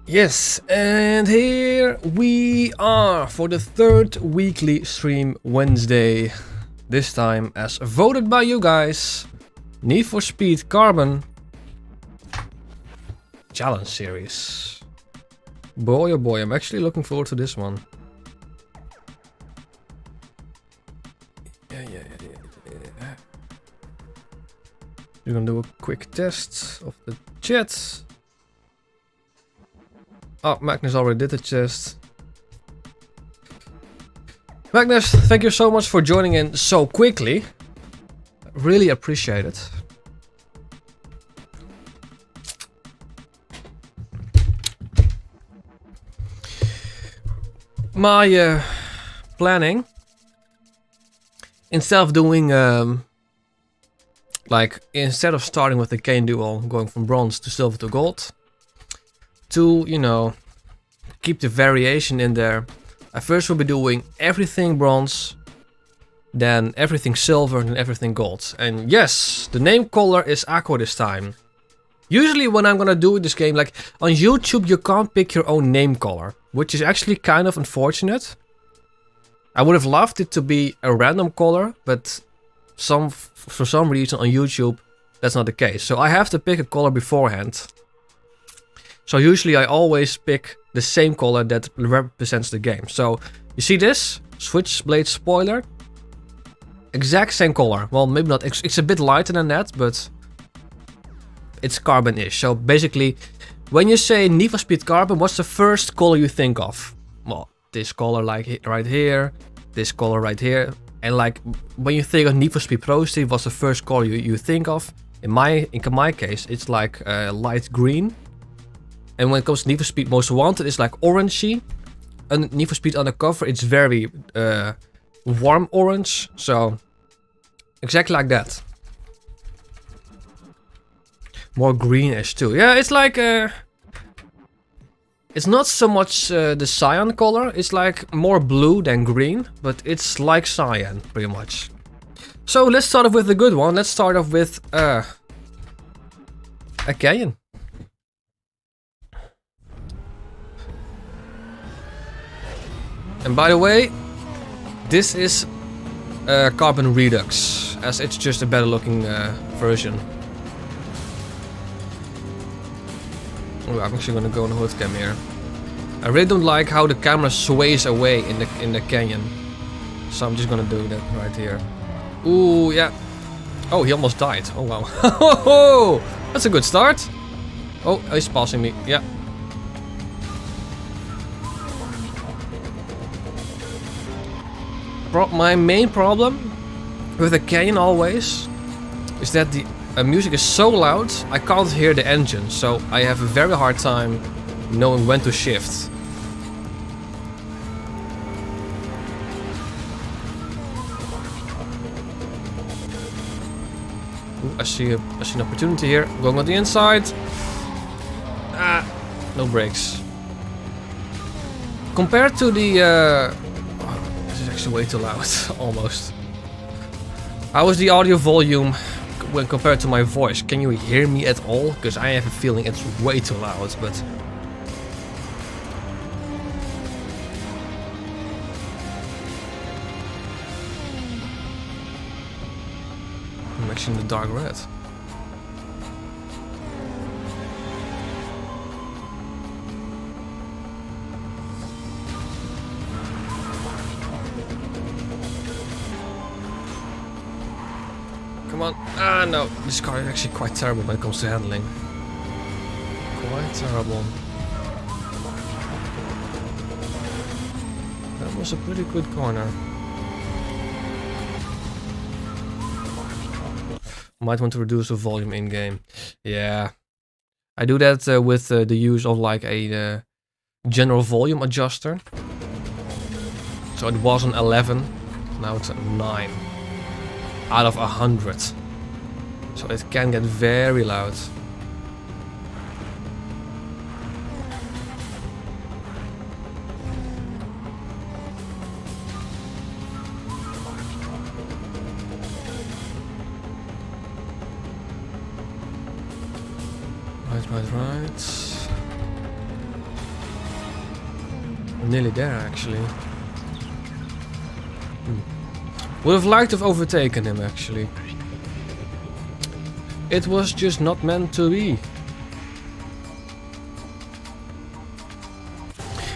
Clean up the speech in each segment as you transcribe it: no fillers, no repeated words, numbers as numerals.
Yes, and here we are for the third weekly stream Wednesday. This time as voted by you guys. Need for Speed Carbon Challenge Series. Boy oh boy, I'm actually looking forward to this one. Yeah. We're gonna do a quick test of the chat. Oh, Magnus already did the test. Magnus, thank you so much for joining in so quickly. Really appreciate it. My planning, instead of doing instead of starting with the Kane duel, going from bronze to silver to gold, to, you know, keep the variation in there, I first will be doing everything bronze, then everything silver, then everything gold. And yes, the name color is aqua this time. Usually when I'm gonna do this game, like on YouTube, you can't pick your own name color, which is actually kind of unfortunate. I would have loved it to be a random color, but for some reason on YouTube, that's not the case. So I have to pick a color beforehand. So usually I always pick the same color that represents the game. So you see this Switchblade spoiler? Exact same color. Well, maybe not. It's a bit lighter than that, but it's carbon-ish. So basically, when you say Need for Speed Carbon, what's the first color you think of? Well, this color like right here, this color right here. And like when you think of Need for Speed Pro Steve, what's the first color you think of? In my case, it's like light green. And when it comes to Need for Speed Most Wanted, it's like orangey. And Need for Speed Undercover, it's very warm orange. So, exactly like that. More greenish too. Yeah, it's like... it's not so much the cyan color. It's like more blue than green. But it's like cyan, pretty much. So, let's start off with the good one. Let's start off with a Cayenne. And by the way, this is Carbon Redux, as it's just a better looking version. Oh, I'm actually gonna go on the hood cam here. I really don't like how the camera sways away in the canyon, so I'm just gonna do that right here. Ooh, yeah. Oh, he almost died. Oh wow. That's a good start. Oh, he's passing me. Yeah. My main problem with the Cayenne always is that the music is so loud I can't hear the engine, so I have a very hard time knowing when to shift. Ooh, I see an opportunity here. Going on the inside. Ah, no brakes. Compared to the way too loud, almost. How is the audio volume when compared to my voice? Can you hear me at all? Because I have a feeling it's way too loud, but... I'm actually in the dark red. Come on. Ah, no. This car is actually quite terrible when it comes to handling. Quite terrible. That was a pretty good corner. Might want to reduce the volume in-game. Yeah. I do that with the use of like a general volume adjuster. So it was an 11. Now it's a 9. Out of 100. So it can get very loud. Right. Nearly there, actually. Would have liked to have overtaken him, actually. It was just not meant to be.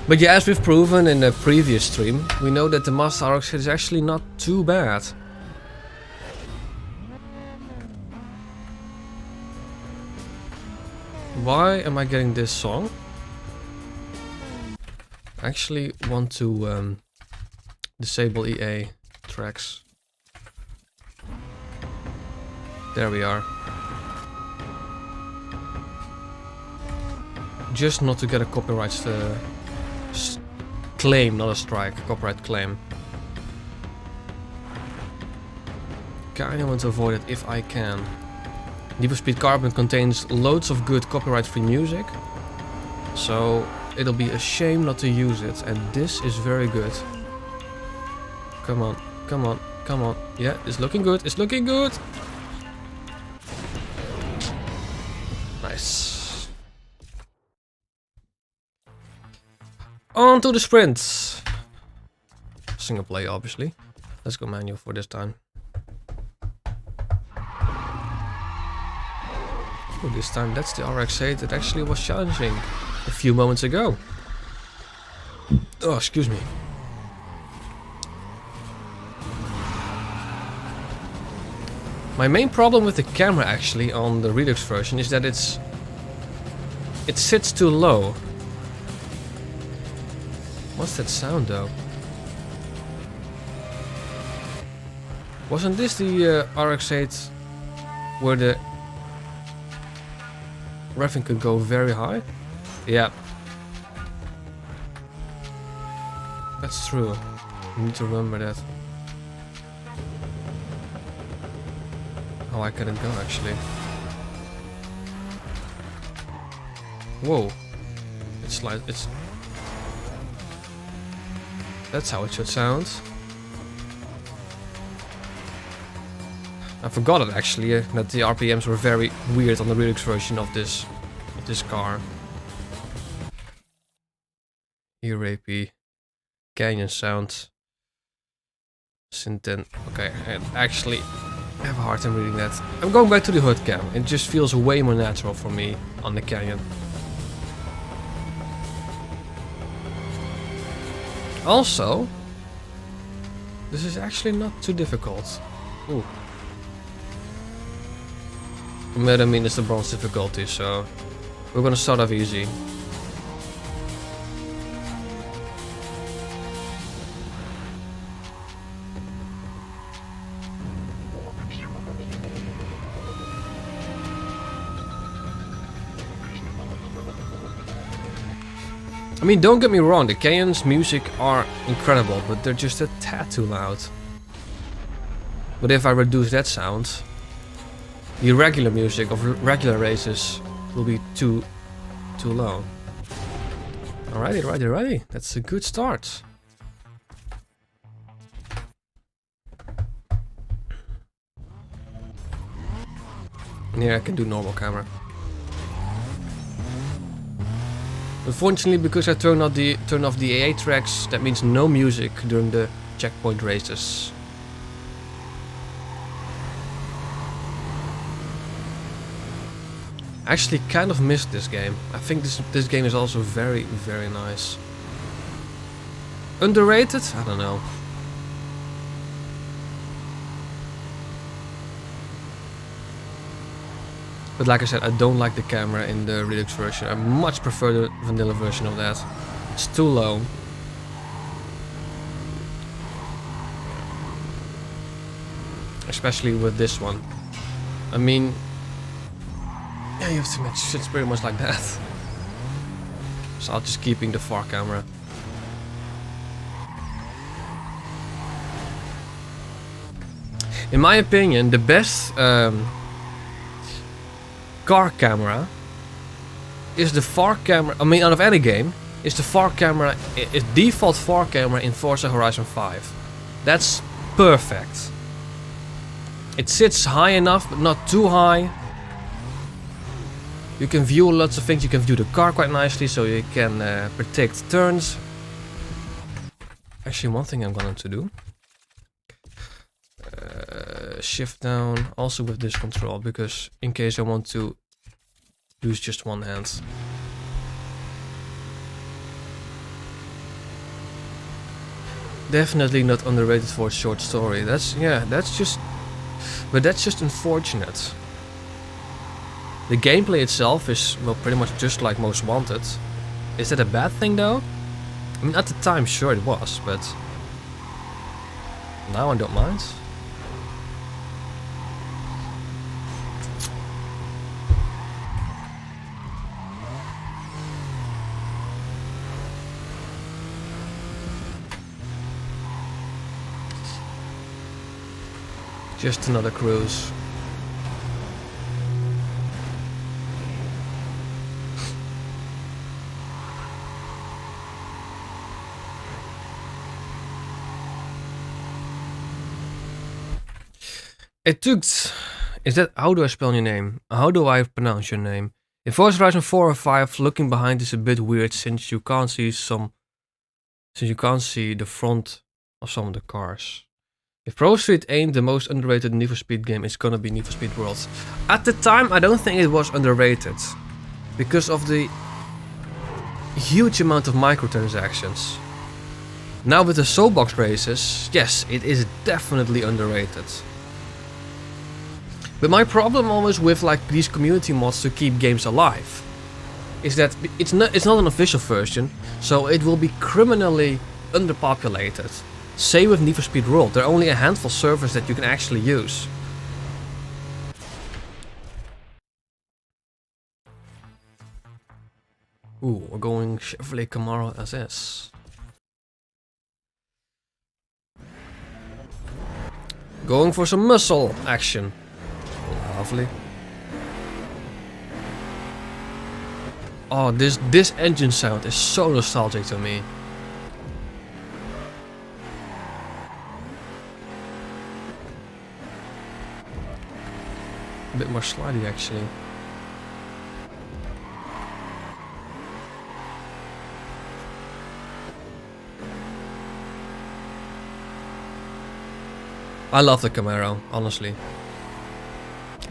But yeah, as we've proven in the previous stream, we know that the Master RX is actually not too bad. Why am I getting this song? I actually want to disable EA tracks. There we are. Just not to get a copyright claim, not a strike, copyright claim. Kinda want to avoid it if I can. Need for Speed Carbon contains loads of good copyright-free music, so it'll be a shame not to use it, and this is very good. Come on, come on, come on. Yeah, it's looking good, it's looking good! Nice. On to the sprints. Single play, obviously. Let's go manual for this time. Oh, this time that's the RX-8 that actually was challenging a few moments ago. Oh, excuse me. My main problem with the camera actually on the Redux version is that it sits too low. What's that sound though? Wasn't this the RX-8 where the revving could go very high? Yeah. That's true. I need to remember that. Oh, I couldn't go actually. Whoa. It's like it's. That's how it should sound. I forgot it actually that the RPMs were very weird on the Redux version of this car. ERAP, Canyon sound, Synten. Okay, I actually have a hard time reading that. I'm going back to the hood cam. It just feels way more natural for me on the Canyon. Also, this is actually not too difficult. Ooh. But I mean, it's the bronze difficulty, so we're gonna start off easy. I mean, don't get me wrong, the Canyon's music are incredible, but they're just a tad too loud. But if I reduce that sound, the regular music of regular races will be too low. Alrighty. That's a good start. And here I can do normal camera. Unfortunately, because I turn off the AA tracks, that means no music during the checkpoint races. I actually kind of missed this game. I think this game is also very, very nice. Underrated? I don't know. But like I said, I don't like the camera in the Redux version. I much prefer the vanilla version of that. It's too low. Especially with this one. I mean, yeah, you have to match. It's pretty much like that. So I'll just keeping the far camera. In my opinion, the best car camera is the far camera. I mean, out of any game, is the far camera. Is default far camera in Forza Horizon 5. That's perfect. It sits high enough, but not too high. You can view lots of things. You can view the car quite nicely, so you can predict turns. Actually, one thing I'm going to do. Shift down, also with this control, because in case I want to use just one hand. Definitely not underrated for a short story. That's just unfortunate. The gameplay itself is, well, pretty much just like Most Wanted. Is that a bad thing though? I mean, at the time, sure it was, but now I don't mind. Just another cruise. It took... Is that... How do I spell your name? How do I pronounce your name? In Forza Horizon 4 or 5, looking behind is a bit weird since you can't see the front of some of the cars. If Pro Street ain't the most underrated Need for Speed game, it's gonna be Need for Speed World. At the time, I don't think it was underrated. Because of the huge amount of microtransactions. Now with the soapbox races, yes, it is definitely underrated. But my problem always with like these community mods to keep games alive is that it's not an official version, so it will be criminally underpopulated. Same with Need for Speed World, there are only a handful of servers that you can actually use. Ooh, we're going Chevrolet Camaro SS. Going for some muscle action. Lovely. Oh, this engine sound is so nostalgic to me. A bit more slidey actually. I love the Camaro, honestly.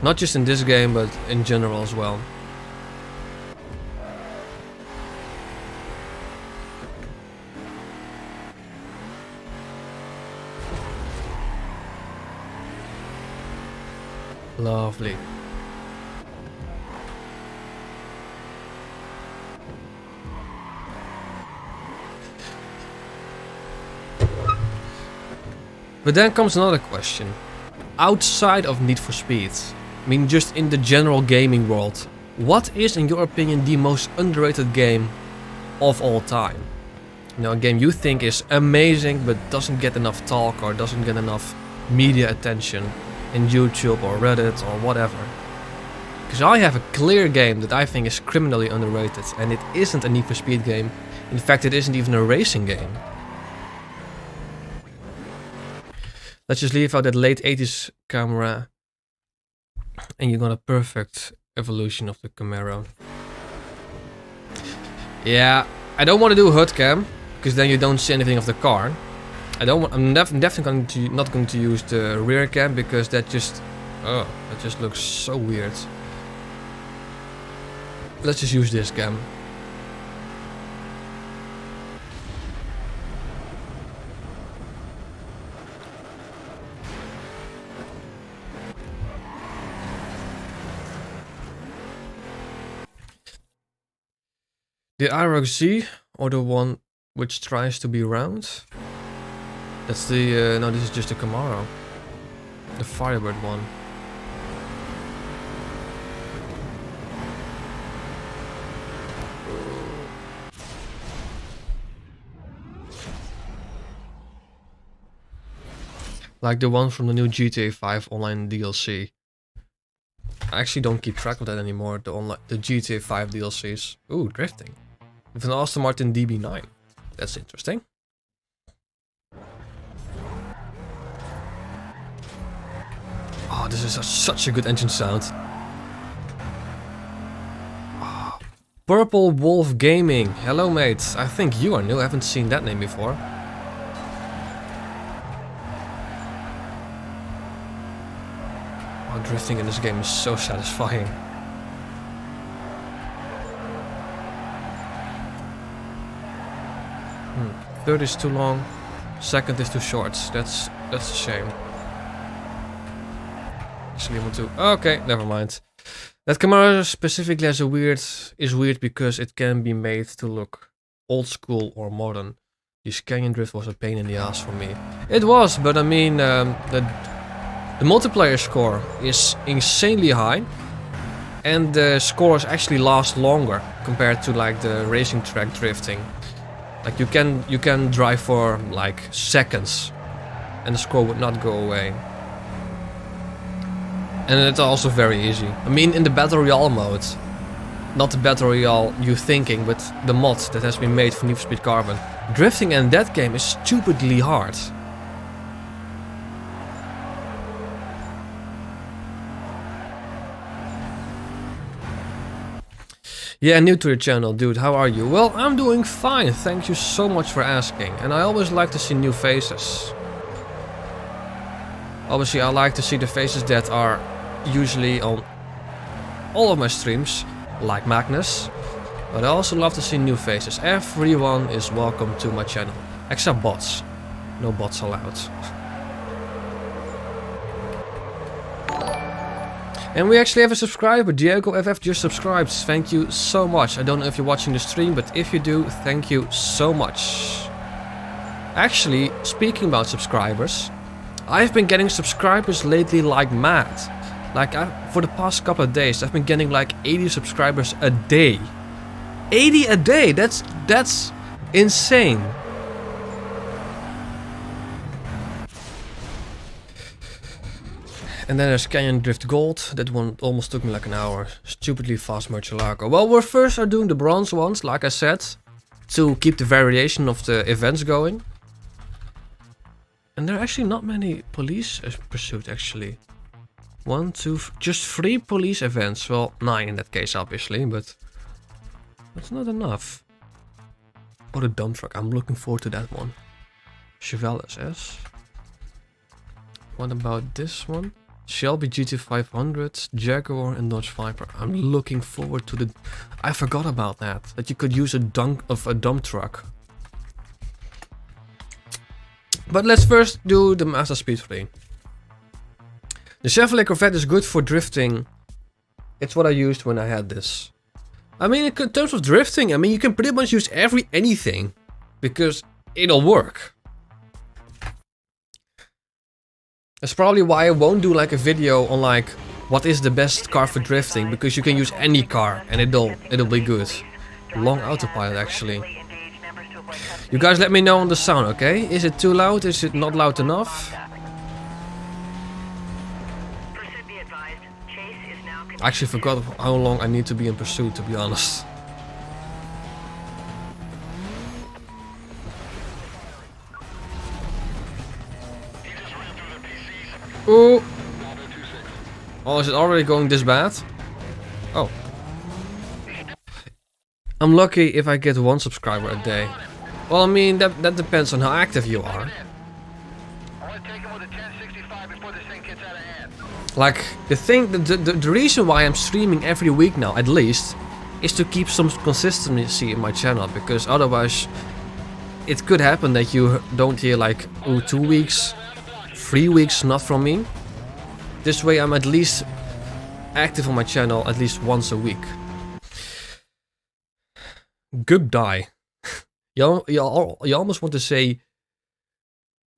Not just in this game, but in general as well. Lovely. But then comes another question. Outside of Need for Speed, I mean just in the general gaming world, what is in your opinion the most underrated game of all time? You know, a game you think is amazing but doesn't get enough talk or doesn't get enough media attention in YouTube or Reddit or whatever. Because I have a clear game that I think is criminally underrated, and it isn't a Need for Speed game. In fact, it isn't even a racing game. Let's just leave out that late 80s camera and you got a perfect evolution of the Camaro. Yeah, I don't want to do HUD cam because then you don't see anything of the car. I'm definitely not going to use the rear cam because that just looks so weird. Let's just use this cam. The IROC or the one which tries to be round? That's the, no, this is just the Camaro. The Firebird one. Like the one from the new GTA 5 online DLC. I actually don't keep track of that anymore, the GTA 5 DLCs. Ooh, drifting. With an Aston Martin DB9. That's interesting. Oh, this is such a good engine sound. Purple Wolf Gaming. Hello, mate. I think you are new. I haven't seen that name before. Oh, drifting in this game is so satisfying. 3rd is too long. 2nd is too short. That's a shame. Actually, I want to. Okay, never mind. That camera specifically is weird because it can be made to look old school or modern. This canyon drift was a pain in the ass for me. It was, but I mean, the multiplayer score is insanely high, and the scores actually last longer compared to like the racing track drifting. Like you can drive for like seconds, and the score would not go away. And it's also very easy. I mean, in the Battle Royale mode, not the Battle Royale you thinking, but the mod that has been made for Need for Speed Carbon, drifting in that game is stupidly hard. Yeah, new to the channel, dude. How are you? Well, I'm doing fine. Thank you so much for asking. And I always like to see new faces. Obviously, I like to see the faces that are usually on all of my streams, like Magnus. But I also love to see new faces. Everyone is welcome to my channel, except bots. No bots allowed. And we actually have a subscriber. Diego FF just subscribed. Thank you so much. I don't know if you're watching the stream, but if you do, thank you so much. Actually, speaking about subscribers, I've been getting subscribers lately like mad. Like for the past couple of days, I've been getting like 80 subscribers a day. 80 a day, that's insane. And then there's Canyon Drift Gold. That one almost took me like an hour. Stupidly fast Murcielago. Well, we're first doing the bronze ones, like I said, to keep the variation of the events going. And there are actually not many police pursuit actually. 1, 2, just 3 police events. Well, 9 in that case, obviously, but that's not enough. Oh, the dump truck. I'm looking forward to that one. Chevelle SS. What about this one? Shelby GT500, Jaguar, and Dodge Viper. I'm looking forward to the. I forgot about that. That you could use a dump truck. But let's first do the Mazda Speed 3. The Chevrolet Corvette is good for drifting. It's what I used when I had this. I mean, in terms of drifting, I mean, you can pretty much use anything because it'll work. That's probably why I won't do like a video on like what is the best car for drifting, because you can use any car and it'll be good. Long autopilot actually. You guys let me know on the sound, okay? Is it too loud? Is it not loud enough? I actually forgot how long I need to be in pursuit, to be honest. Ooh. Oh, is it already going this bad? Oh. I'm lucky if I get 1 subscriber a day. Well, I mean, that depends on how active you are. Like, the reason why I'm streaming every week now, at least, is to keep some consistency in my channel, because otherwise it could happen that you don't hear like 2 weeks, 3 weeks not from me. This way I'm at least active on my channel at least once a week. Goodbye. you almost want to say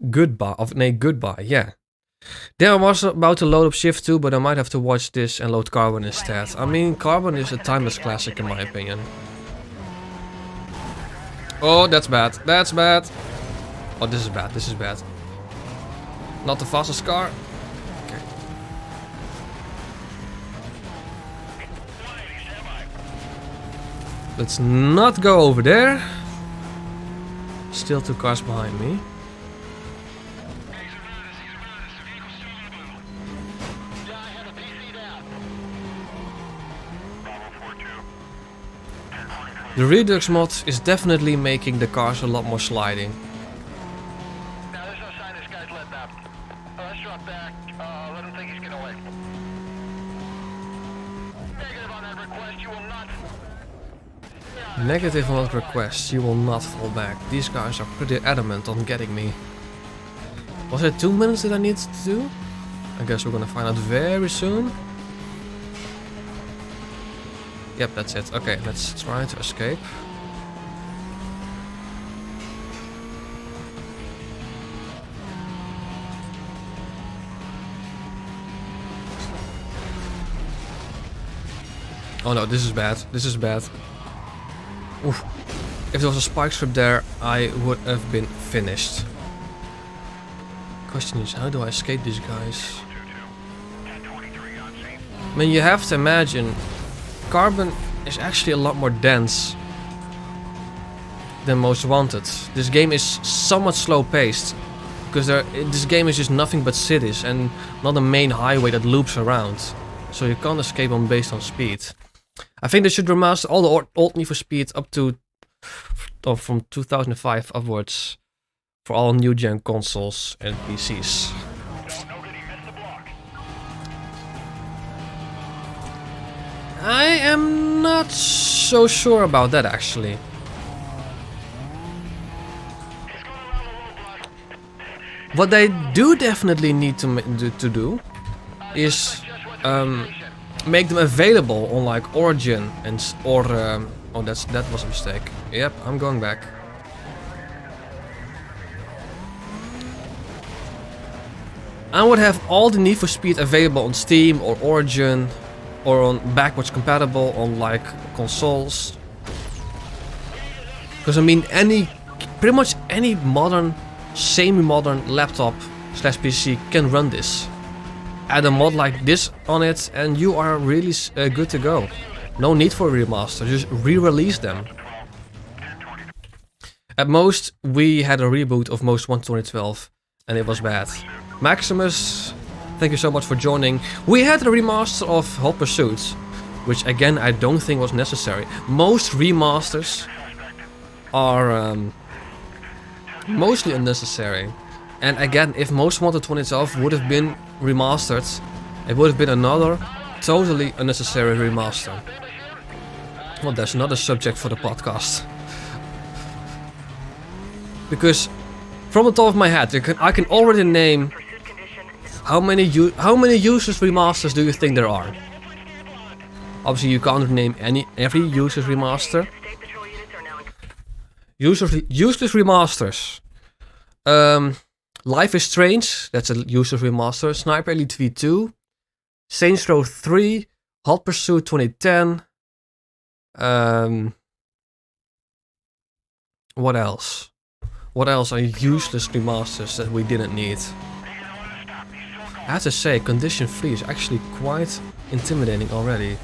goodbye, goodbye, yeah. Then I was about to load up Shift 2, but I might have to watch this and load Carbon instead. I mean, Carbon is a timeless classic in my opinion. Oh, that's bad. That's bad. Oh, this is bad. This is bad. Not the fastest car. Okay. Let's not go over there. Still 2 cars behind me. The Redux mod is definitely making the cars a lot more sliding. Now there's no sign this guy's letting up. Let's drop back. Let him think he's getting away. Negative on that request. You will not. Negative on that request. You will not fall back. These guys are pretty adamant on getting me. Was it 2 minutes that I needed to do? I guess we're gonna find out very soon. Yep, that's it. Okay, let's try to escape. Oh no, this is bad. This is bad. Oof. If there was a spike strip there, I would have been finished. Question is, how do I escape these guys? I mean, you have to imagine, carbon is actually a lot more dense than Most Wanted. This game is somewhat slow paced, because this game is just nothing but cities and not a main highway that loops around. So you can't escape based on speed. I think they should remaster all the old Need for Speed up to from 2005 upwards for all new gen consoles and PCs. I am not so sure about that actually. What they do definitely need to do is make them available on like Origin and oh that was a mistake. Yep, I'm going back. I would have all the Need for Speed available on Steam or Origin or on backwards compatible on like consoles. Because I mean pretty much any modern, semi-modern laptop / PC can run this. Add a mod like this on it and you are really good to go. No need for a remaster, just re-release them. At most, we had a reboot of Most Wanted 2012 and it was bad. Maximus, thank you so much for joining. We had a remaster of Hot Pursuit, which again I don't think was necessary. Most remasters are mostly unnecessary. And again, if Most Wanted 2012 would have been remastered, it would have been another totally unnecessary remaster. Well, that's another subject for the podcast. Because from the top of my head, I can already name how many useless remasters do you think there are? Obviously, you can't name every useless remaster. Useless remasters. Life is Strange, that's a useless remaster. Sniper Elite V2, Saints Row 3, Hot Pursuit 2010. What else? What else are useless remasters that we didn't need? I have to say, Condition 3 is actually quite intimidating already.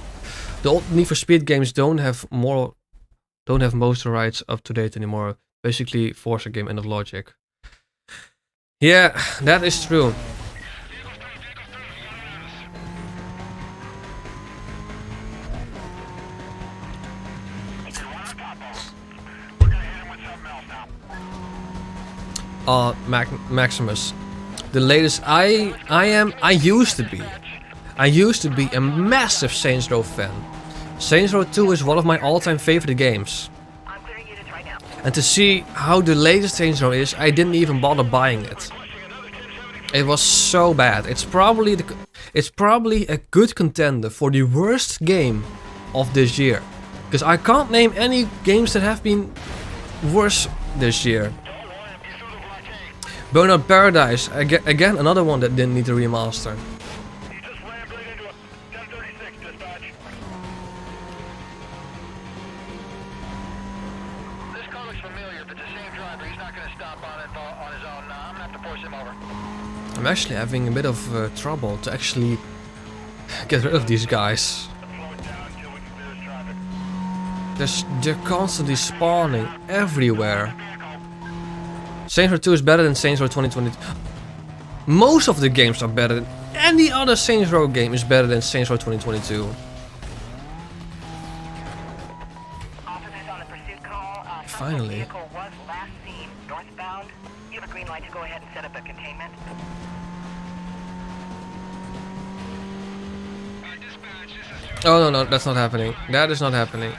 The old Need for Speed games don't have most rights up to date anymore. Basically, Forza game end of logic. Yeah, that is true. Maximus. The latest I used to be a massive Saints Row fan. Saints Row 2 is one of my all-time favorite games. And to see how the latest Saints Row is, I didn't even bother buying it. It was so bad. It's probably a good contender for the worst game of this year. Because I can't name any games that have been worse this year. Burnout Paradise, again another one that didn't need a remaster. This car looks familiar, but the same driver. He's not going to stop on his own. I'm going to have to force him over. I'm actually having a bit of trouble to actually get rid of these guys. They're constantly spawning everywhere. Saints Row 2 is better than Saints Row 2020. Most of the games are better than any other Saints Row game is better than Saints Row 2022. Finally. Vehicle was last seen northbound. You have a green light to go ahead and set up a containment. Oh no, no, that's not happening. That is not happening.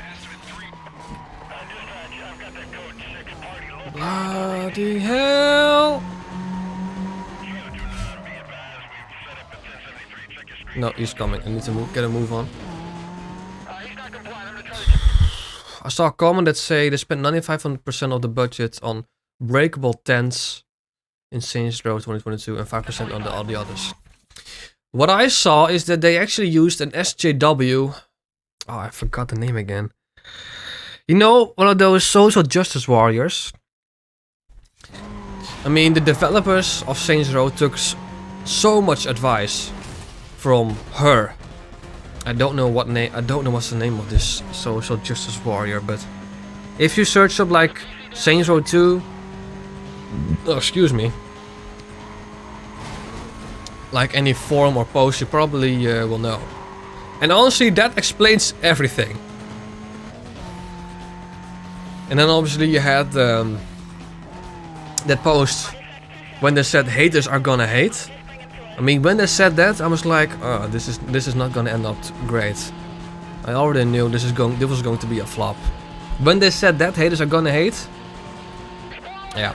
Bloody hell! No, he's coming. I need to get a move on. I saw a comment that say they spent 95% of the budget on breakable tents in Saints Row 2022 and 5% on all the others. What I saw is that they actually used an SJW. Oh, I forgot the name again. You know, one of those social justice warriors. I mean, the developers of Saints Row took so much advice from her. I don't know what name. I don't know what's the name of this social justice warrior, but if you search up like Saints Row 2, oh, excuse me, like any forum or post, you probably will know. And honestly, that explains everything. And then obviously you had that post when they said haters are gonna hate. I mean, when they said that, I was like, oh, this is not gonna end up great. I already knew this was going to be a flop. When they said that haters are gonna hate, yeah.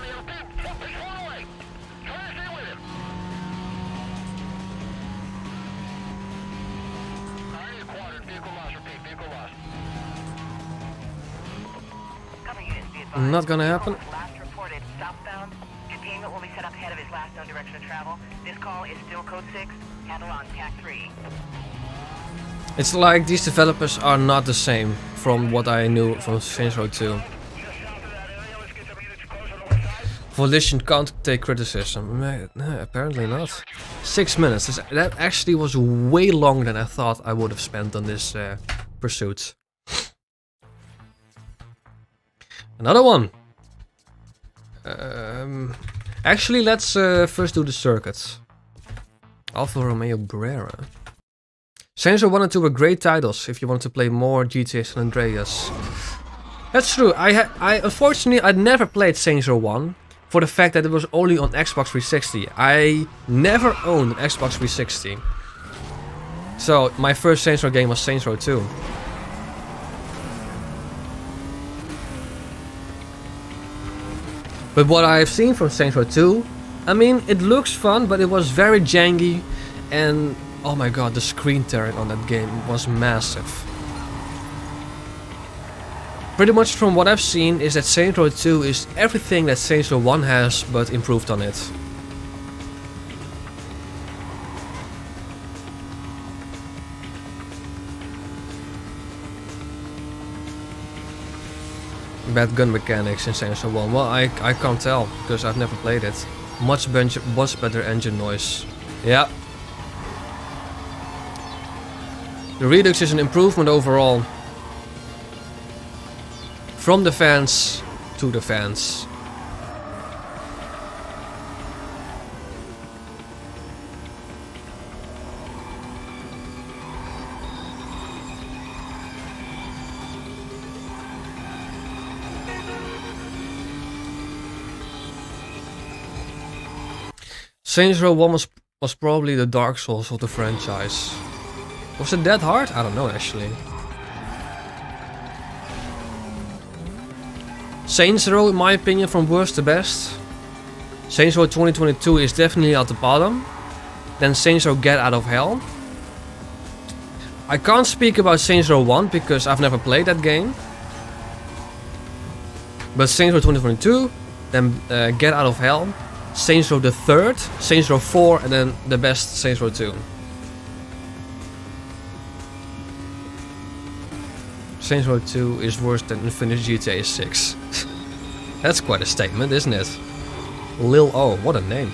Not gonna happen. Last reported southbound. Containment will be set up ahead of his last known direction of travel. This call is still code 6. Handle on TAC 3. It's like these developers are not the same from what I knew from Saints Row 2. Volition can't take criticism. No, apparently not. 6 minutes. That actually was way longer than I thought I would have spent on this pursuit. Another one. Actually, let's first do the circuits. Alfa Romeo Brera. Saints Row 1 and 2 were great titles if you want to play more GTA San Andreas. That's true. I unfortunately I never played Saints Row 1 for the fact that it was only on Xbox 360. I never owned an Xbox 360. So my first Saints Row game was Saints Row 2. But what I've seen from Saints Row 2, I mean, it looks fun, but it was very janky, and oh my god, the screen tearing on that game was massive. Pretty much from what I've seen is that Saints Row 2 is everything that Saints Row 1 has, but improved on it. Bad gun mechanics in Saints Row 1. Well, I can't tell because I've never played it. Much better engine noise. Yeah. The Redux is an improvement overall. From the fans to the fans. Saints Row 1 was probably the Dark Souls of the franchise. Was it that hard? I don't know actually. Saints Row, in my opinion, from worst to best. Saints Row 2022 is definitely at the bottom. Then Saints Row Get Out of Hell. I can't speak about Saints Row 1 because I've never played that game. But Saints Row 2022, then Get Out of Hell. Saints Row the 3rd, Saints Row 4, and then the best Saints Row 2. Saints Row 2 is worse than Infinite GTA 6. That's quite a statement, isn't it? Lil O, what a name.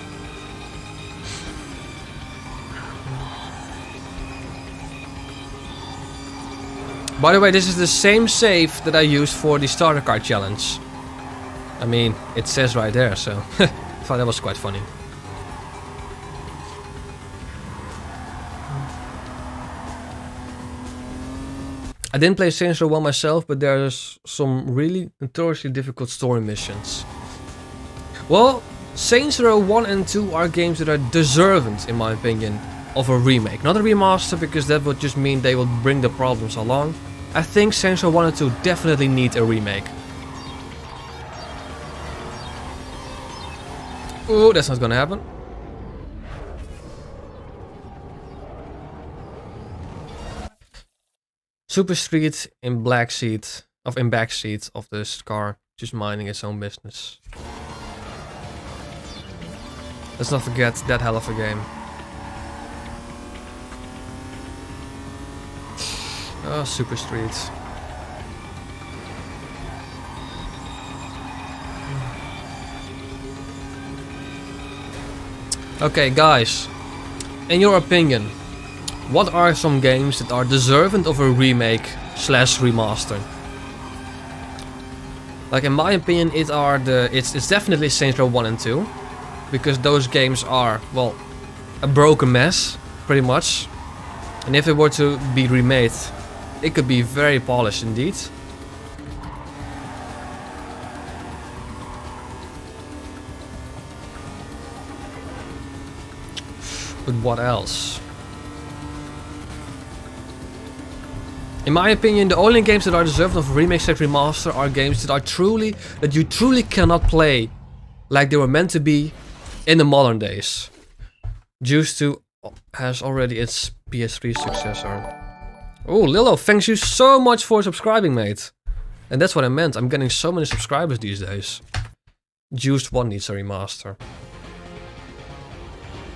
By the way, this is the same save that I used for the starter card challenge. I mean, it says right there, so I thought that was quite funny. I didn't play Saints Row 1 myself, but there's some really notoriously difficult story missions. Well, Saints Row 1 and 2 are games that are deserving, in my opinion, of a remake. Not a remaster, because that would just mean they will bring the problems along. I think Saints Row 1 and 2 definitely need a remake. Ooh, that's not gonna happen. Super Street in back seat of this car, just minding its own business. Let's not forget that hell of a game. Oh, Super Street. Okay, guys, in your opinion, what are some games that are deserving of a remake / remaster? Like, in my opinion, it's definitely Saints Row 1 and 2, because those games are, well, a broken mess, pretty much. And if it were to be remade, it could be very polished indeed. But what else? In my opinion, the only games that are deserving of a remake / remaster are games that you truly cannot play like they were meant to be in the modern days. Juice 2 has already its PS3 successor. Oh, Lilo, thanks you so much for subscribing, mate. And that's what I meant. I'm getting so many subscribers these days. Juiced 1 needs a remaster.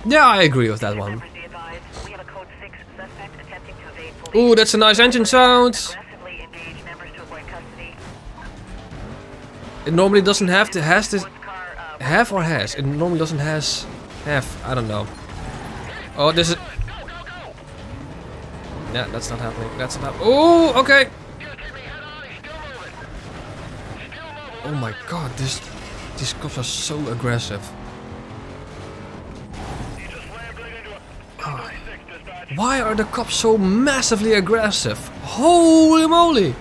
Yeah, I agree with that one. Ooh, that's a nice engine sound. It normally doesn't have to has this have or has. It normally doesn't have. I don't know. Oh, this is. Yeah, that's not happening. That's not happening. Oh, okay. Oh my god, these cops are so aggressive. Oh. Why are the cops so massively aggressive? Holy moly!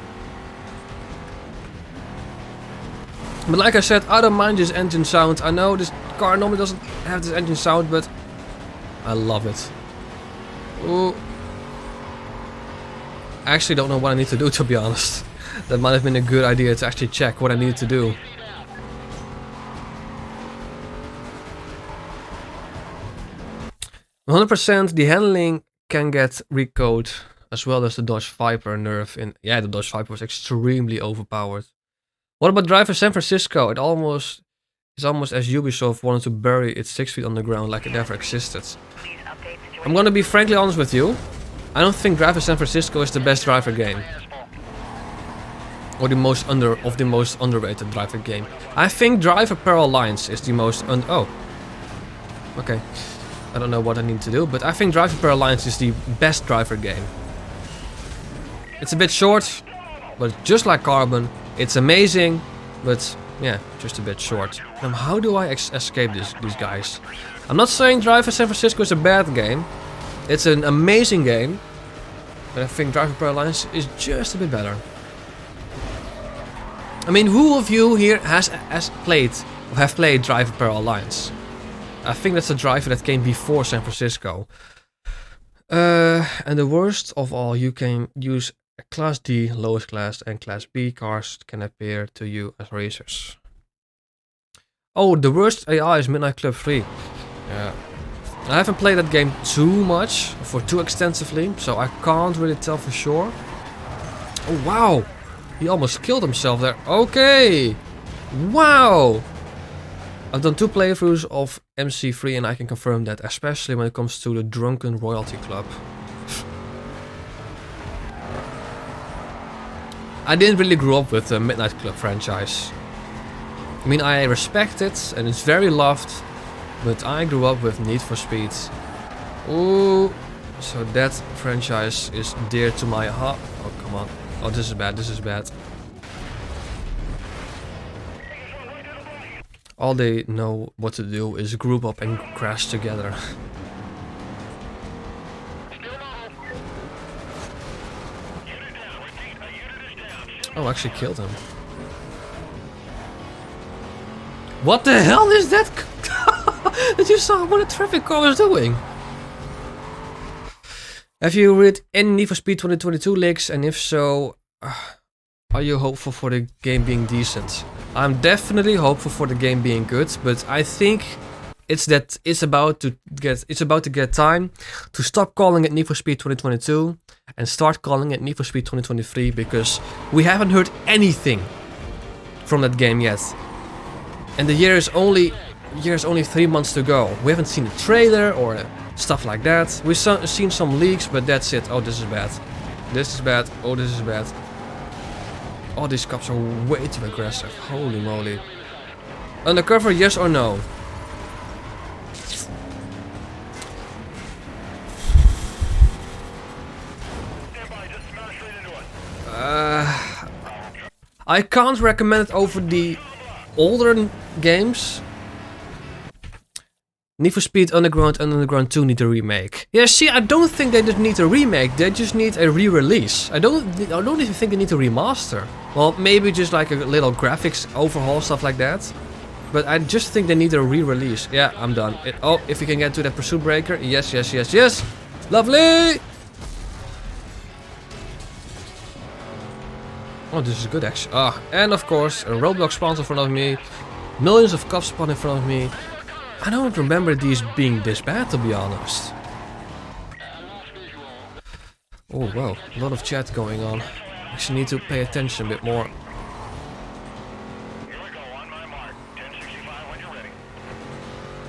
But like I said, I don't mind this engine sound. I know this car normally doesn't have this engine sound, but I love it. Ooh. I actually don't know what I need to do, to be honest. That might have been a good idea to actually check what I need to do. %, the handling can get recode, as well as the Dodge Viper nerf in. Yeah, the Dodge Viper was extremely overpowered. What about Driver San Francisco? It's almost as Ubisoft wanted to bury it 6 feet underground like it never existed. I'm gonna be frankly honest with you. I don't think Driver San Francisco is the best driver game. Or the most underrated driver game. I think Driver Parallel Lines is the most oh. Okay. I don't know what I need to do, but I think Driver Parallel Lines is the best driver game. It's a bit short, but just like Carbon, it's amazing, but yeah, just a bit short. How do I escape these guys? I'm not saying Driver San Francisco is a bad game. It's an amazing game, but I think Driver Parallel Lines is just a bit better. I mean, who of you here have played Driver Parallel Lines? I think that's a driver that came before San Francisco. And the worst of all, you can use a Class D, lowest class, and Class B cars can appear to you as racers. Oh, the worst AI is Midnight Club 3. Yeah. I haven't played that game too extensively, so I can't really tell for sure. Oh wow! He almost killed himself there. Okay! Wow! I've done 2 playthroughs of MC3 and I can confirm that, especially when it comes to the Drunken Royalty Club. I didn't really grow up with the Midnight Club franchise. I mean, I respect it and it's very loved, but I grew up with Need for Speed. Ooh, so that franchise is dear to my heart. Oh, come on. Oh, this is bad, this is bad. All they know what to do is group up and crash together. Oh, I actually killed him. What the hell is that? Did you saw what a traffic car was doing? Have you read any Need for Speed 2022 leaks, and if so, are you hopeful for the game being decent? I'm definitely hopeful for the game being good, but I think it's about to get time to stop calling it Need for Speed 2022 and start calling it Need for Speed 2023, because we haven't heard anything from that game yet. And the year is only 3 months to go. We haven't seen a trailer or stuff like that. We've seen some leaks, but that's it. Oh, this is bad. This is bad. Oh, this is bad. Oh, these cops are way too aggressive. Holy moly. Undercover, yes or no? I can't recommend it over the older games. Need for Speed Underground and Underground 2 need a remake. Yeah, see, I don't think they just need a remake, they just need a re-release. I don't even think they need a remaster. Well, maybe just like a little graphics overhaul, stuff like that. But I just think they need a re-release. Yeah, I'm done. Oh, if we can get to that pursuit breaker. Yes, yes, yes, yes. Lovely! Oh, this is good action. Ah, and of course, a roadblock spawns in front of me. Millions of cops spawn in front of me. I don't remember these being this bad, to be honest. Oh, wow. A lot of chat going on. Actually need to pay attention a bit more.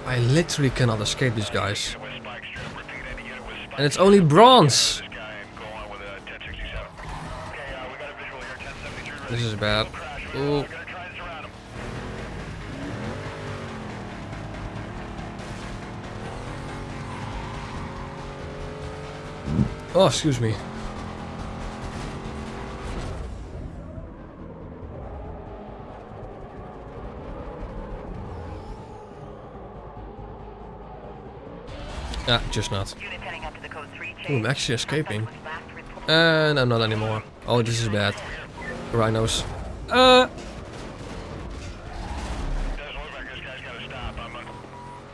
I literally cannot escape these guys. And it's only bronze! This is bad. Ooh. Oh, excuse me. Ah, just not. Ooh, I'm actually escaping. No, not anymore. Oh, this is bad. Rhinos. Doesn't look like this guy's gotta stop.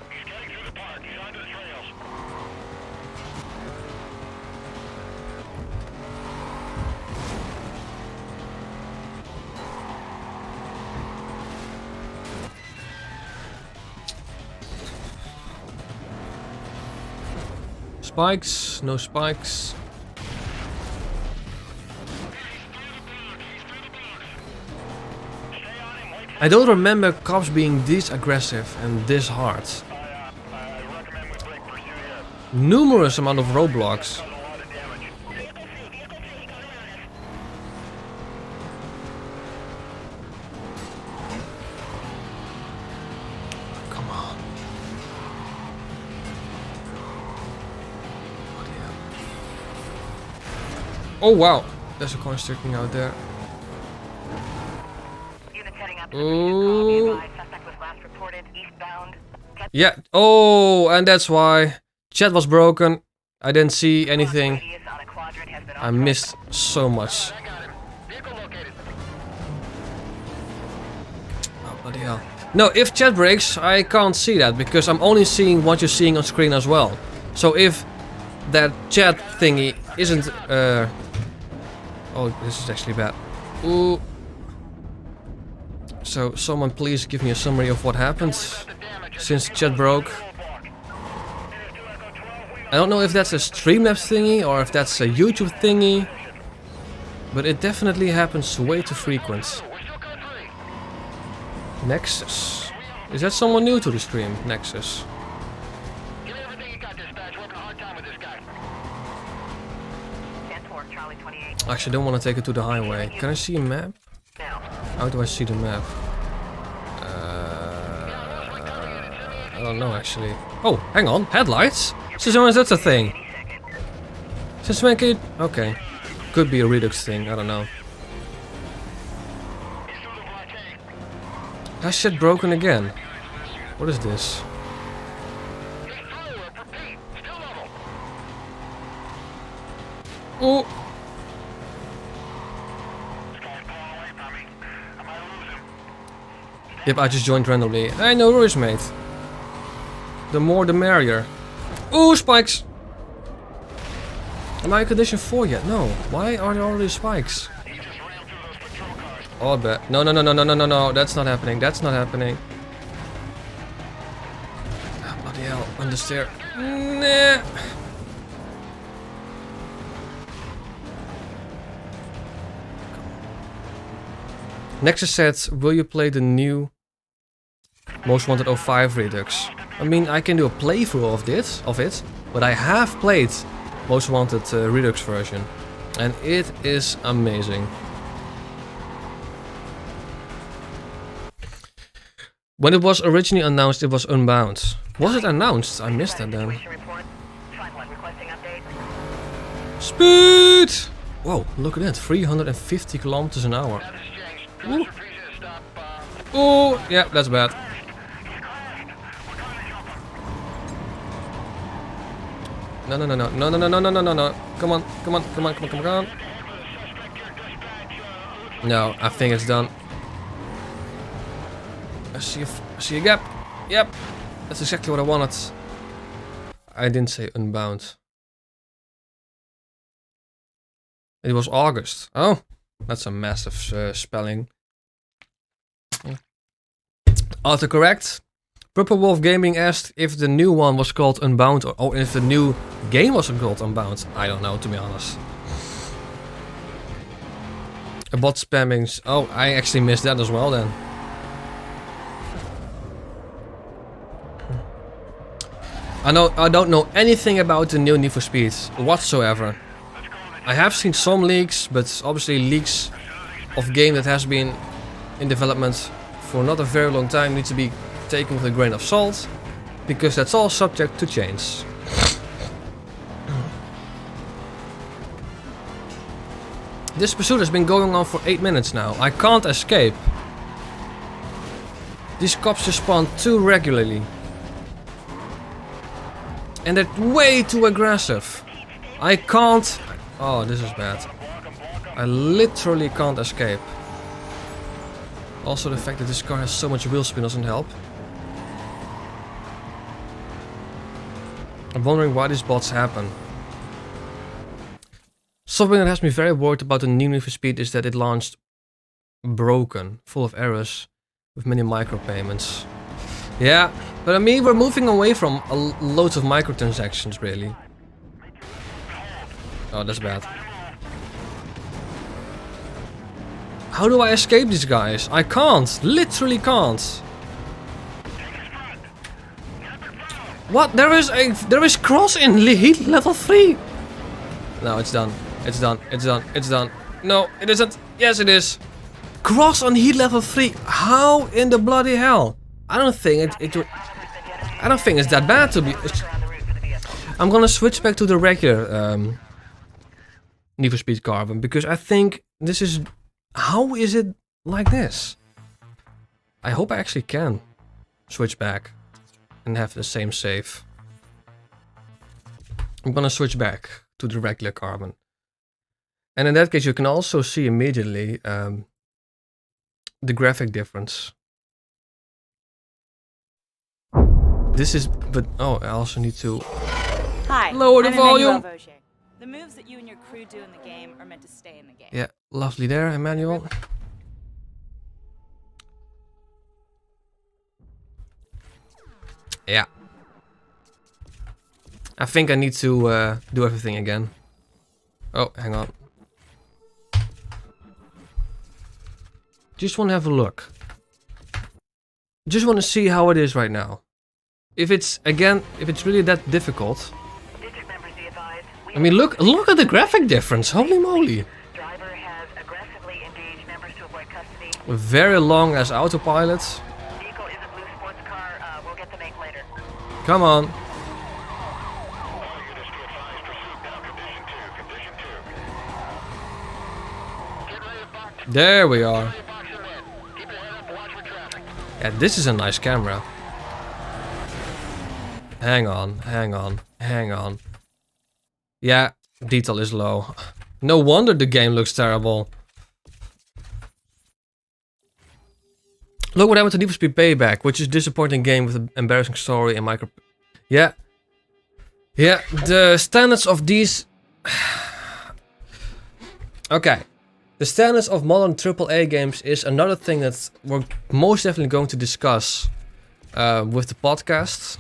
He's getting through the park. He's onto the trails. Spikes, no spikes. I don't remember cops being this aggressive and this hard. Numerous amount of roadblocks. Come on. Oh wow, there's a coin sticking out there. Ooh. Yeah. Oh, and that's why chat was broken. I didn't see anything. I missed so much. Oh, bloody hell. No, if chat breaks, I can't see that because I'm only seeing what you're seeing on screen as well. So if that chat thingy isn't oh, this is actually bad. Ooh. So someone please give me a summary of what happened since chat broke. I don't know if that's a Streamlabs thingy or if that's a YouTube thingy, but it definitely happens way too frequent. Nexus. Is that someone new to the stream? Nexus. Actually, I don't want to take it to the highway. Can I see a map? How do I see the map? I don't know actually. Oh, hang on, headlights? Since when is that a thing? Since when can you... Okay. Could be a Redux thing, I don't know. Has shit broken again? What is this? Oh! Yep, I just joined randomly. Hey, no worries, mate. The more the merrier. Ooh, spikes! Am I in condition 4 yet? No. Why are there already spikes? Oh, I bet. No, no, no, no, no, no, no, no. That's not happening. That's not happening. Ah, bloody hell. On the stair. Nah. Nexus said, will you play the new Most Wanted 05 Redux? I mean, I can do a playthrough of it, but I have played Most Wanted Redux version, and it is amazing. When it was originally announced, it was Unbound. Was it announced? I missed that then. Speed! Whoa, look at that, 350 kilometers an hour. Ooh. Ooh, yeah, that's bad. No, no, no, no, no, no, no, no, no, no, no, no. Come on, come on, come on, come on, come on. No, I think it's done. I see a gap. Yep, that's exactly what I wanted. I didn't say Unbound. It was August. Oh, that's a massive spelling. Autocorrect. Purple Wolf Gaming asked if the new one was called Unbound or if the new game was called Unbound. I don't know, to be honest. A bot spamming. Oh, I actually missed that as well then. I don't know anything about the new Need for Speed whatsoever. I have seen some leaks, but obviously leaks of game that has been in development for not a very long time need to be taken with a grain of salt, because that's all subject to change. This pursuit has been going on for 8 minutes now. I can't escape. These cops just spawn too regularly. And they're way too aggressive. I can't... Oh, this is bad. I literally can't escape. Also, the fact that this car has so much wheel spin doesn't help. I'm wondering why these bots happen. Something that has me very worried about the new Need for Speed is that it launched broken, full of errors, with many micropayments. Yeah, but I mean, we're moving away from loads of microtransactions, really. Oh, that's bad. How do I escape these guys? I can't. Literally can't. What? There is cross in heat level 3. No, it's done. It's done. It's done. It's done. No, it isn't. Yes, it is. Cross on heat level 3. How in the bloody hell? I don't think I don't think it's that bad to be. I'm gonna switch back to the regular Need for Speed Carbon, because I think this is... How is it like this? I hope I actually can switch back and have the same save. I'm gonna switch back to the regular Carbon. And in that case you can also see immediately the graphic difference. This is... But oh, I also need to lower the volume. The moves that you and your crew do in the game are meant to stay in the game. Yeah, lovely there, Emmanuel. Yeah. I think I need to do everything again. Oh, hang on. Just want to have a look. Just want to see how it is right now. If it's really that difficult. I mean, look at the graphic difference. Holy moly. Driver has aggressively engaged members to avoid custody. Very long as autopilot. Vehicle is a blue sports car. We'll get the make later. Come on. There we are. Yeah, this is a nice camera. Hang on, hang on, hang on. Yeah, detail is low. No wonder the game looks terrible. Look what happened to Need for Speed Payback, which is a disappointing game with an embarrassing story and micro... Yeah. Yeah, the standards of these... Okay. The standards of modern AAA games is another thing that we're most definitely going to discuss with the podcast.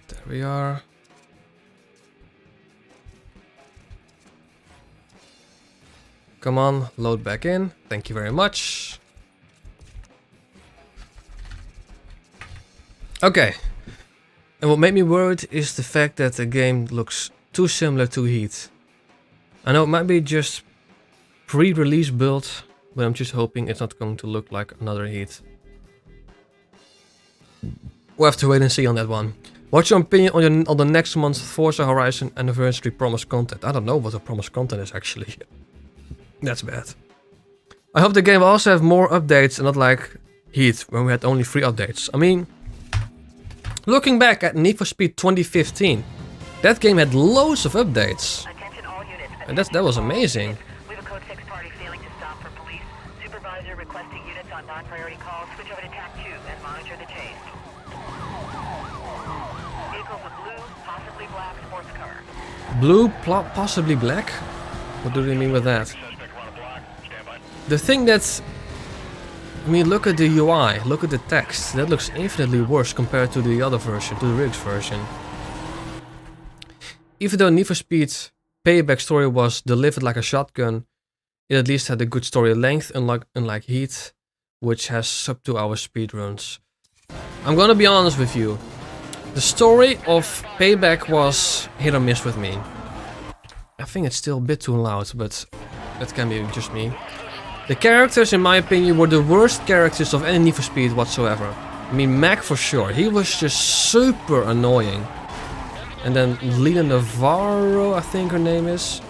There we are. Come on, load back in. Thank you very much. Okay. And what made me worried is the fact that the game looks too similar to Heat. I know it might be just pre-release build, but I'm just hoping it's not going to look like another Heat. We'll have to wait and see on that one. What's your opinion on the next month's Forza Horizon Anniversary promised content? I don't know what the promised content is actually. That's bad. I hope the game will also have more updates and not like Heat, when we had only 3 updates. I mean, looking back at Need for Speed 2015, that game had loads of updates. Attention all units. And that was amazing. We have a code 6 party failing to stop for police. Supervisor requesting units on non-priority calls. Switch over to TAC 2 and monitor the chase. Vehicle with blue, possibly black sports car. Blue, possibly black? What do they mean with that? The thing that's... I mean, look at the UI, look at the text. That looks infinitely worse compared to the other version, to the Riggs version. Even though Need for Speed Payback story was delivered like a shotgun, it at least had a good story length, unlike Heat, which has sub 2 hour speedruns. I'm gonna be honest with you. The story of Payback was hit or miss with me. I think it's still a bit too loud, but that can be just me. The characters, in my opinion, were the worst characters of any Need for Speed whatsoever. I mean, Mac for sure. He was just super annoying. And then Lena Navarro, I think her name is.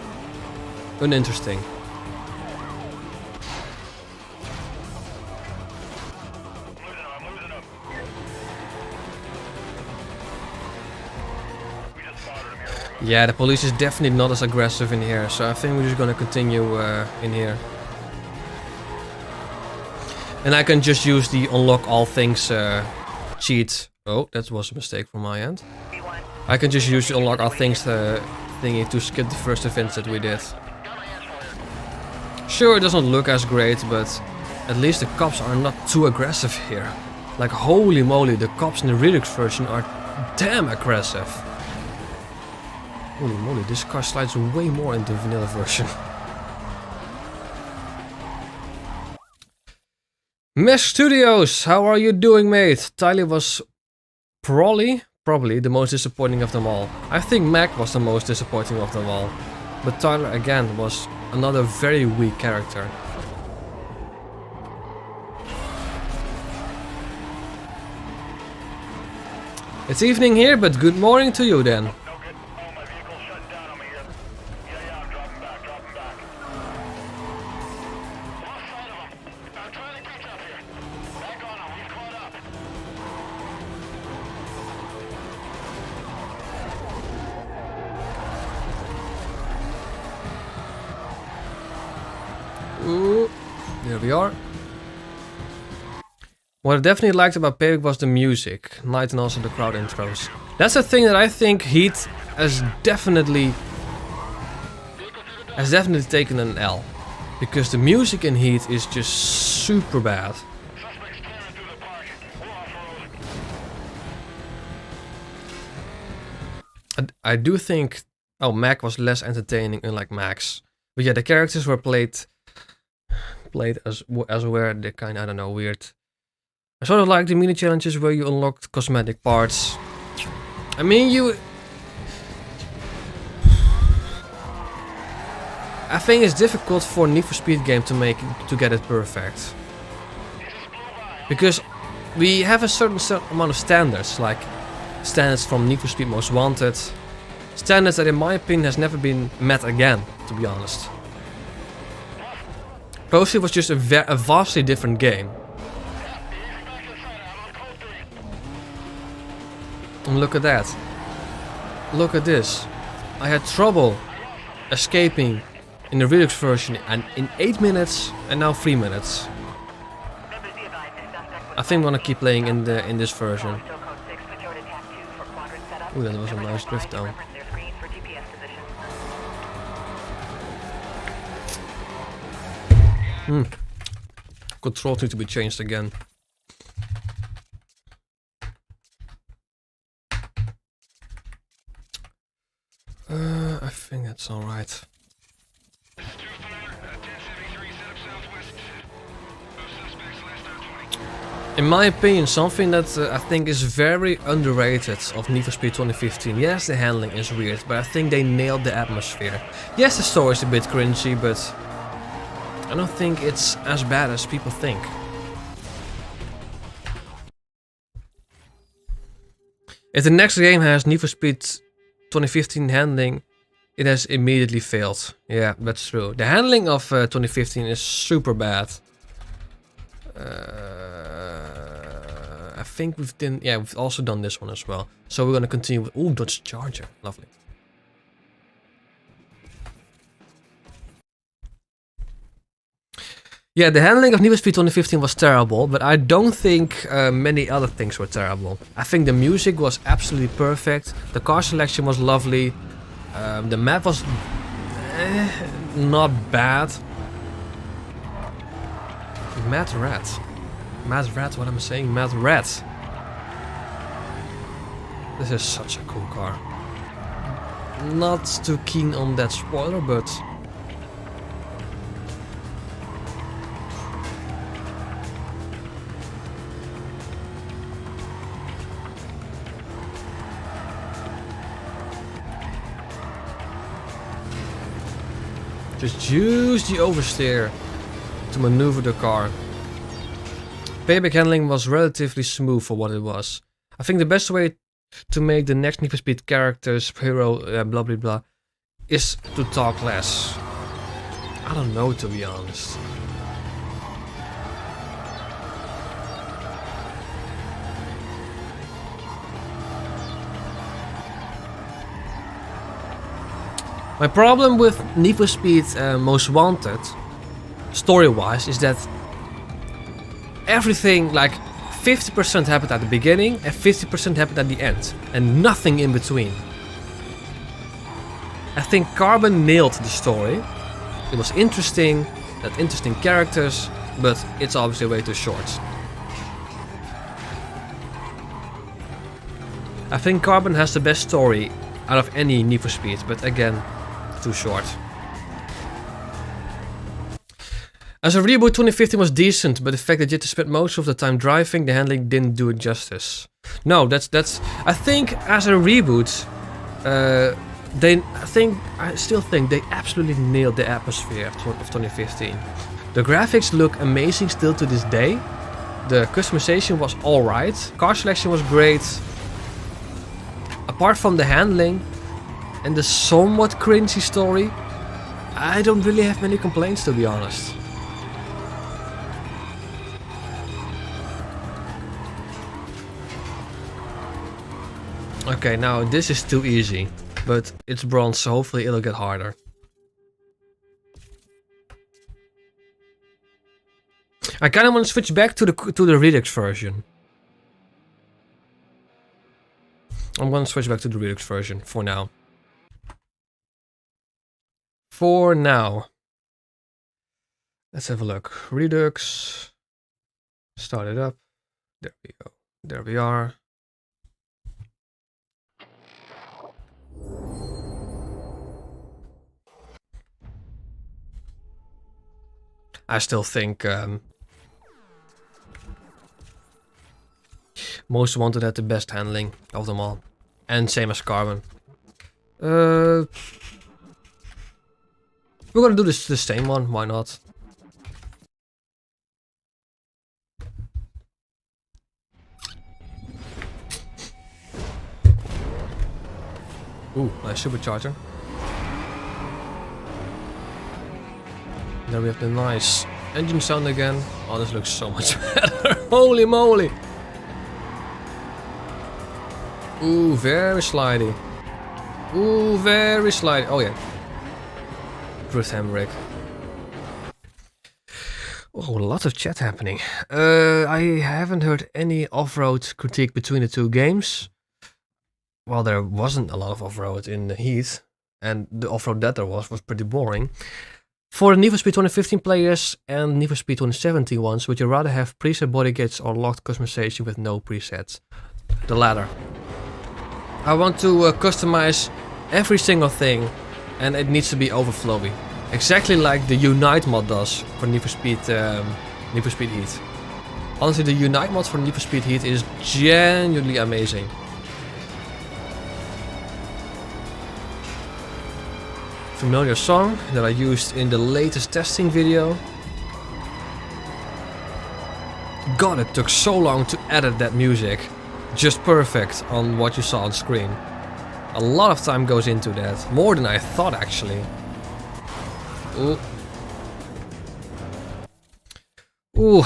Uninteresting. Yeah, the police is definitely not as aggressive in here, so I think we're just gonna continue in here. And I can just use the unlock all things cheat. Oh, that was a mistake from my end. I can just use the unlock all things thingy to skip the first events that we did. Sure, it doesn't look as great, but at least the cops are not too aggressive here. Like, holy moly, the cops in the Redux version are damn aggressive. Holy moly, this car slides way more in the vanilla version. Mesh Studios, how are you doing, mate? Tyler was probably the most disappointing of them all. I think Mac was the most disappointing of them all. But Tyler again was another very weak character. It's evening here, but good morning to you then. Ooh, there we are. What I definitely liked about Payback was the music, night and also the crowd intros. That's a thing that I think Heat has definitely taken an L. Because the music in Heat is just super bad. I do think, Mac was less entertaining, unlike Max. But yeah, the characters were played as where they kind of, I don't know, weird. I sort of like the mini challenges where you unlocked cosmetic parts. I mean, I think it's difficult for a Need for Speed game to get it perfect. Because we have a certain amount of standards, like standards from Need for Speed Most Wanted. Standards that in my opinion has never been met again, to be honest. Posty was just a vastly different game. And look at that. Look at this. I had trouble escaping in the Redux version and in 8 minutes and now 3 minutes. Members be advised, this suspect was I think I'm gonna keep playing in this version. still code 6. Switch over to TAC 2 for quadrant setup. Ooh, that was a Members nice are drift advised to down. reference their screens for GPS position. Controls need to be changed again. I think that's alright. In my opinion, something that I think is very underrated of Need for Speed 2015. Yes, the handling is weird, but I think they nailed the atmosphere. Yes, the story is a bit cringy, but I don't think it's as bad as people think. If the next game has Need for Speed 2015 handling, it has immediately failed. Yeah, that's true. The handling of 2015 is super bad. I think we've also done this one as well. So we're gonna continue with Dodge Charger. Lovely. Yeah, the handling of Need for Speed 2015 was terrible, but I don't think many other things were terrible. I think the music was absolutely perfect. The car selection was lovely. The map was not bad. Mad Rat, what am I saying? Mad Rat. This is such a cool car. Not too keen on that spoiler, but just use the oversteer to maneuver the car. Payback handling was relatively smooth for what it was. I think the best way to make the next Need for Speed characters, hero, blah blah blah, is to talk less. I don't know, to be honest. My problem with Need for Speed Most Wanted, story-wise, is that everything, like 50% happened at the beginning and 50% happened at the end, and nothing in between. I think Carbon nailed the story. It was interesting, had interesting characters, but it's obviously way too short. I think Carbon has the best story out of any Need for Speed, but again, too short. As a reboot, 2015 was decent, but the fact that you had to spend most of the time driving, the handling didn't do it justice. No, that's. I think as a reboot, I still think they absolutely nailed the atmosphere of 2015. The graphics look amazing still to this day. The customization was alright. Car selection was great. Apart from the handling and the somewhat cringy story, I don't really have many complaints, to be honest. Okay, now this is too easy, but it's bronze, so hopefully it'll get harder. I kind of want to switch back to the Redux version. I'm gonna switch back to the Redux version for now. For now. Let's have a look. Redux. Start it up. There we go. There we are. I still think Most Wanted had the best handling of them all. And same as Carbon. We're gonna do this the same one, why not? Ooh, nice supercharger. There we have the nice engine sound again. Oh, this looks so much better. Holy moly! Ooh, very slidey. Ooh, very slight. Oh yeah. Drift handbrake. Oh, a lot of chat happening. I haven't heard any off-road critique between the two games. Well, there wasn't a lot of off-road in the Heat, and the off-road that there was pretty boring. For the Need for Speed 2015 players and Need for Speed 2017 ones, would you rather have preset body kits or locked customization with no presets? The latter. I want to customize every single thing, and it needs to be overflowy. Exactly like the Unite mod does for Need for Speed Heat. Honestly, the Unite mod for Need for Speed Heat is genuinely amazing. Familiar song that I used in the latest testing video. God, it took so long to edit that music. Just perfect on what you saw on screen. A lot of time goes into that. More than I thought, actually. Ooh. Ooh.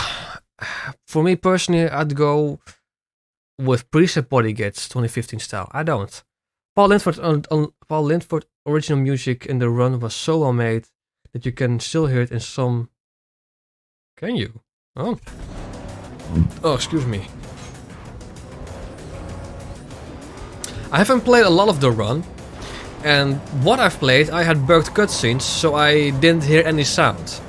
For me personally, I'd go with preset body kits 2015 style. I don't. Paul Lindford original music in the run was so well made that you can still hear it in some... Can you? Oh. Oh, excuse me. I haven't played a lot of the run, and what I've played, I had bugged cutscenes, so I didn't hear any sound.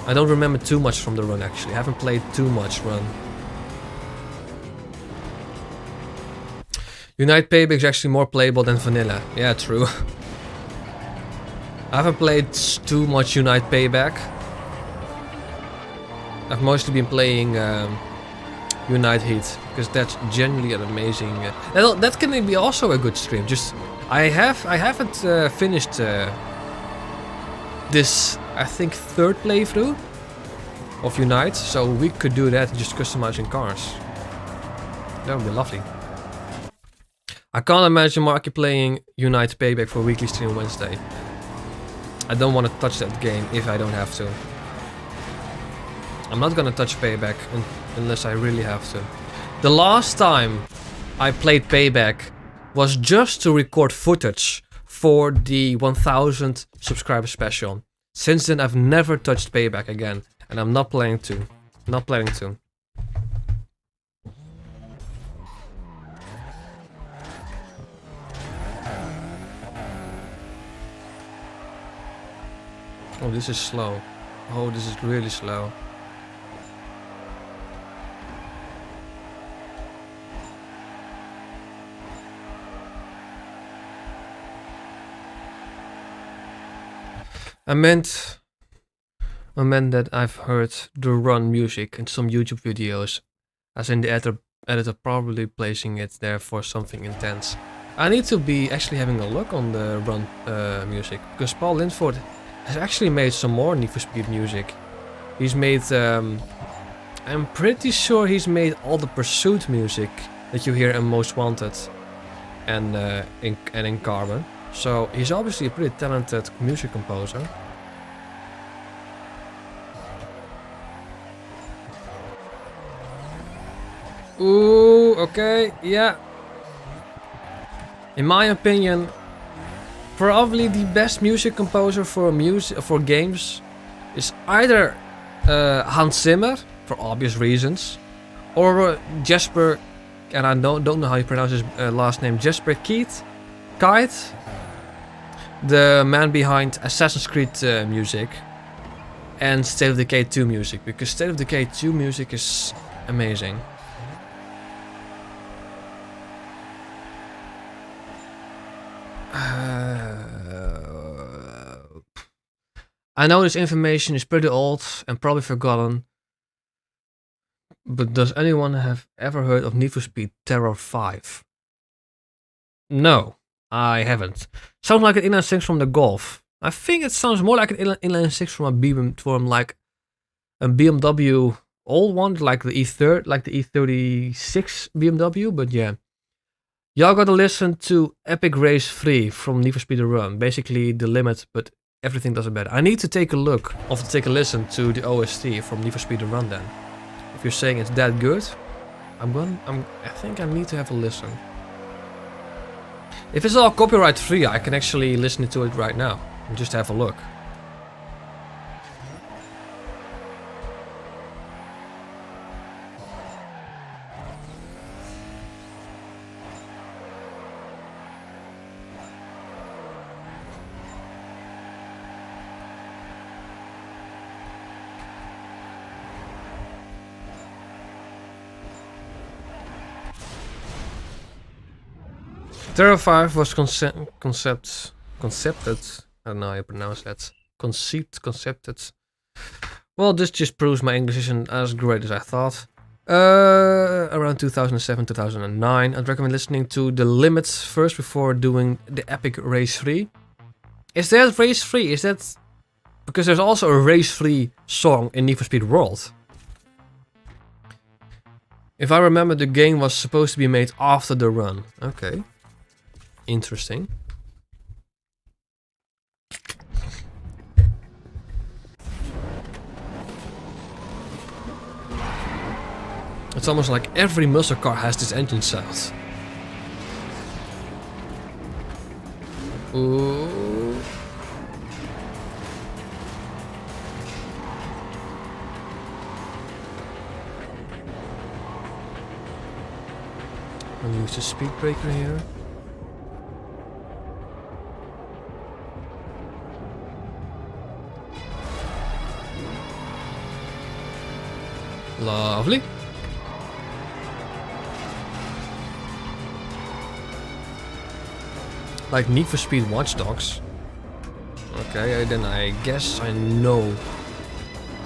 I don't remember too much from the run actually. I haven't played too much run. Unite Payback is actually more playable than vanilla. Yeah, true. I haven't played too much Unite Payback. I've mostly been playing Unite Heat, because that's genuinely an amazing... that can be also a good stream. Just I haven't finished this, I think, third playthrough of Unite, so we could do that just customizing cars. That would be lovely. I can't imagine Marky playing Unite Payback for weekly stream Wednesday. I don't want to touch that game if I don't have to. I'm not gonna touch Payback unless I really have to. The last time I played Payback was just to record footage for the 1000 subscriber special. Since then I've never touched Payback again, and I'm not planning to. Not planning to. Oh, this is slow. Oh, this is really slow. I meant that I've heard the run music in some YouTube videos, as in the editor probably placing it there for something intense. I need to be actually having a look on the run music, because Paul Lindford has actually made some more Need for Speed music. He's made, I'm pretty sure he's made all the Pursuit music that you hear in Most Wanted and in Carbon. So he's obviously a pretty talented music composer. Ooh, okay, yeah. In my opinion, probably the best music composer for games is either Hans Zimmer, for obvious reasons, or Jesper, and I don't know how you pronounce his last name, Jesper Kite, the man behind Assassin's Creed music and State of Decay 2 music, because State of Decay 2 music is amazing. I know this information is pretty old and probably forgotten, but does anyone have ever heard of Need for Speed Terror 5? No, I haven't. Sounds like an inline 6 from the Golf. I think it sounds more like an inline 6 from a BMW old one, like the E30, like the E36 BMW. But yeah, y'all gotta listen to Epic Race 3 from Need for Speed The Run. Basically the limit, but everything does it better. I need to take a look, or to take a listen to the OST from Need for Speed The Run then. If you're saying it's that good, I think I need to have a listen. If it's all copyright free, I can actually listen to it right now and just have a look. Terra 5 was concepted, I don't know how you pronounce that, concepted. Well, this just proves my English isn't as great as I thought. Around 2007, 2009, I'd recommend listening to The Limits first before doing the epic Race 3. Is that Race 3? Is that... Because there's also a Race 3 song in Need for Speed World. If I remember, the game was supposed to be made after the run. Okay. Interesting. It's almost like every muscle car has this engine sound. Ooh. I'll use the speed breaker here. Lovely. Like Need for Speed Watch Dogs. Okay, then I guess I know,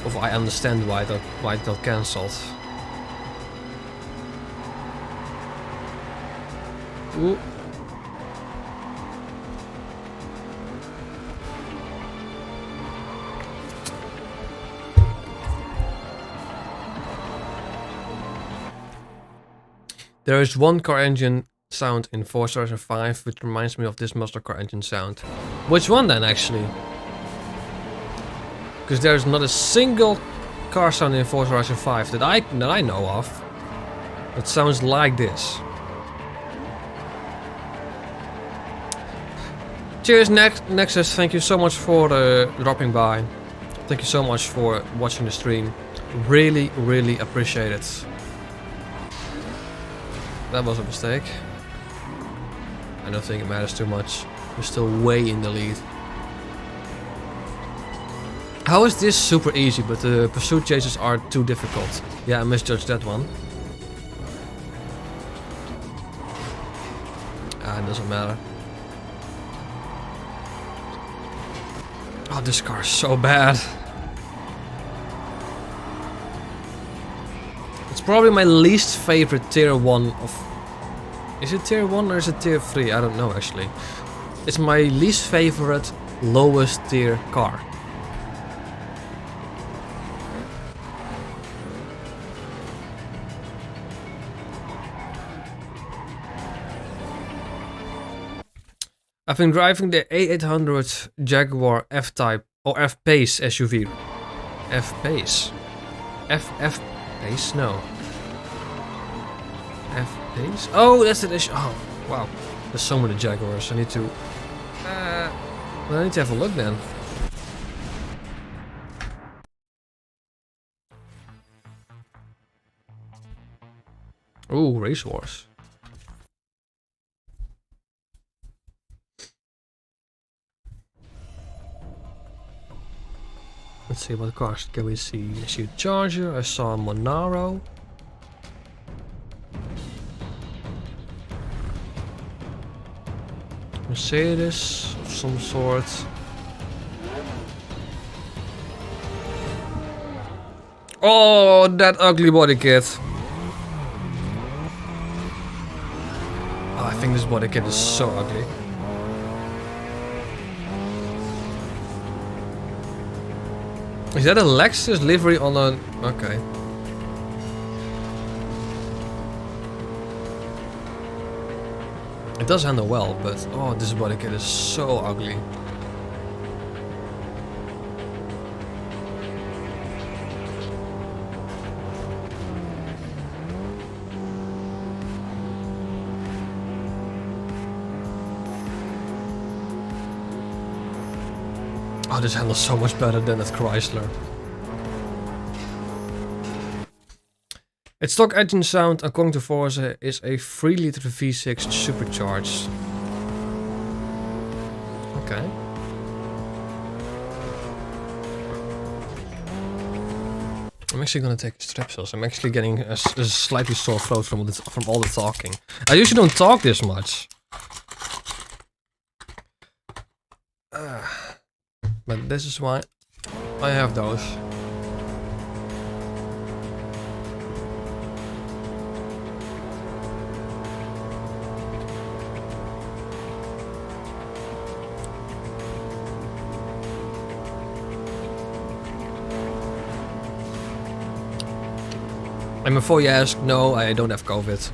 or I understand why it got cancelled. Ooh. There is one car engine sound in Forza Horizon 5 which reminds me of this muscle car engine sound. Which one then, actually? Because there's not a single car sound in Forza Horizon 5 that I know of that sounds like this. Cheers, Nexus. Thank you so much for dropping by. Thank you so much for watching the stream. Really, really appreciate it. That was a mistake. I don't think it matters too much. We're still way in the lead. How is this super easy, but the pursuit chases are too difficult? Yeah, I misjudged that one. It doesn't matter. Oh, this car is so bad. It's probably my least favorite tier 1 of... Is it tier 1 or is it tier 3? I don't know, actually. It's my least favorite lowest tier car. I've been driving the A800 Jaguar F-Type or F-Pace SUV. F-Pace? F-Pace? No. F-Pace? Oh, that's an issue. Oh, wow. There's so many Jaguars. I need to... well, I need to have a look then. Ooh, Race Wars. Let's see what cars can we see. I see a Charger, I saw a Monaro. Mercedes of some sort. Oh, that ugly body kit. Oh, I think this body kit is so ugly. Is that a Lexus livery on a... Okay. It does handle well, but... Oh, this body kit is so ugly. Oh, this handles so much better than that Chrysler. Its stock engine sound, according to Forza, is a 3-liter V6 supercharged. Okay. I'm actually gonna take a strepsils. I'm actually getting a slightly sore throat from all the talking. I usually don't talk this much. But this is why I have those. And before you ask, no, I don't have COVID.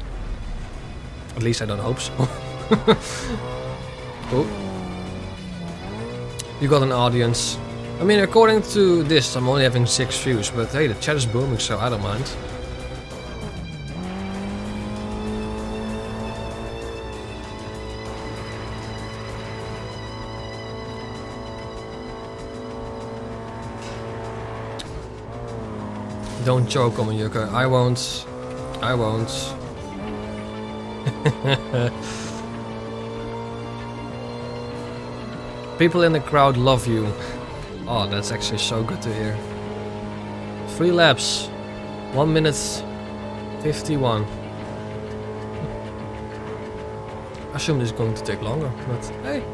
At least I don't hope so. Oh. You got an audience. I mean, according to this, I'm only having 6 views, but hey, the chat is booming, so I don't mind. Don't choke on me, Yuka. I won't. I won't. People in the crowd love you. Oh, that's actually so good to hear. 3 laps. 1 minute 51. I assume this is going to take longer, but hey.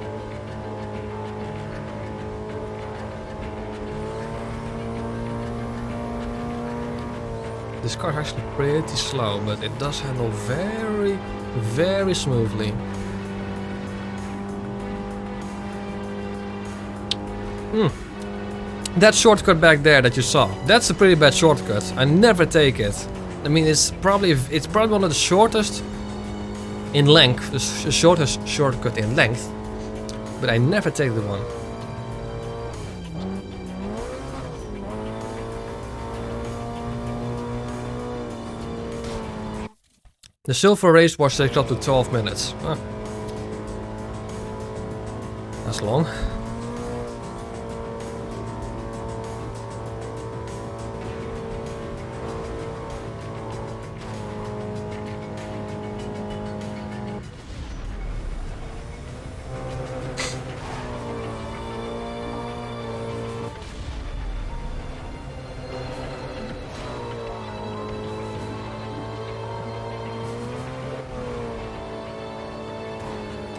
This car is actually pretty slow, but it does handle very, very smoothly. That shortcut back there that you saw, that's a pretty bad shortcut. I never take it. I mean, it's probably one of the shortest in length, the shortest shortcut in length, but I never take the one. The silver race watch takes up to 12 minutes. Huh. That's long.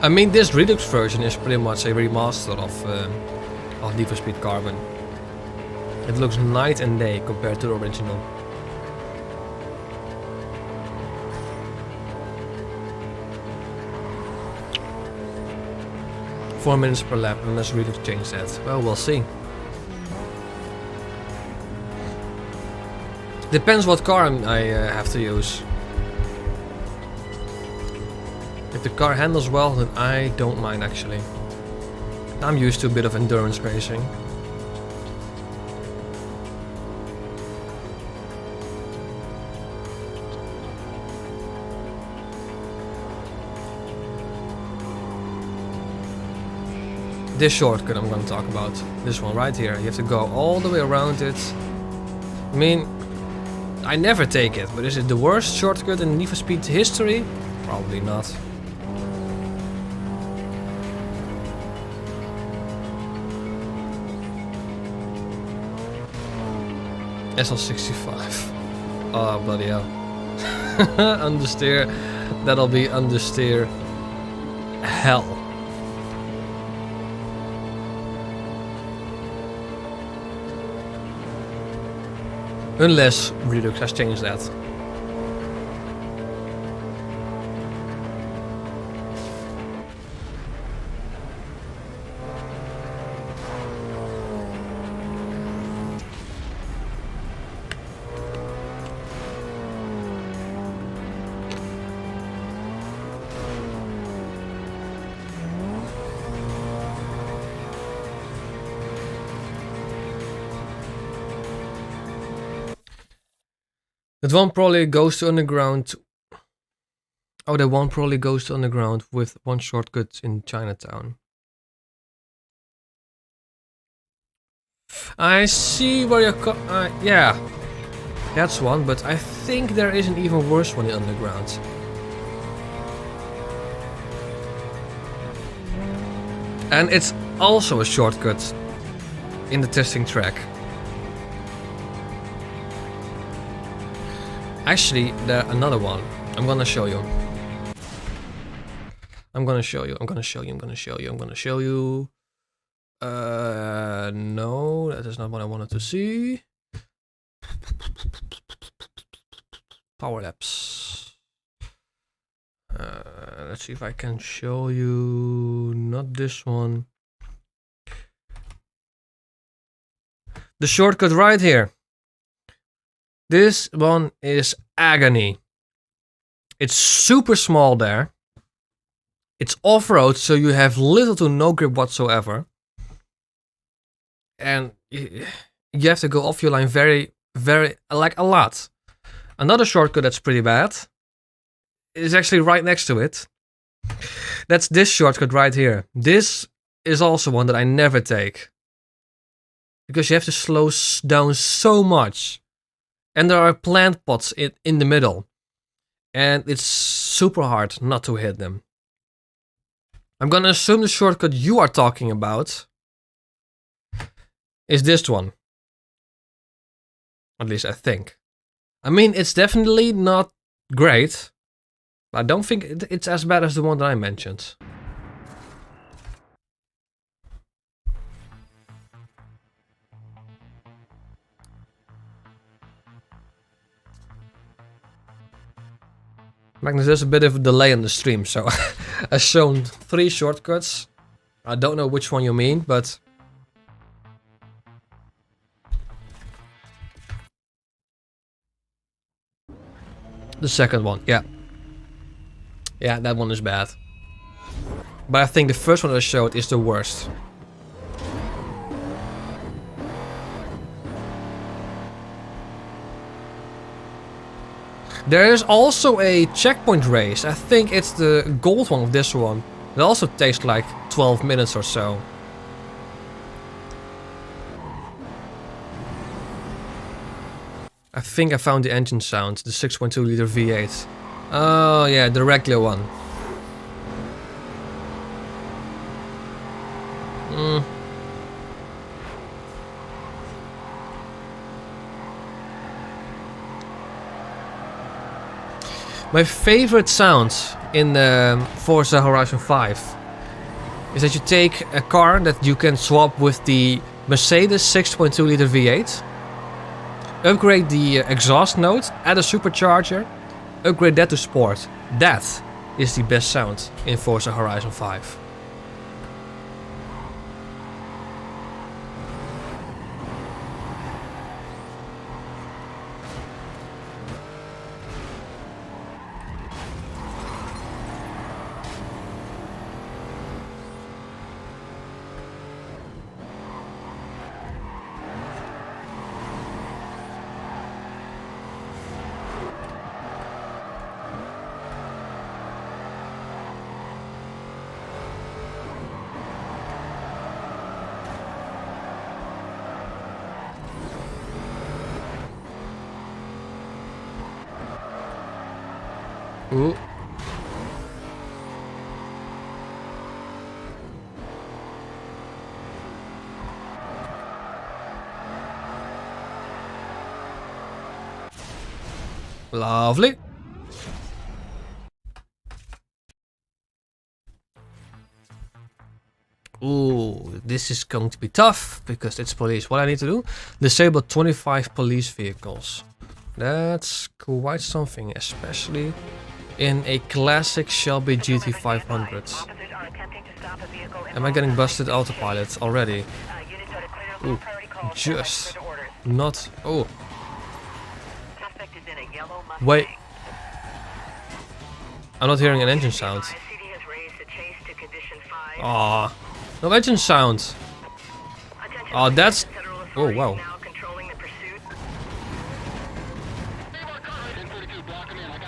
I mean, this Redux version is pretty much a remaster of Need for Speed Carbon. It looks night and day compared to the original. Four minutes per lap unless Redux changed that. Well, we'll see. Depends what car I have to use. If the car handles well, then I don't mind actually. I'm used to a bit of endurance racing. This shortcut I'm gonna talk about. This one right here. You have to go all the way around it. I mean, I never take it, but is it the worst shortcut in Need for Speed history? Probably not. SL65. Oh, bloody hell. Understeer. That'll be understeer hell. Unless Redux has changed that. That one probably goes to underground. Oh, that one probably goes to underground with one shortcut in Chinatown. I see where you're yeah. That's one, but I think there is an even worse one in underground. And it's also a shortcut in the testing track. Actually, there's another one. I'm gonna show you. I'm gonna show you. No, that is not what I wanted to see. Power Labs. Let's see if I can show you. Not this one. The shortcut right here. This one is agony. It's super small there. It's off-road, so you have little to no grip whatsoever. And you have to go off your line very, like a lot. Another shortcut that's pretty bad is actually right next to it. That's this shortcut right here. This is also one that I never take. Because you have to slow down so much. And there are plant pots in the middle. And it's super hard not to hit them. I'm gonna assume the shortcut you are talking about is this one. At least I think. I mean, it's definitely not great. But I don't think it's as bad as the one that I mentioned. Magnus, there's a bit of a delay on the stream, so I've shown 3 shortcuts. I don't know which one you mean, but... The second one, yeah. Yeah, that one is bad. But I think the first one I showed is the worst. There is also a checkpoint race. I think it's the gold one of this one. It also takes like 12 minutes or so. I think I found the engine sound, the 6.2 liter V8. Oh yeah, the regular one. My favorite sound in Forza Horizon 5 is that you take a car that you can swap with the Mercedes 6.2 liter V8, upgrade the exhaust note, add a supercharger, upgrade that to sport. That is the best sound in Forza Horizon 5. Ooh. Lovely. Ooh, this is going to be tough because it's police. What I need to do? Disable 25 police vehicles. That's quite something, especially in a classic Shelby GT500. Am I getting busted autopilot already? Ooh, just not. Oh. Wait. I'm not hearing an engine sound. Aw. No engine sound. Oh, that's... Oh, wow.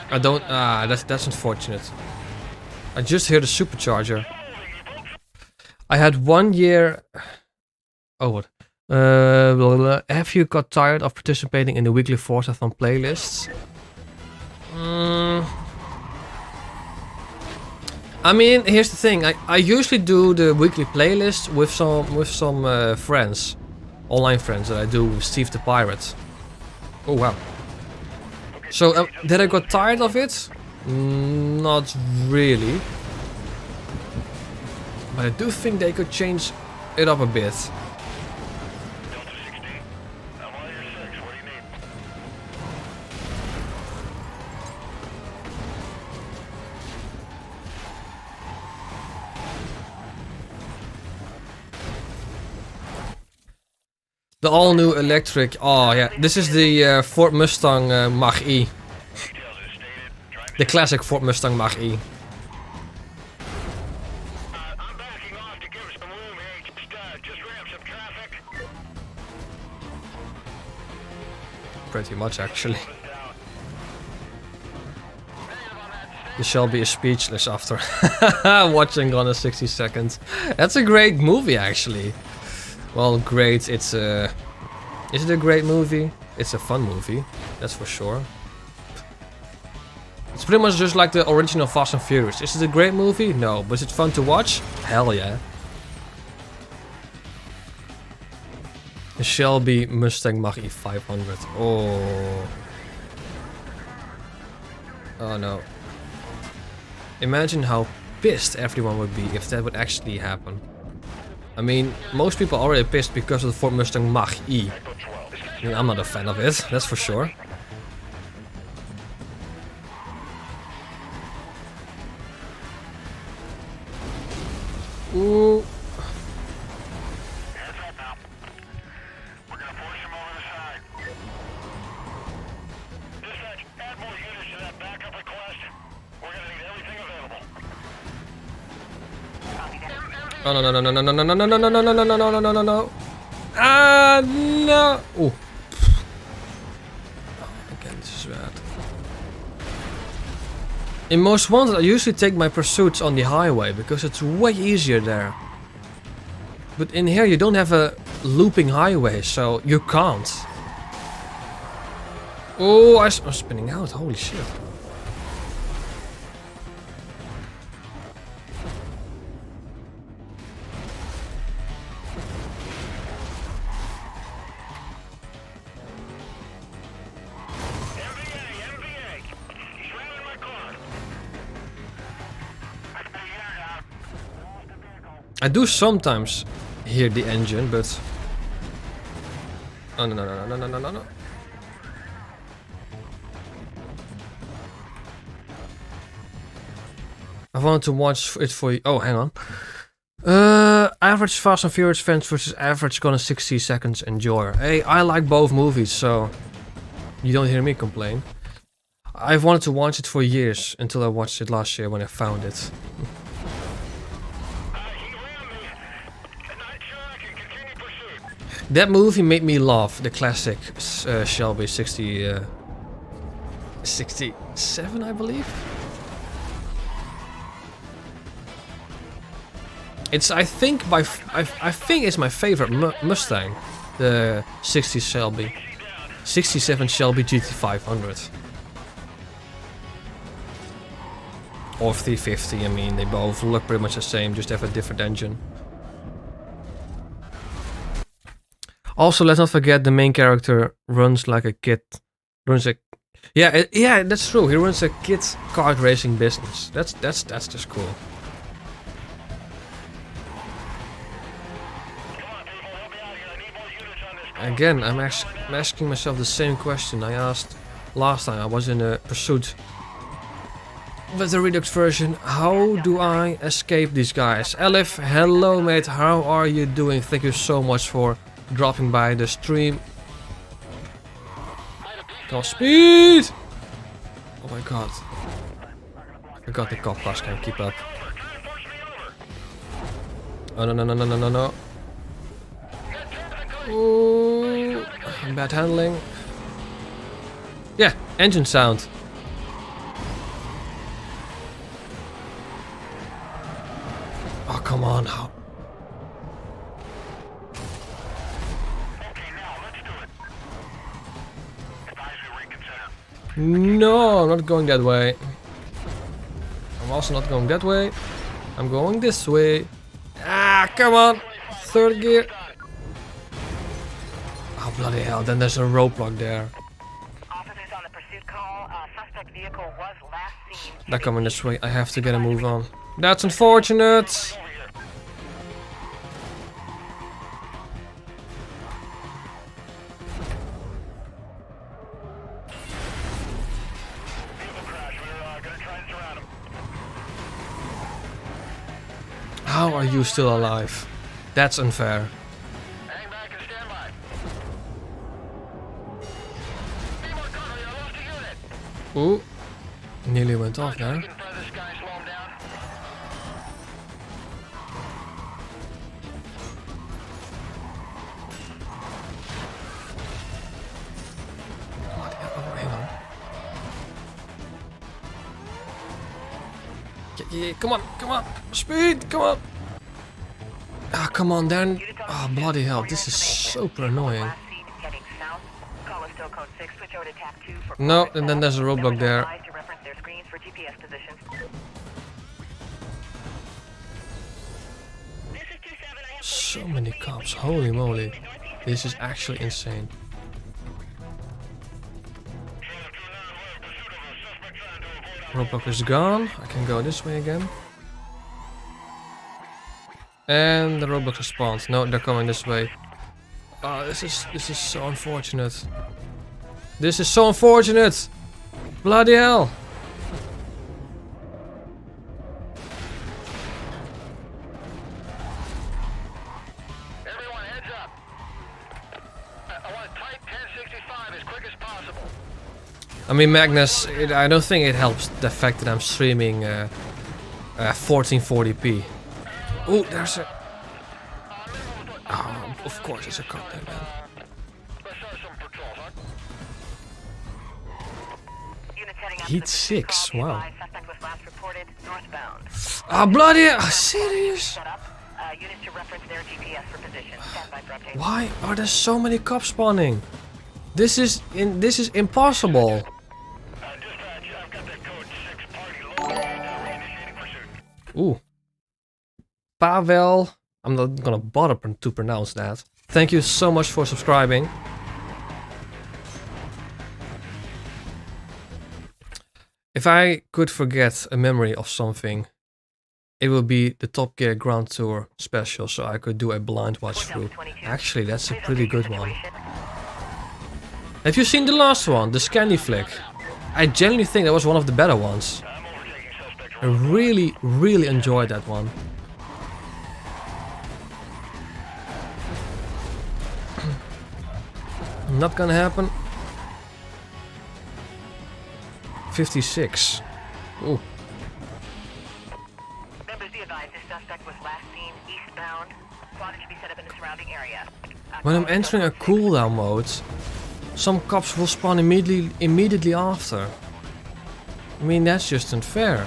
I don't... Ah, that's unfortunate. I just hear the supercharger. I had 1 year... Oh, what? Blah, blah. Have you got tired of participating in the weekly Forzathon playlists? I mean, here's the thing. I usually do the weekly playlist with some friends, online friends that I do with Steve the Pirate. Oh wow. So did I got tired of it? Not really. But I do think they could change it up a bit. Delta 16. I'm on your 6. What do you need? The all new electric. Oh yeah, this is the Ford Mustang Mach-E. Details as stated. Trying to The classic Ford Mustang Mach-E. I'm backing off to give some room here. Just ramp some traffic. Pretty much actually. The Shelby is speechless after watching on a 60 seconds. That's a great movie actually. Well, great. It's a. Is it a great movie? It's a fun movie, that's for sure. It's pretty much just like the original Fast and Furious. Is it a great movie? No, but is it fun to watch? Hell yeah. The Shelby Mustang Mach-E 500. Oh. Oh no. Imagine how pissed everyone would be if that would actually happen. I mean, most people are already pissed because of the Ford Mustang Mach-E. I mean, I'm not a fan of it, that's for sure. Ooh. Heads up now. We're gonna force him over the side. Dispatch, add more units to that backup request. We're gonna need everything available. Oh no no no no no no no no no no no no no no no no no. Ah no. Ooh. Again, this is bad. In Most Wanted, I usually take my pursuits on the highway because it's way easier there. But in here, you don't have a looping highway, so you can't. Oh, I'm spinning out. Holy shit. I do sometimes hear the engine, but... Oh no no no no no no no no. I wanted to watch it for you. Oh, hang on. Average Fast and Furious fans versus average Gone in 60 Seconds enjoyer. Hey, I like both movies, so you don't hear me complain. I've wanted to watch it for years until I watched it last year when I found it. That movie made me love the classic Shelby 67, I believe. It's I think it's my favorite Mustang, the 67 Shelby GT500 or 350. I mean, they both look pretty much the same, just have a different engine. Also, let's not forget the main character runs like a kid. Yeah, that's true. He runs a kid kart racing business. That's just cool. Again, I'm asking myself the same question I asked last time I was in a pursuit with the Redux version. How do I escape these guys? Elif, hello mate, how are you doing? Thank you so much for dropping by the stream. Go speed! Oh my god. I got the cop cars, can't keep up. Oh no no no no no no no. Ooh, bad handling. Yeah, engine sound. Oh come on. No, I'm not going that way. I'm also not going that way. I'm going this way. Ah, come on. Third gear. Oh, bloody hell. Then there's a roadblock there. Officers on the pursuit call. Suspect vehicle was last seen. They're coming this way. I have to get a move on. That's unfortunate. How are you still alive? That's unfair. Hang back and stand by. Need more cover, you lost a unit. Ooh. Nearly went off there. Get in front of this guy, slow him down. Oh, hang on. Yeah, come on, come on. Speed, come on. Ah, come on then. Oh, bloody hell. This is super annoying. Last seen heading south. Call is still code 6. Switch over to TAC 2 for No, and then there's a roadblock there. advised to reference their screens for GPS positions. So many cops. Holy moly. This is actually insane. Roadblock is gone. I can go this way again. And the roadblock responds. No, they're coming this way. Oh, this is so unfortunate. This is so unfortunate. Bloody hell. Everyone, heads up. I want a tight 1065 as quick as possible. I mean, Magnus, I don't think it helps the fact that I'm streaming 1440p. Oh, there's a... Oh, of course there's a cop there, man. Let's start some patrols, huh? Units heading up Heat to the pursuit 6, call. Be wow. advised, suspect was last reported northbound. Ah, bloody hell, serious? Set up. Units to reference their GPS for position. Stand by for updates. Why are there so many cops spawning? This is impossible. Dispatch, I've got that code 6 party located. Reinitiating pursuit. Ooh. Pavel. I'm not gonna bother to pronounce that. Thank you so much for subscribing. If I could forget a memory of something, it would be the Top Gear Grand Tour special, so I could do a blind watch through. Actually, that's a pretty good one. Have you seen the last one, the Scandi flick? I genuinely think that was one of the better ones. I really, really enjoyed that one. Not gonna happen. 56. Ooh. Members be advised this suspect was last seen eastbound. Plotted to be set up in the surrounding area. When I'm entering a cooldown mode, some cops will spawn immediately after. I mean, that's just unfair.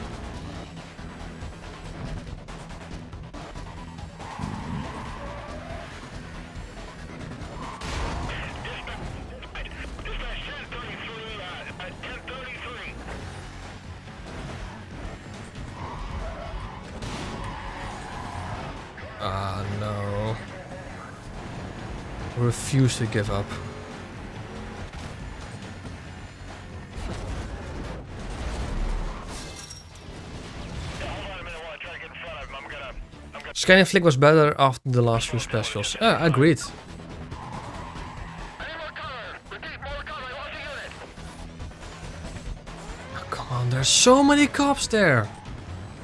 Ah, no. I refuse to give up. Scanning Flick was better after the last few specials. Yeah, agreed. Oh, come on, there's so many cops there.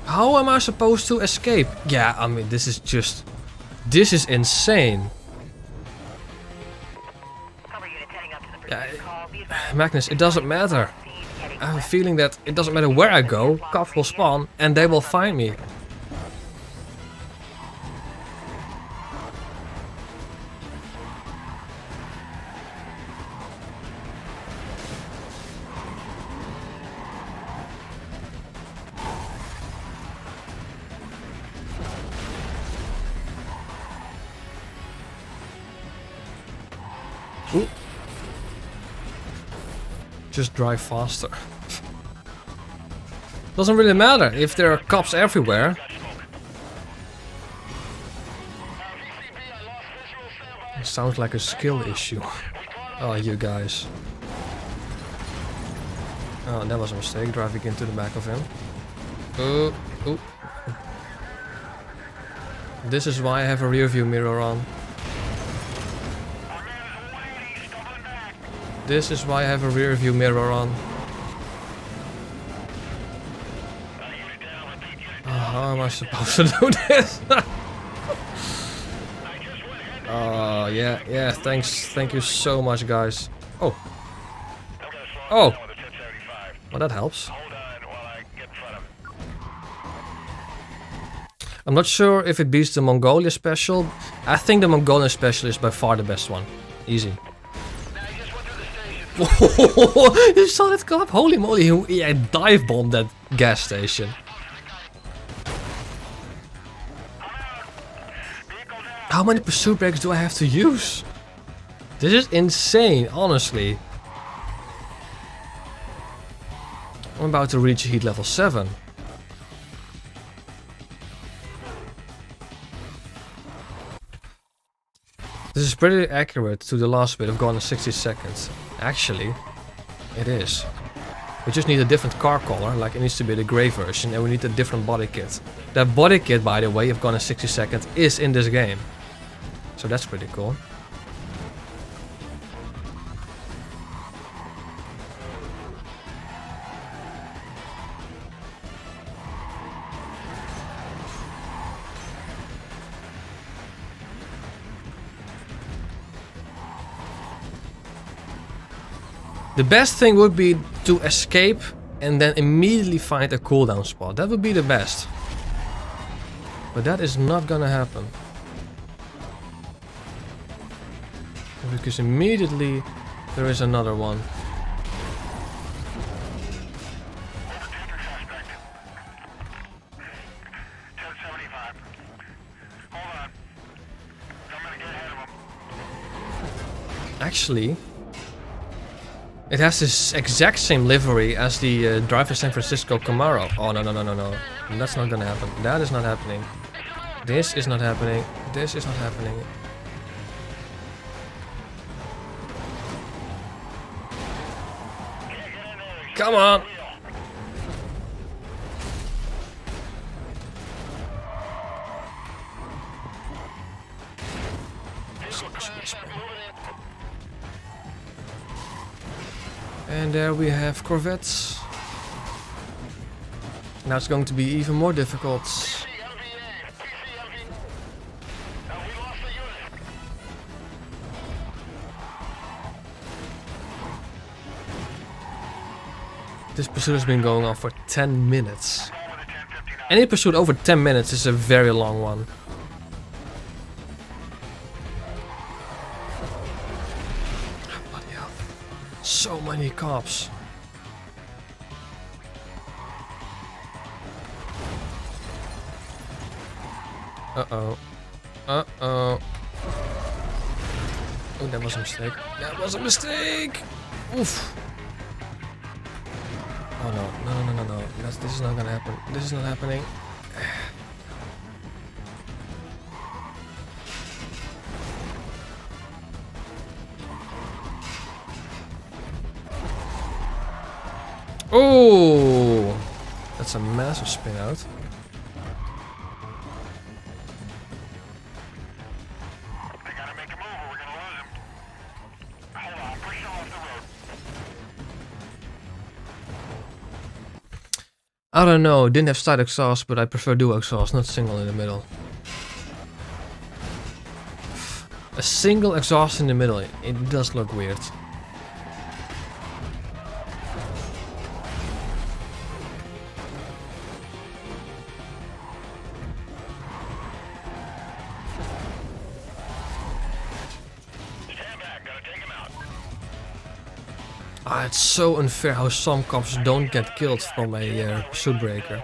How am I supposed to escape? Yeah, I mean, this is just... This is insane. Yeah, Magnus, it doesn't matter. I have a feeling that it doesn't matter where I go, cops will spawn and they will find me. Ooh. just drive faster. Doesn't really matter if there are cops everywhere. It sounds like a skill issue. Oh, you guys. Oh, that was a mistake, driving into the back of him. Oh. This is why I have a rear view mirror on. This is why I have a rear view mirror on. How am I supposed to do this? Oh, yeah, thank you so much, guys. Oh. Well, that helps. I'm not sure if it beats the Mongolia special. I think the Mongolian special is by far the best one. Easy. You saw that cop? Holy moly, he dive bombed that gas station. How many pursuit brakes do I have to use? This is insane, honestly. I'm about to reach heat level 7. This is pretty accurate to the last bit of gone in 60 seconds. Actually, it is. We just need a different car color, like it needs to be the grey version, and we need a different body kit. That body kit, by the way, of gone in 60 seconds is in this game. So that's pretty cool. The best thing would be to escape and then immediately find a cooldown spot. That would be the best. But that is not gonna happen. Because immediately there is another one. Actually, it has this exact same livery as the Driver San Francisco Camaro. Oh, no. That's not gonna happen. That is not happening. This is not happening. This is not happening. Come on! And there we have Corvettes. Now it's going to be even more difficult. This pursuit has been going on for 10 minutes. Any pursuit over 10 minutes is a very long one. Bloody hell. So many cops. Uh-oh. Uh-oh. Oh, that was a mistake. That was a mistake! Oof. Oh no. This is not gonna happen. This is not happening. Oh! That's a massive spin out. I don't know, didn't have side exhaust, but I prefer dual exhaust, not single in the middle. A single exhaust in the middle, it does look weird. Ah, it's so unfair how some cops don't get killed from a pursuit breaker.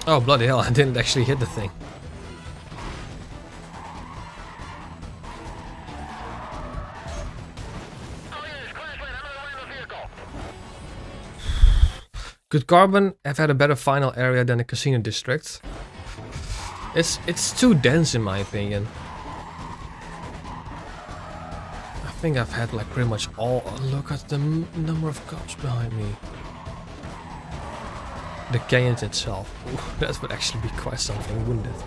Oh, bloody hell, I didn't actually hit the thing. Could Carbon have had a better final area than the casino district? It's too dense in my opinion. I think I've had like pretty much all. Oh, look at the number of cops behind me. The canyon itself. Ooh, that would actually be quite something, wouldn't it?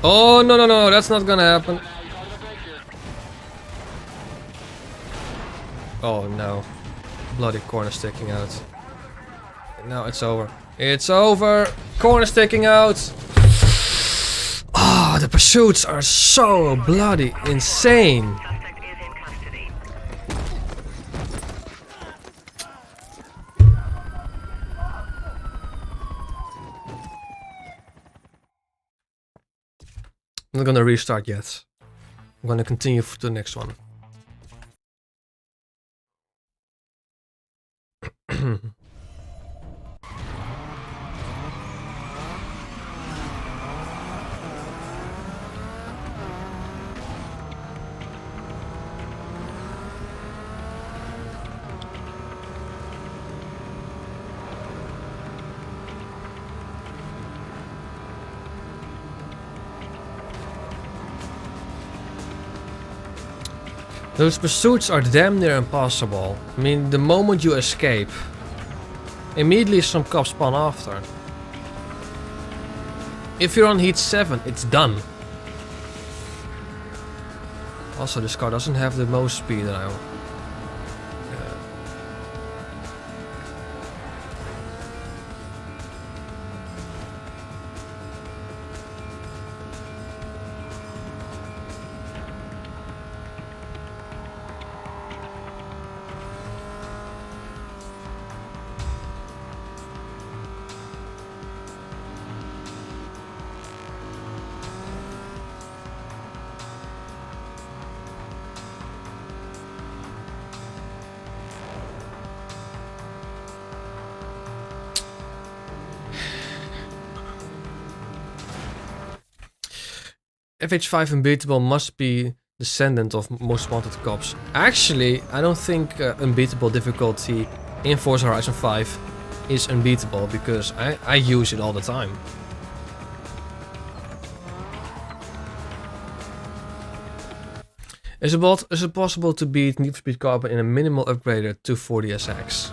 Oh, no, no, no, that's not gonna happen. Oh no. Bloody corner sticking out. Now it's over. It's over! Corner sticking out! Ah, the pursuits are so bloody insane! Suspect is in custody. I'm not gonna restart yet. I'm gonna continue to the next one. Those pursuits are damn near impossible. I mean, the moment you escape, immediately some cops spawn after. If you're on heat 7, it's done. Also, this car doesn't have the most speed that I... FH5 Unbeatable must be descendant of Most Wanted Cops. Actually, I don't think Unbeatable difficulty in Forza Horizon 5 is unbeatable because I use it all the time. Is it possible to beat Need for Speed Carbon in a minimal upgraded 240SX?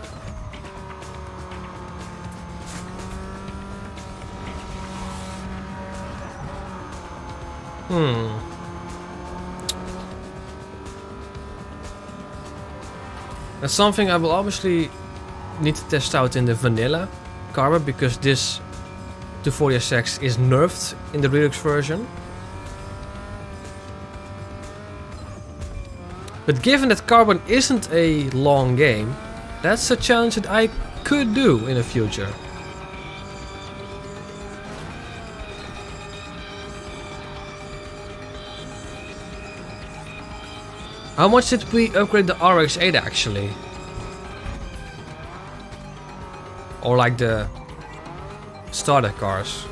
That's something I will obviously need to test out in the vanilla Carbon because this 240SX is nerfed in the Redux version. But given that Carbon isn't a long game, that's a challenge that I could do in the future. How much did we upgrade the RX-8 actually? Or like the starter cars?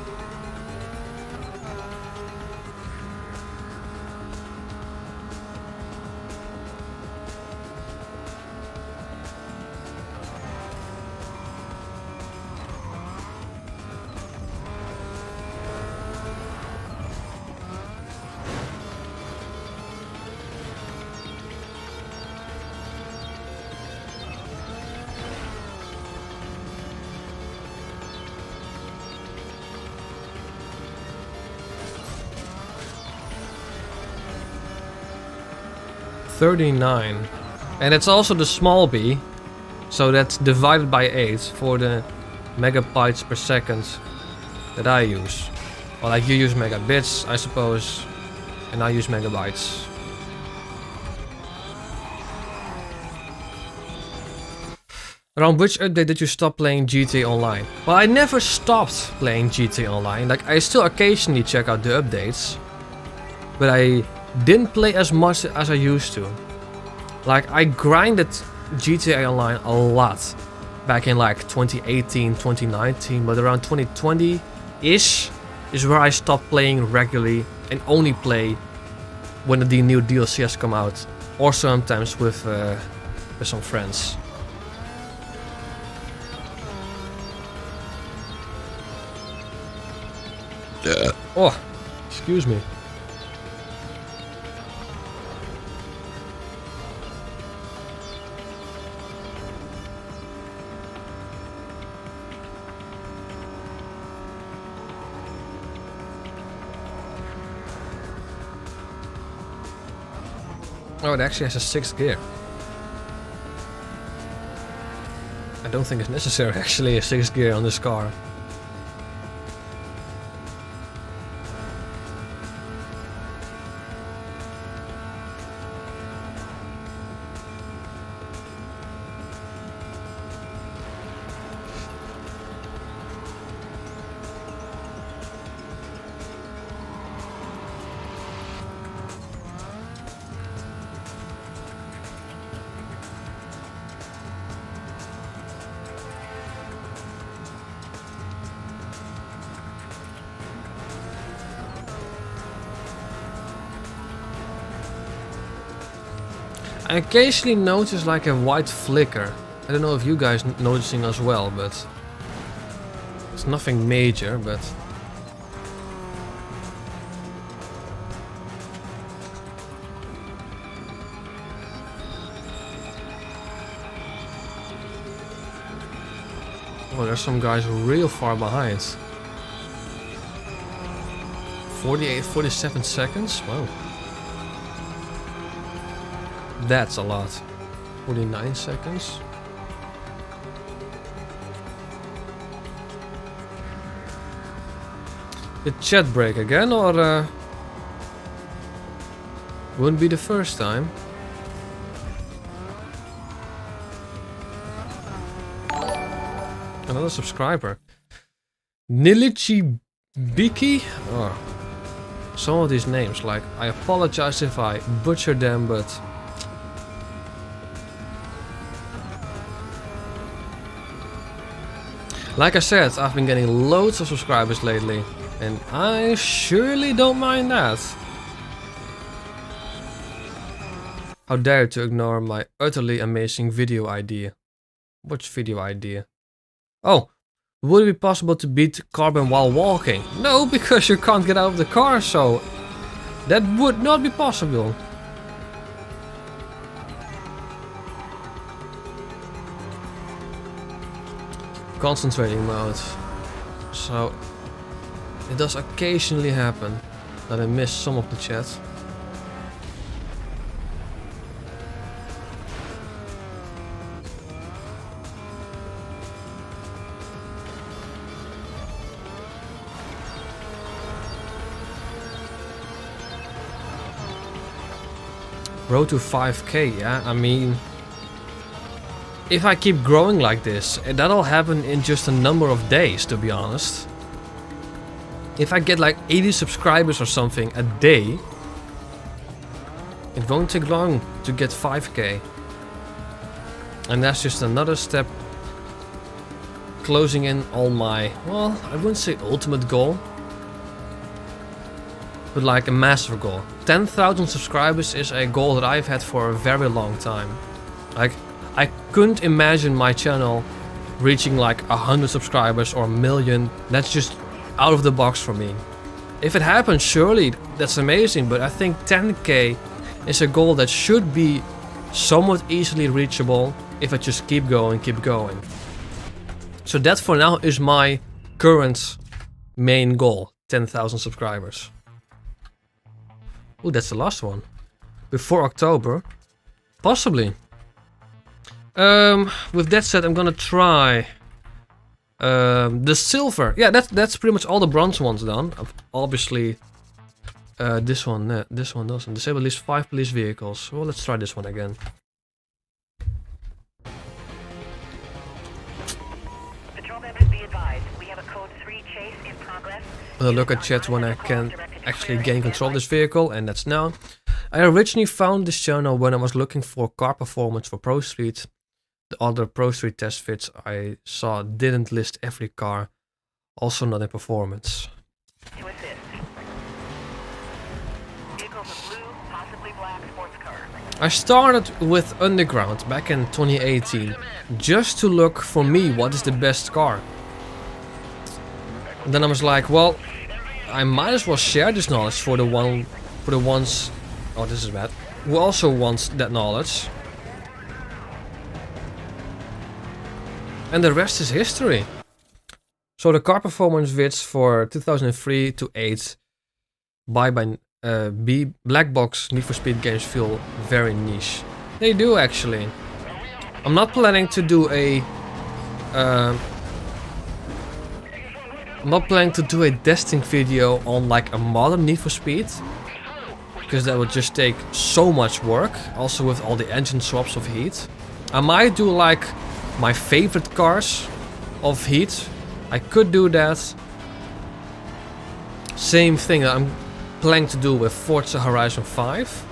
$39, and it's also the small b, so that's divided by 8 for the megabytes per second that I use. Well, like you use megabits, I suppose, and I use megabytes. Around which update did you stop playing GTA Online? Well, I never stopped playing GTA Online, like I still occasionally check out the updates. but I didn't play as much as I used to. Like, I grinded GTA Online a lot back in like 2018, 2019, but around 2020-ish is where I stopped playing regularly and only play when the new DLC has come out, or sometimes with some friends. Oh, excuse me. Oh, it actually has a 6th gear. I don't think it's necessary actually a 6th gear on this car. I occasionally notice like a white flicker. I don't know if you guys noticing as well, but it's nothing major, but oh, there's some guys real far behind. 47 seconds? Wow. That's a lot. 49 seconds. Did chat break again, or wouldn't be the first time? Another subscriber. Nilichi Biki? Oh. Some of these names, like, I apologize if I butcher them, but like I said, I've been getting loads of subscribers lately, and I surely don't mind that. How dare you to ignore my utterly amazing video idea? Which video idea? Oh, would it be possible to beat Carbon while walking? No, because you can't get out of the car, so that would not be possible. Concentrating mode. So it does occasionally happen that I miss some of the chat. Road to 5k, yeah, I mean, if I keep growing like this, that'll happen in just a number of days, to be honest. If I get like 80 subscribers or something a day, it won't take long to get 5k. And that's just another step closing in on my, well, I wouldn't say ultimate goal, but like a massive goal. 10,000 subscribers is a goal that I've had for a very long time. Like, I couldn't imagine my channel reaching like 100 subscribers or 1 million. That's just out of the box for me. If it happens, surely that's amazing, but I think 10k is a goal that should be somewhat easily reachable if I just keep going, keep going. So that for now is my current main goal, 10,000 subscribers. Oh, that's the last one. Before October? Possibly. With that said, I'm gonna try the silver. Yeah, that's pretty much all the bronze ones done. Obviously, this one doesn't. Disable at least 5 police vehicles. Well, let's try this one again. Patrol members, be advised. We have a code 3 chase in progress. I'll look at chat when I can actually gain control of this vehicle, and that's now. I originally found this channel when I was looking for car performance for Pro Street. The other Pro Street test vids I saw didn't list every car, also not in performance. To assist. Vehicles of blue, possibly black sports car. I started with Underground back in 2018, just to look for me what is the best car. And then I was like, well, I might as well share this knowledge for the ones, oh this is bad, who also wants that knowledge. And the rest is history. So the car performance vids for 2003 to 8 by Black Box Need for Speed games feel very niche. They do actually. I'm not planning to do a testing video on like a modern Need for Speed, because that would just take so much work, also with all the engine swaps of Heat. I might do like my favorite cars of Heat. I could do that. Same thing that I'm planning to do with Forza Horizon 5.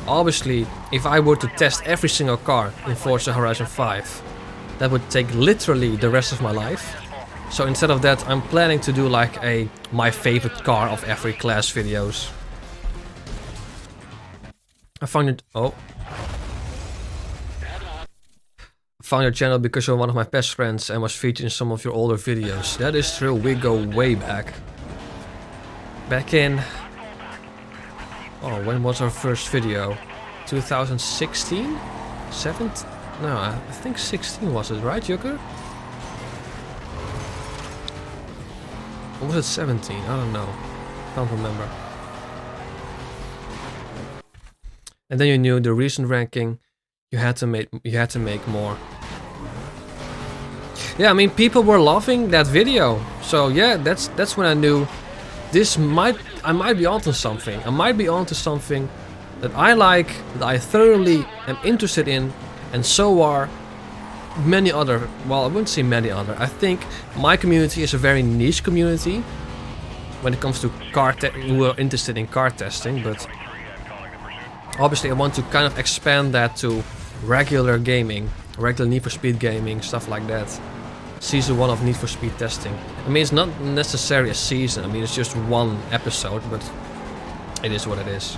Obviously, if I were to test every single car in Forza Horizon 5, that would take literally the rest of my life. So instead of that, I'm planning to do like a my favorite car of every class videos. I found it. Oh. Found your channel because you're one of my best friends and was featured in some of your older videos. That is true, we go way back. Back in... Oh, when was our first video? 2016? 17? No, I think 16 was it, right, Jucker? Or was it 17? I don't know. Can't remember. And then you knew the recent ranking. You had to make more. Yeah, I mean, people were loving that video. So yeah, that's when I knew I might be onto something. I might be onto something that I like, that I thoroughly am interested in, and so are many other. Well, I wouldn't say many other. I think my community is a very niche community when it comes to who are interested in car testing, but obviously I want to kind of expand that to regular gaming, regular Need for Speed gaming, stuff like that. Season 1 of Need for Speed testing. I mean, it's not necessarily a season, I mean, it's just one episode, but it is what it is.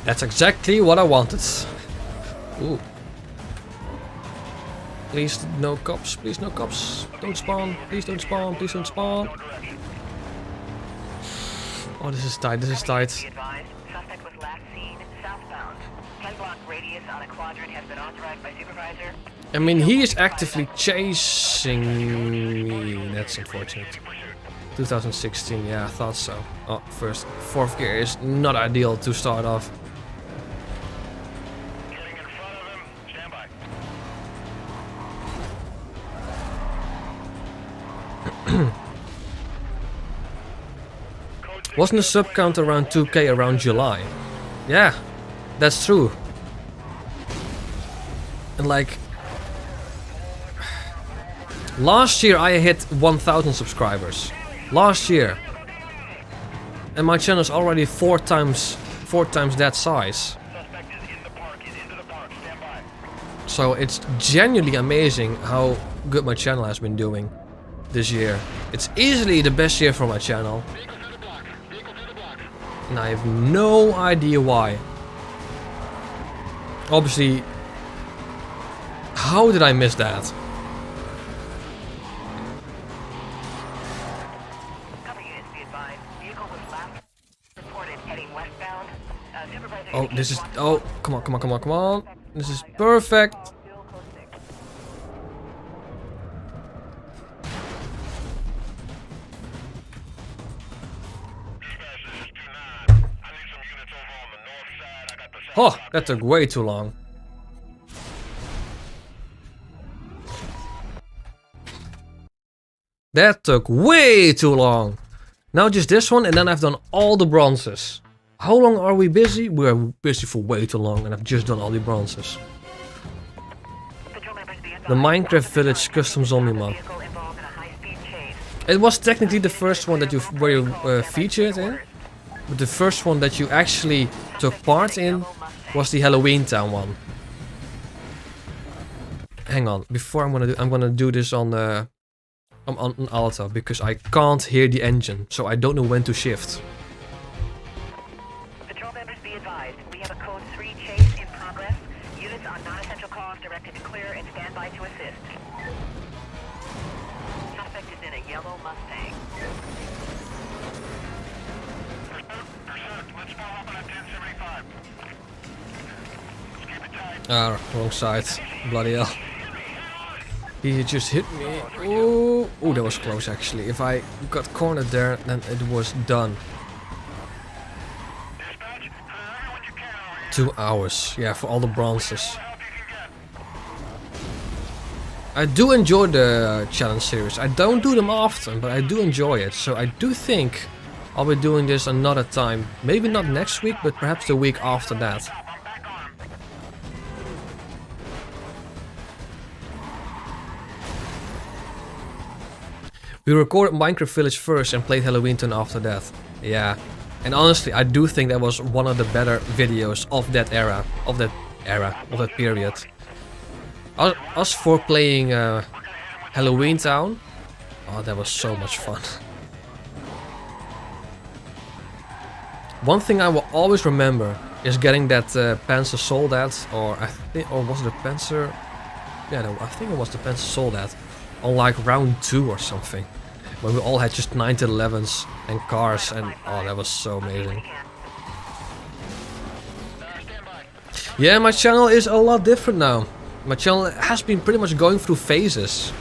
That's exactly what I wanted. Ooh. Please no cops, please no cops. Don't spawn, please don't spawn, please don't spawn. Oh, this is tight, this is tight. Suspect was last seen southbound. 10-block radius on a quadrant has been authorized by supervisor. I mean, he is actively chasing me. That's unfortunate. 2016, yeah, I thought so. Oh, fourth gear is not ideal to start off. Wasn't the sub count around 2k around July? Yeah, that's true. And like... Last year I hit 1000 subscribers. Last year. And my channel is already four times that size. So it's genuinely amazing how good my channel has been doing this year. It's easily the best year for my channel. And I have no idea why. Obviously, how did I miss that? Oh, this is... Oh, come on, come on, come on, come on. This is perfect. Oh, that took way too long. That took way too long. Now just this one, and then I've done all the bronzes. How long are we busy? We're busy for way too long, and I've just done all the bronzes. The Minecraft Village custom zombie mod. It was technically the first one that you were featured in, but the first one that you actually took part in was the Halloween Town one. Hang on, before I'm gonna do this on Alta because I can't hear the engine, so I don't know when to shift. Patrol members be advised. We have a code 3 chase in progress. Units on non-essential calls directed to clear and stand by to assist. Suspect is in a yellow Mustang. Let's follow up on a 1075. Let's keep it tight. Ah, wrong side. Bloody hell. He just hit me. Oh, oh, that was close actually. If I got cornered there, then it was done. 2 hours, yeah, for all the bronzes. I do enjoy the challenge series. I don't do them often, but I do enjoy it. So I do think I'll be doing this another time. Maybe not next week, but perhaps the week after that. We recorded Minecraft Village first and played Halloween Town after that. Yeah. And honestly, I do think that was one of the better videos of that era. Of that period. Us for playing Halloween Town. Oh, that was so much fun. One thing I will always remember is getting that Panzer Soldat, or was it a Panzer? Yeah, no, I think it was the Panzer Soldat on like round 2 or something. When we all had just 1911s and cars, and oh, that was so amazing. Yeah, my channel is a lot different now. My channel has been pretty much going through phases.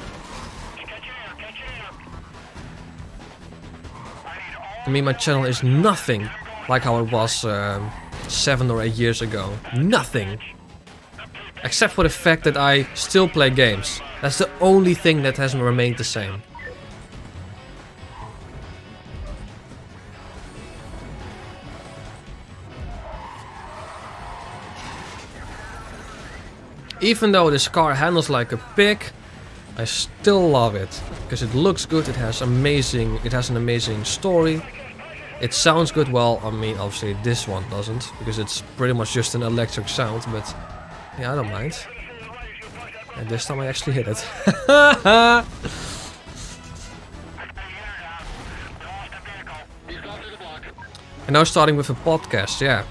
I mean, my channel is nothing like how it was 7 or 8 years ago. Nothing. Except for the fact that I still play games. That's the only thing that hasn't remained the same. Even though this car handles like a pig, I still love it. Because it looks good, it has an amazing story. It sounds good. Well, I mean, obviously this one doesn't, because it's pretty much just an electric sound, but yeah, I don't mind. And this time I actually hit it. And now starting with a podcast, yeah.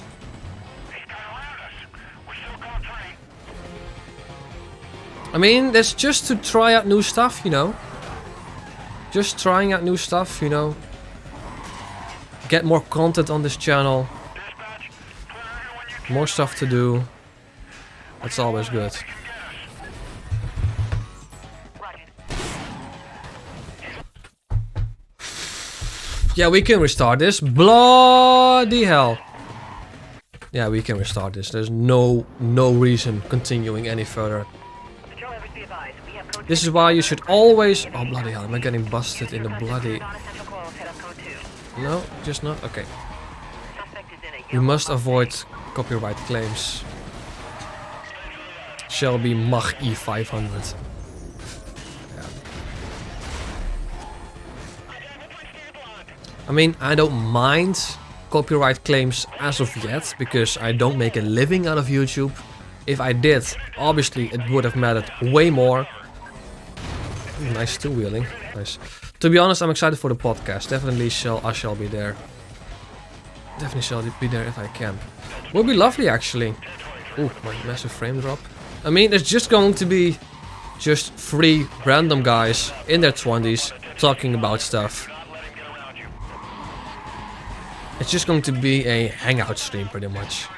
I mean, that's just to try out new stuff, you know. Just trying out new stuff, you know. Get more content on this channel. More stuff to do. That's always good. Yeah, we can restart this. Bloody hell. Yeah, we can restart this. There's no reason continuing any further. This is why you should always... Oh, bloody hell. Am I getting busted in the bloody... No, just not? Okay. We must avoid copyright claims. Shelby Mach E500. Yeah. I mean, I don't mind copyright claims as of yet, because I don't make a living out of YouTube. If I did, obviously it would have mattered way more. Nice two-wheeling. Nice. To be honest, I'm excited for the podcast. Definitely I shall be there. Definitely shall be there if I can. Would be lovely, actually. Ooh, my massive frame drop. I mean, it's just going to be just 3 random guys in their 20s talking about stuff. It's just going to be a hangout stream, pretty much.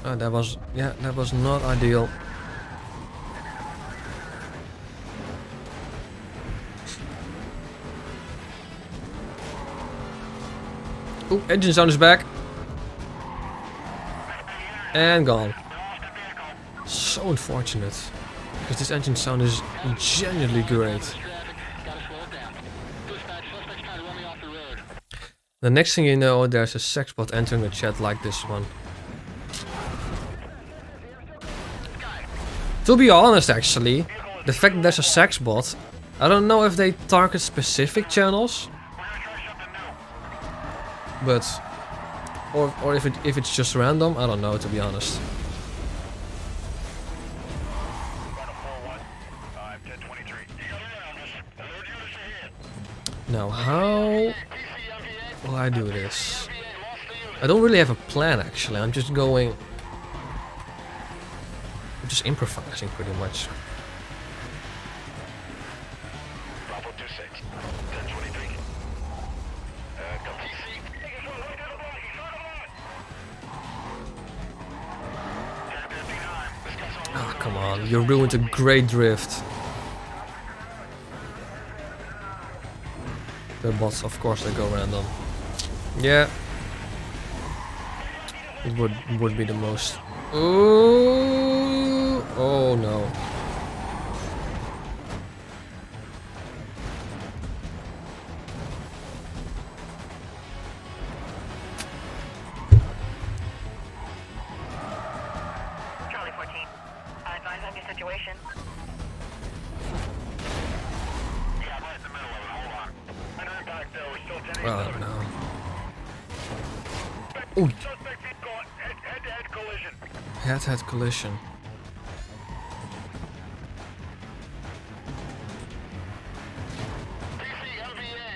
That was not ideal. Ooh, engine sound is back. And gone. So unfortunate. Because this engine sound is genuinely great. The next thing you know, there's a sex bot entering the chat like this one. To be honest, actually, the fact that there's a sex bot, I don't know if they target specific channels, but or if it's just random, I don't know, to be honest. Now, how will I do this? I don't really have a plan, actually. I'm just improvising pretty much. Ah, come on, you ruined a great drift. The bots, of course, they go random. Yeah. It would be the most. Ooh. Oh no. Charlie 14. Advise on your situation. Yeah, I'm right in the middle of it. Hold on. Under impact there. We're still 10 Oh no. Ooh. Suspect vehicle head-to-head collision. Head-to-head collision. TCMVA.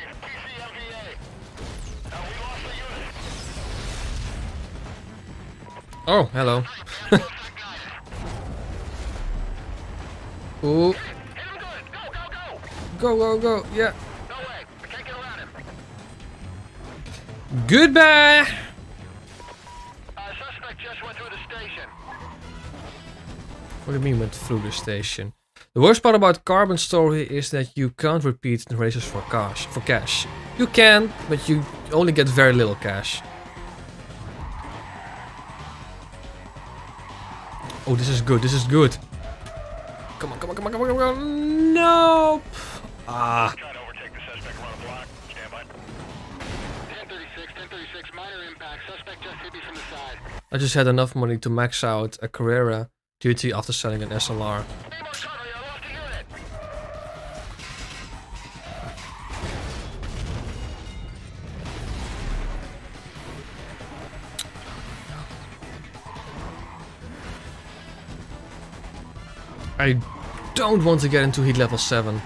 We lost the unit. Oh, hello. Ooh. Hit him good. Go. Go, go, go. Yeah. No way. We can't get around him. Goodbye. Suspect just went through the station. What do you mean went through the station? The worst part about Carbon's story is that you can't repeat the races for cash. You can, but you only get very little cash. Oh, this is good. This is good. Come on, come on, come on, come on, come on. Nope. Ah. Trying to overtake the suspect around the block. Stand by. 1036, minor impact. Suspect just hit me from the side. I just had enough money to max out a Carrera GT after selling an SLR. Hey, more shuttle, I lost a unit. I don't want to get into heat level 7.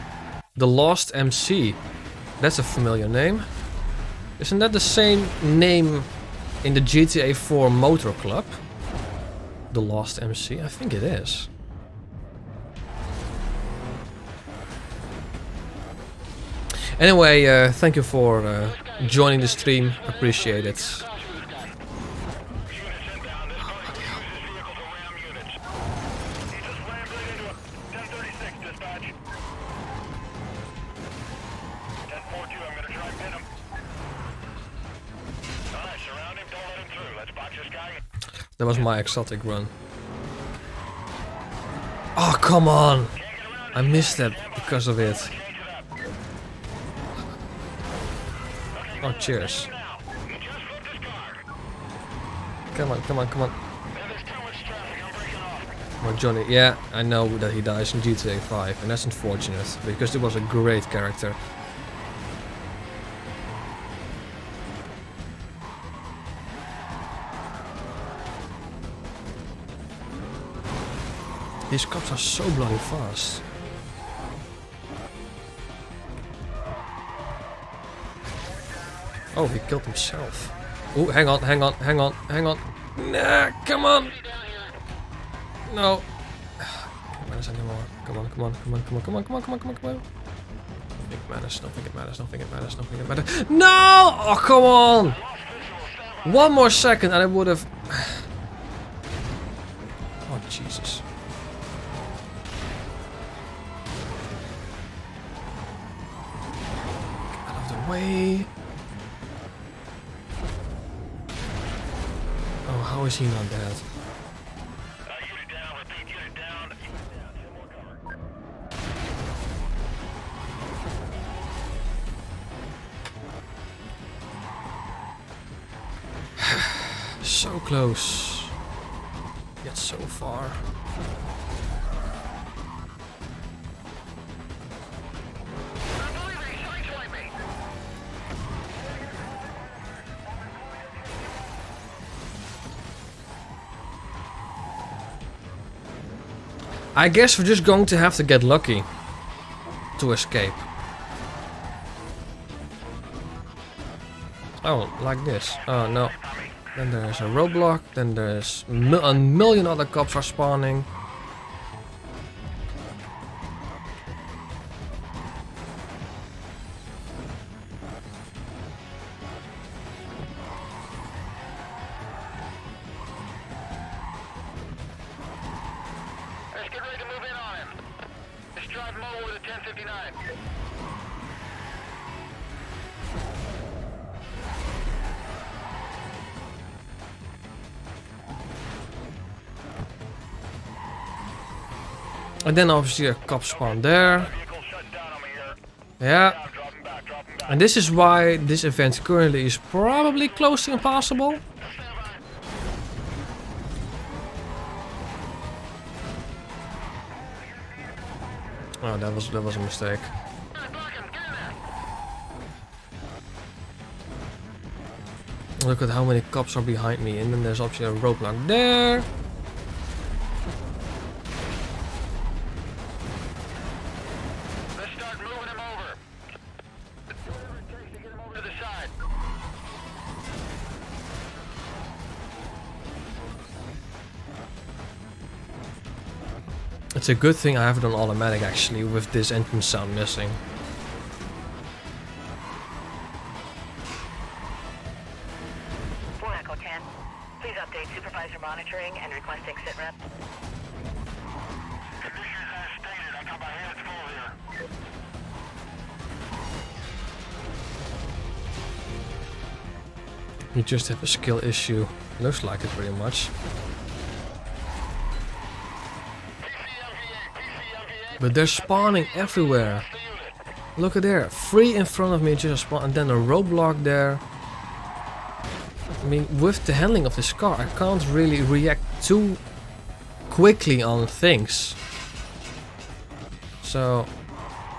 The Lost MC. That's a familiar name. Isn't that the same name in the GTA 4 Motor Club? The Lost MC? I think it is. Anyway, thank you for joining the stream. Appreciate it. Units inbound. This car uses this vehicle to ram units. He just rammed right into him. 1036, dispatch. 1042, I'm gonna try and pin him. Alright, surround him, don't let him through. Let's box this guy. That was my exotic run. Oh, come on! I missed that because of it. Oh, cheers. Come on, come on, come on. Well, Johnny, yeah, I know that he dies in GTA 5, and that's unfortunate, because it was a great character. These cops are so bloody fast. Oh, he killed himself. Oh, hang on, hang on, hang on, hang on. Nah, come on. No. Can't manage anymore. Come on, come on, come on, come on, come on, come on, come on, come on, come on. Nothing matters, nothing matters, nothing matters, nothing matters. No! Oh, come on! One more second and I would have... Oh, Jesus. Get out of the way. Oh, how is he not dead? so close. Yet so far. I guess we're just going to have to get lucky to escape. Oh, like this. Oh no. Then there's a roadblock, then there's a million other cops are spawning. Let's get ready to move in on him. Let's drive him over with a 1059. And then obviously a cop spawn there. Yeah. And this is why this event currently is probably close to impossible. Oh, that was a mistake. Look at how many cops are behind me, and then there's obviously a roadblock there. Let's start moving him over. Whatever it takes to get him over to the side. It's a good thing I have it on automatic actually, with this engine sound missing. Echo 10. Please update supervisor monitoring and requesting sit rep. Conditions as stated. I got my hands full here. You just have a skill issue. Looks like it pretty much. But they're spawning everywhere. Look at there. 3 in front of me just spawn, and then a roadblock there. I mean, with the handling of this car, I can't really react too quickly on things. So,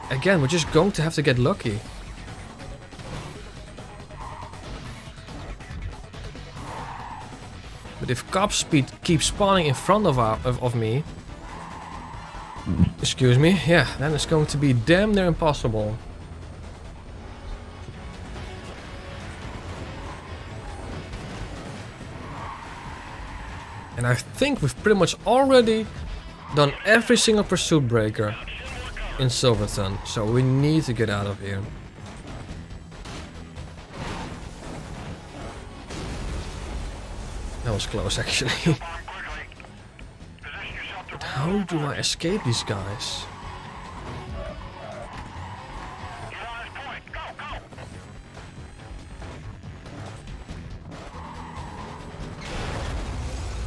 again, we're just going to have to get lucky. But if cops keep spawning in front of me, excuse me, yeah, then it's going to be damn near impossible. And I think we've pretty much already done every single pursuit breaker in Silverton, so we need to get out of here. That was close actually. But how do I escape these guys?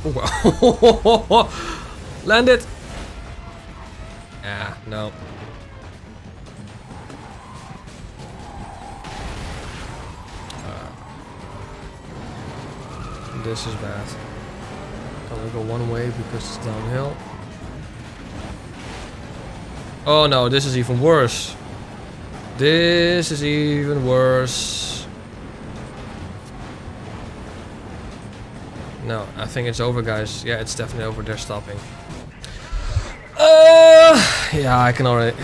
Oh, wow. Land it! Ah, no. This is bad. Can only go one way because it's downhill. Oh no, this is even worse. This is even worse. No, I think it's over, guys. Yeah, it's definitely over. They're stopping. Yeah, I can already.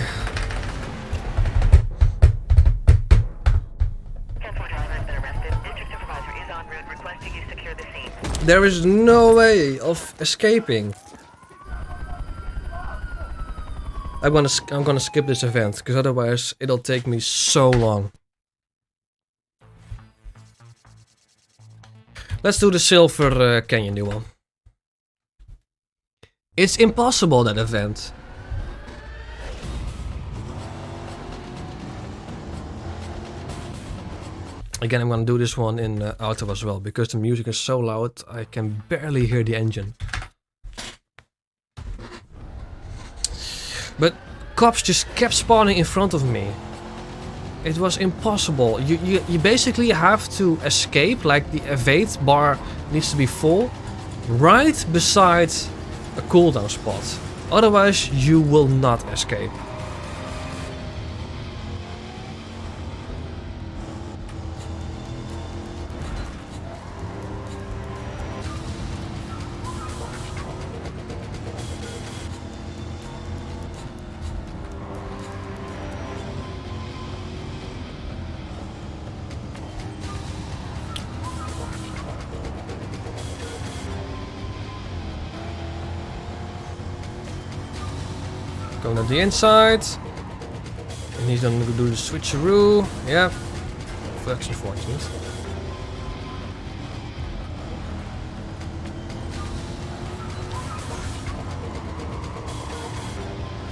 There is no way of escaping. I'm gonna skip this event because otherwise it'll take me so long. Let's do the Silver Canyon new one. It's impossible, that event. Again, I'm gonna do this one in auto as well, because the music is so loud I can barely hear the engine. But cops just kept spawning in front of me. It was impossible. You basically have to escape, like the evade bar needs to be full, right beside a cooldown spot. Otherwise, you will not escape. Going to the inside. And he's gonna do the switcheroo. Yeah. That's unfortunate.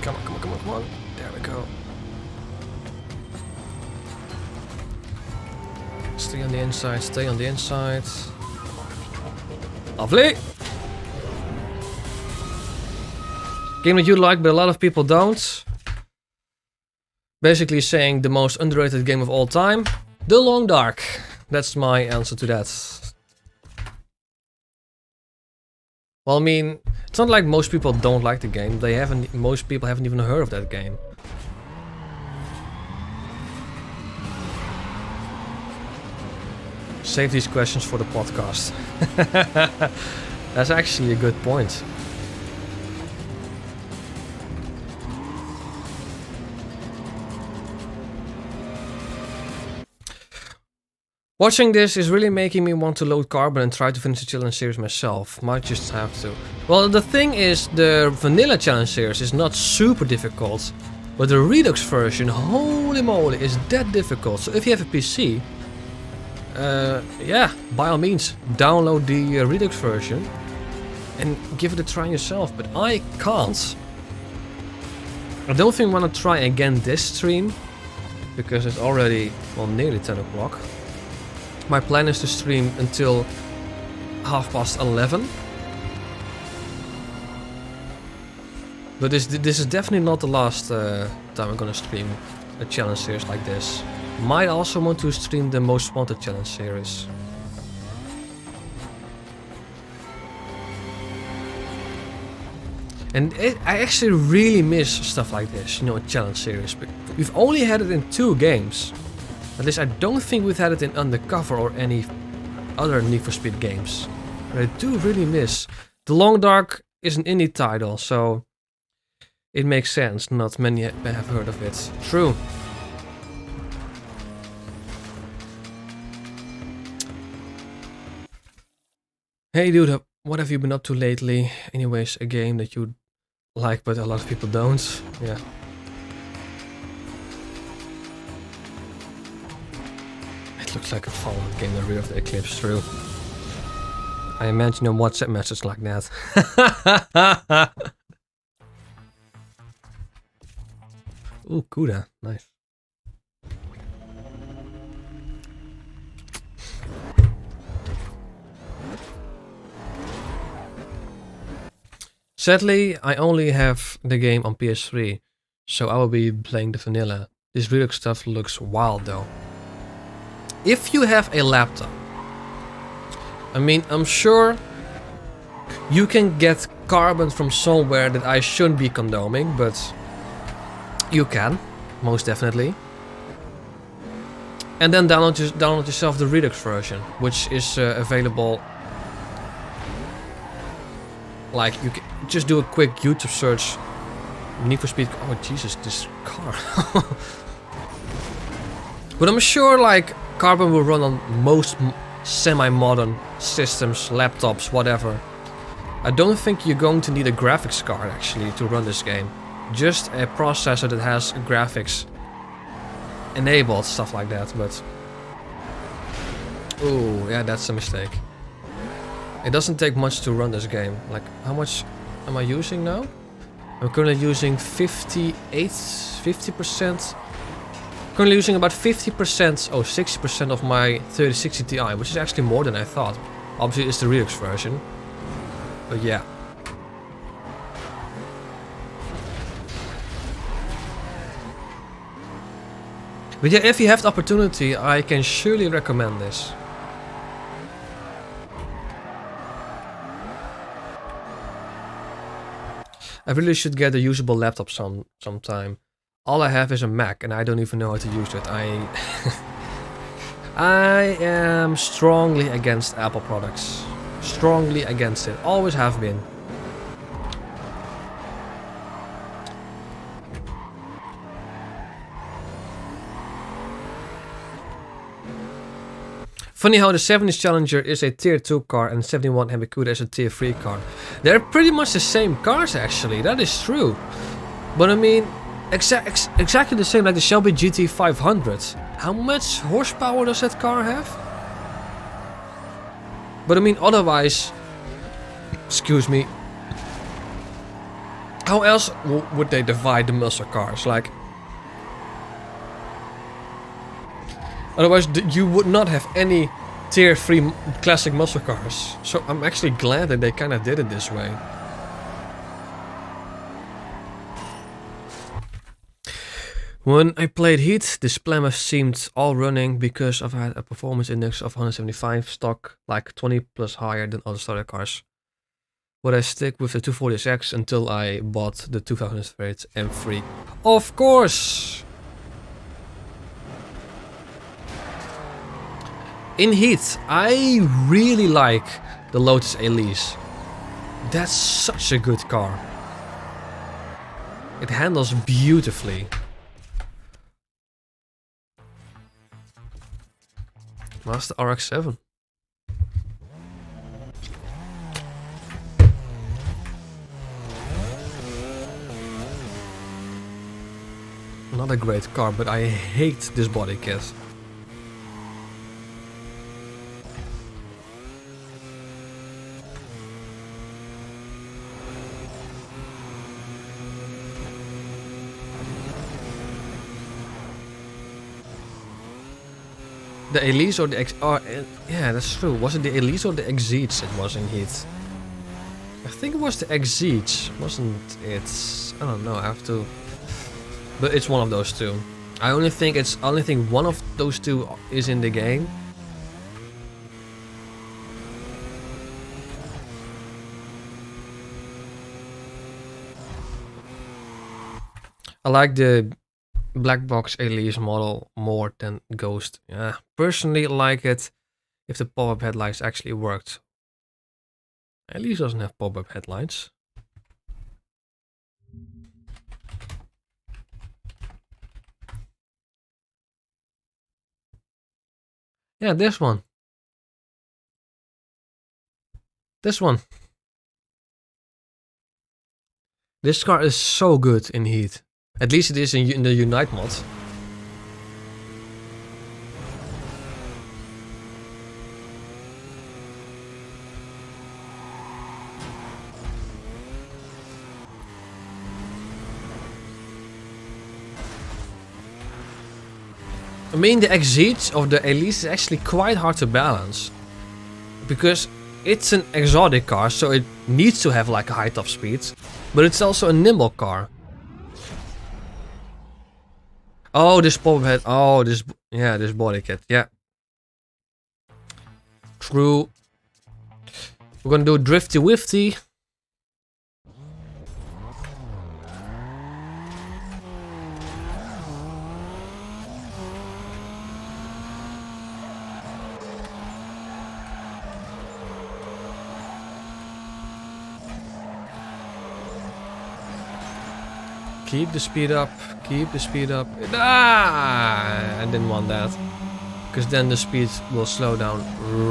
Come on, come on, come on, come on. There we go. Stay on the inside, stay on the inside. Lovely! Game that you like, but a lot of people don't. Basically saying the most underrated game of all time. The Long Dark. That's my answer to that. Well, I mean, it's not like most people don't like the game. Most people haven't even heard of that game. Save these questions for the podcast. That's actually a good point. Watching this is really making me want to load Carbon and try to finish the challenge series myself. Might just have to. Well, the thing is, the vanilla challenge series is not super difficult, but the Redux version, holy moly, is that difficult. So if you have a PC, yeah, by all means, download the Redux version and give it a try yourself. But I can't. I don't think I want to try again this stream, because it's already, well, nearly 10 o'clock. My plan is to stream until 11:30. But this is definitely not the last time I'm gonna stream a challenge series like this. Might also want to stream the Most Wanted challenge series. And I actually really miss stuff like this, you know, a challenge series. But we've only had it in 2 games. At least I don't think we've had it in Undercover or any other Need for Speed games. But I do really miss. The Long Dark is an indie title, so it makes sense. Not many have heard of it. True. Hey dude, what have you been up to lately? Anyways, a game that you like but a lot of people don't. Yeah. It looks like a fallen game, the rear of the Eclipse, true. I imagine a WhatsApp message like that. Ooh, Kuda, nice. Sadly, I only have the game on PS3, so I will be playing the vanilla. This Redux stuff looks wild though. If you have a laptop, I mean, I'm sure you can get Carbon from somewhere that I shouldn't be condoming, but you can, most definitely. And then download yourself the Redux version, which is available. Like, you can just do a quick YouTube search. Need for Speed. Oh Jesus, this car. But I'm sure like Carbon will run on most semi-modern systems, laptops, whatever. I don't think you're going to need a graphics card actually to run this game. Just a processor that has graphics enabled, stuff like that, but... Ooh, yeah, that's a mistake. It doesn't take much to run this game. Like, how much am I using now? I'm currently using 50%. Currently using about 50%, oh 60% of my 3060 Ti, which is actually more than I thought. Obviously it's the Redux version, but yeah. But yeah, if you have the opportunity, I can surely recommend this. I really should get a usable laptop sometime. All I have is a Mac and I don't even know how to use it. I am strongly against Apple products. Strongly against it. Always have been. Funny how the 70s Challenger is a tier 2 car and 71 Hemi-Cuda is a tier 3 car. They're pretty much the same cars actually, that is true. But I mean, exactly the same like the Shelby GT 500. How much horsepower does that car have? But I mean, otherwise, excuse me, how else would they divide the muscle cars? Like, otherwise you would not have any tier 3 classic muscle cars. So I'm actually glad that they kind of did it this way. When I played Heat, this Plymouth seemed all running because I've had a performance index of 175 stock, like 20 plus higher than other starter cars. But I stick with the 240SX until I bought the 2008 M3. Of course! In Heat, I really like the Lotus Elise. That's such a good car. It handles beautifully. Mazda RX-7. Not a great car, but I hate this body kit. The Elise or the X... Oh, yeah, that's true. Was it the Elise or the Exige it was in Heat? I think it was the Exige, wasn't it? I don't know, I have to... But it's one of those two. I only think one of those two is in the game. I like the black box Elise model more than Ghost. Yeah, personally like it if the pop-up headlights actually worked. Elise doesn't have pop-up headlights. Yeah, this one. This one. This car is so good in Heat. At least it is in the Unite mod. I mean, the Exige of the Elise is actually quite hard to balance. Because it's an exotic car, so it needs to have like a high top speed. But it's also a nimble car. Oh, this pop head. Oh, this body kit. Yeah. True. We're gonna do Drifty Wifty. Keep the speed up, keep the speed up. Ah, I didn't want that. Because then the speed will slow down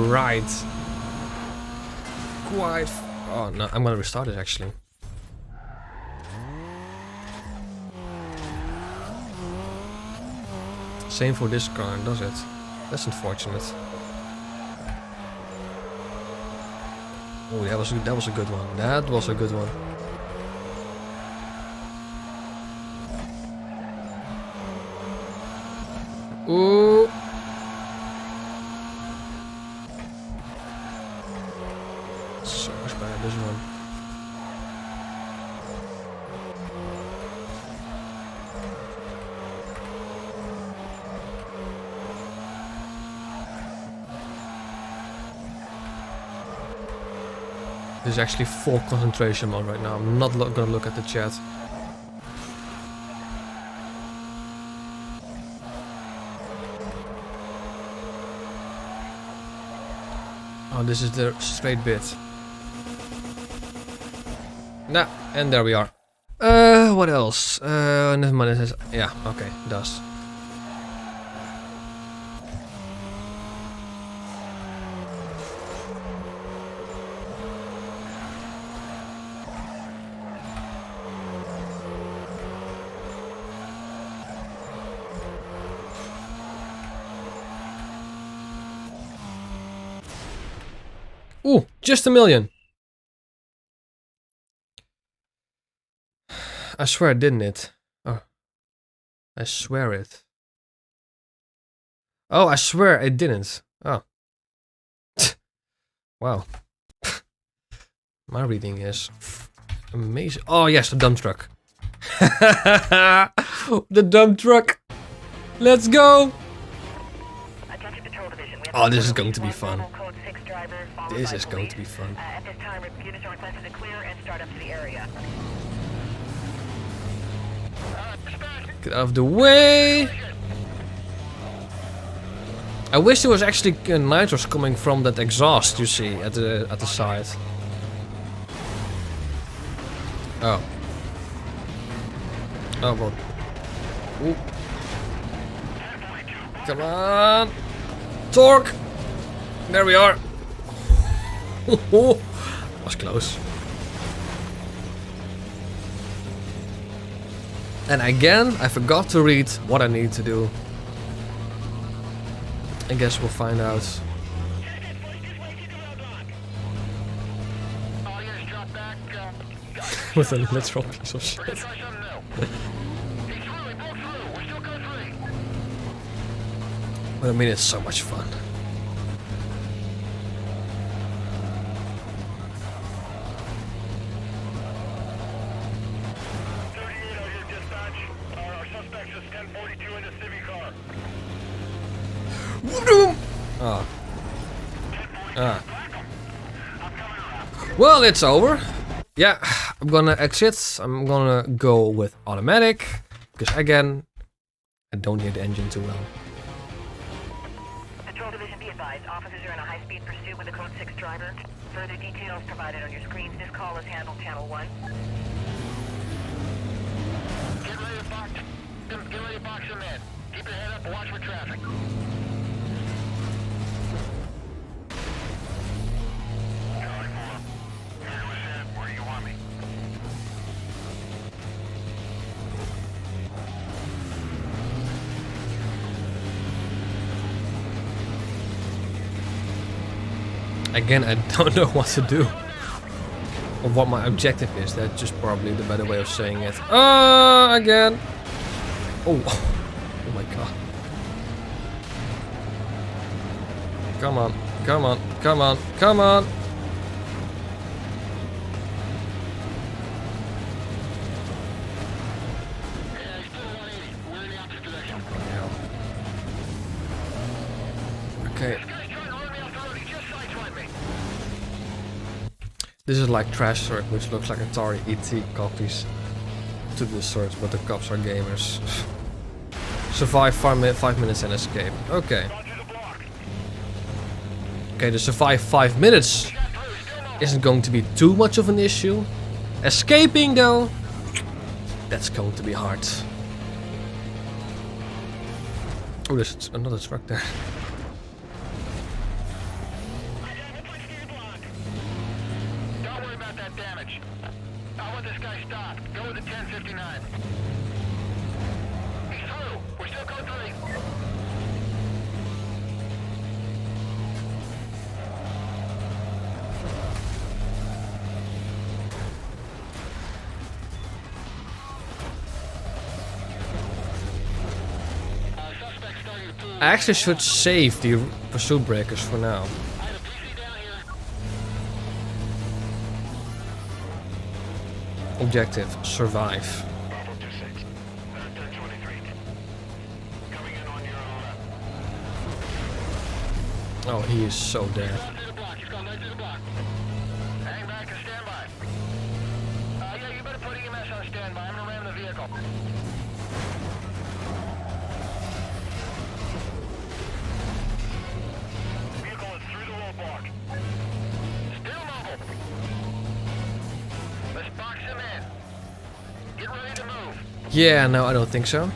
right. Quite. Oh no, I'm gonna restart it actually. Same for this car, does it? That's unfortunate. Oh, that was a good one. That was a good one. Ooh. So much better this one. This is actually full concentration mode right now. I'm not gonna look at the chat. Oh, this is the straight bit. Nah, and there we are. What else? Never mind. Yeah, okay, does. Ooh, just 1 million. I swear it didn't it. Oh. I swear it. Oh, I swear it didn't. Oh. Wow. My reading is amazing. Oh yes, the dump truck. The dump truck. Let's go. Oh, this is going to be fun. This is going to be fun. At this time, units are requested to clear and start up to the area. Get out of the way. I wish there was actually nitros coming from that exhaust you see at the side. Oh. Oh well. Ooh. Come on. Torque. There we are. Was close. And again, I forgot to read what I need to do. I guess we'll find out. With a literal piece of shit. But I mean, it's so much fun. Oh. Ah. Well, it's over. Yeah, I'm gonna exit. I'm gonna go with automatic. Because again, I don't hear the engine too well. Patrol Division, be advised. Officers are in a high-speed pursuit with a Code 6 driver. Further details provided on your screens. This call is handled Channel 1. Get ready to box him in. Keep your head up and watch for traffic. Where you want me? Again, I don't know what to do. Or what my objective is. That's just probably the better way of saying it. Again. Oh. Oh my god. Come on. Come on. Come on. Come on. Okay. This is like Trash Search, which looks like Atari ET copies to the search, but the cops are gamers. Survive 5 minutes and escape. Okay. Okay, to survive 5 minutes isn't going to be too much of an issue. Escaping though, that's going to be hard. Oh, there's another truck there. Don't worry about that damage. I want this guy stopped. Go with the 1059. He's through. We're still code 3. I actually should save the pursuit breakers for now. Objective, survive. Oh, he is so dead. Hang back and Vehicle is through the roadblock. Still mobile. Let's box him in. Get ready to move. Yeah, no, I don't think so.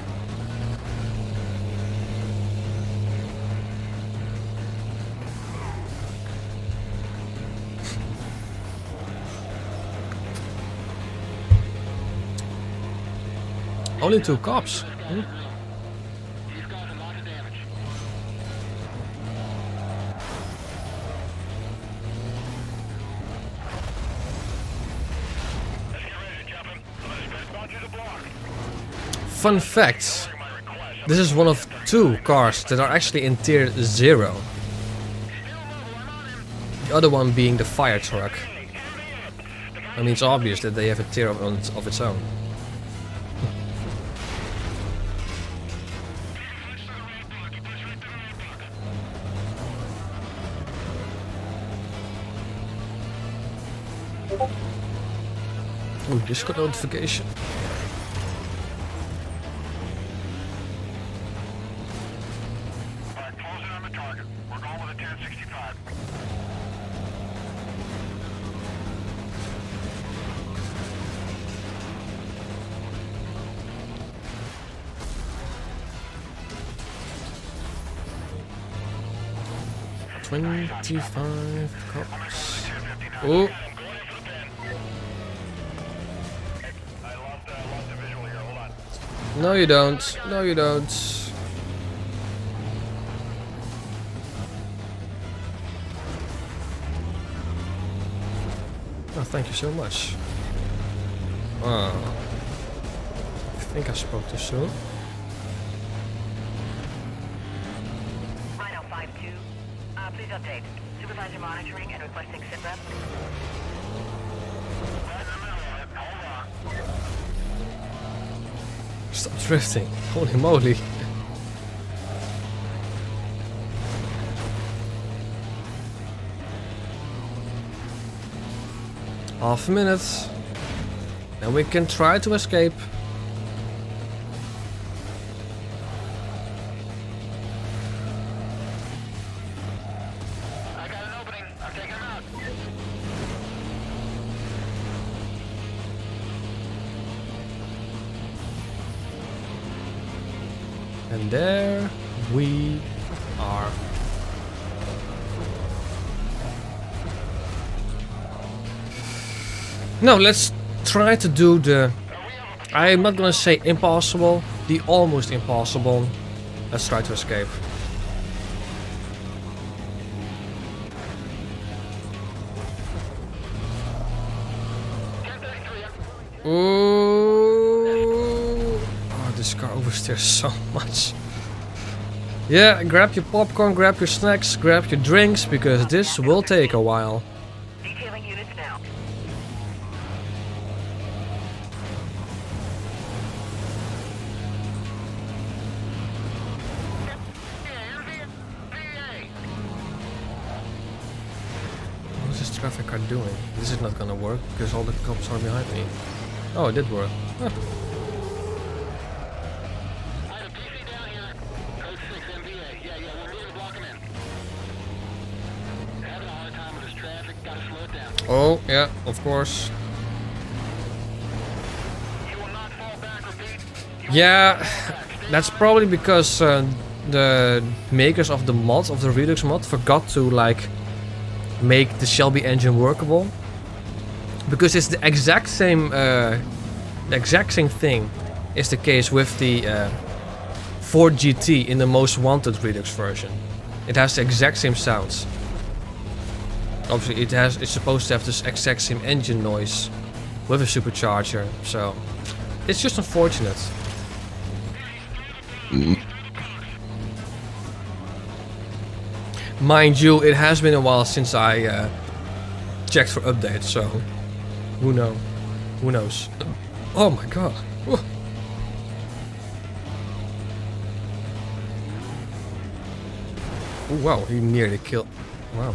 Only 2 cops. Hmm? He's causing lots of damage. Let's get ready to jump him. Let's run through the block. Fun fact, My request. this is one of 2 cars that are actually in tier 0. The other one being the fire truck. I mean, it's obvious that they have a tier of its own. Ooh, just got notification. Alright, closing on the target. We're going with a 1065. $25 cops. Oh, I lost the visual here. Hold on. no you don't. No you don't. Oh, thank you so much. Wow. I think I spoke too soon. Rhino 5-2. Please update. Supervisor monitoring and requesting SITREP. Stop drifting. Holy moly. Half a minute. Then we can try to escape. I got an opening. I'm taking him out. And there we are. Now let's try to do the, I'm not gonna say impossible, the almost impossible. Let's try to escape. Ooh. Oh, this car oversteers so much. Yeah, grab your popcorn, grab your snacks, grab your drinks, because this will take a while. Detailing units now. What is this traffic car doing? This is not gonna work, because all the cops are behind me. Oh, it did work. Huh. I have a PC down here. Code 6 MBA. Yeah, we're moving to block him in. Having a hard time with this traffic. Gotta slow it down. Oh, yeah, of course. You will not fall back, repeat. Yeah, that's probably because the makers of the mod, of the Redux mod, forgot to like make the Shelby engine workable. Because it's the exact same thing is the case with the Ford GT in the most wanted Redux version. It has the exact same sounds. Obviously, it's supposed to have this exact same engine noise with a supercharger. So it's just unfortunate. Mind you, it has been a while since I checked for updates, so who knows? Who knows? Oh my god! Whoa. Oh, wow, he nearly killed. Wow.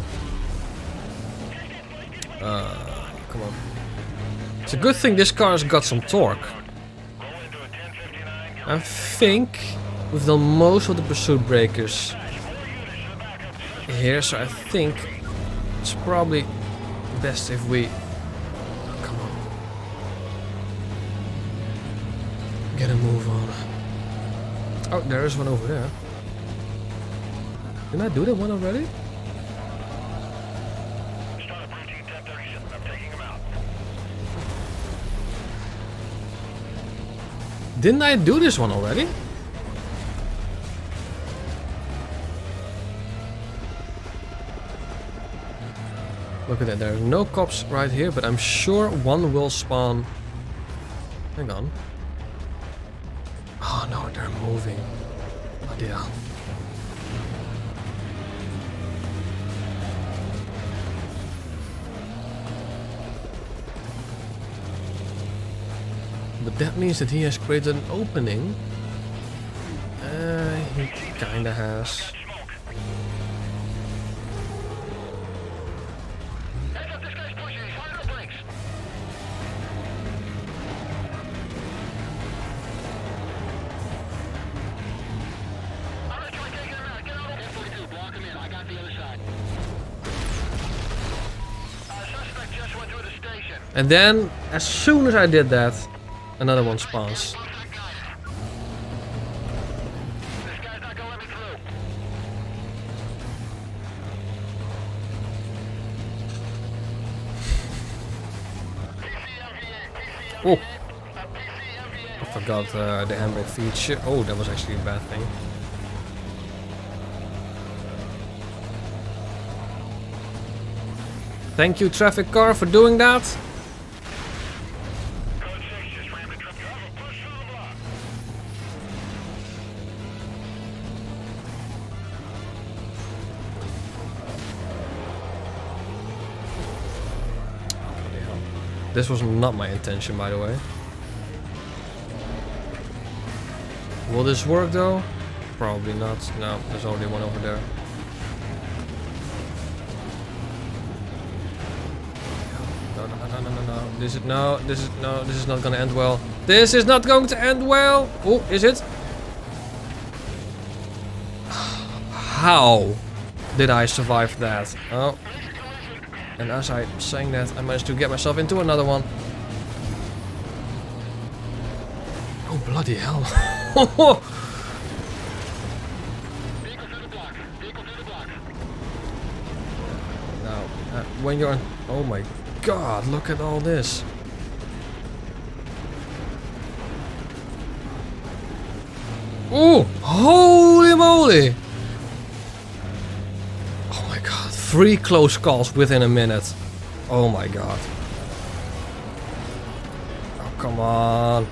Come on. It's a good thing this car has got some torque. Roll into a I think we've done most of the pursuit breakers here, so I think it's probably best if we... Come on. Get a move on. Oh, there is one over there. Didn't I do that one already? Start approaching 1037. I'm taking him out. Didn't I do this one already? Look at that, there are no cops right here, but I'm sure one will spawn. Hang on. Oh no, they're moving. Oh dear. But that means that he has created an opening. He kinda has. Heads up, this guy's pushing. He's hard on the brakes. I'm gonna try taking him out. Get out of 1042. Block him in. I got the other side. Suspect just went through the station. And then, as soon as I did that, another one spawns. This guy's not gonna let me through. Oh, I forgot the handbrake feature. Oh, that was actually a bad thing. Thank you, traffic car, for doing that. Code 6 just rammed a truck. Driver, push through the block. This was not my intention, by the way. Will this work though? Probably not. No, there's only one over there. No. This is this is not gonna end well. This is not going to end well. Oh, is it? How did I survive that? Oh. And as I saying that, I managed to get myself into another one. Oh, bloody hell. Vehicle through the block. Vehicle through the block. Now, when you're... Oh my god, look at all this. Oh, holy moly. Oh my god, 3 close calls within a minute. Oh my god. Oh, come on.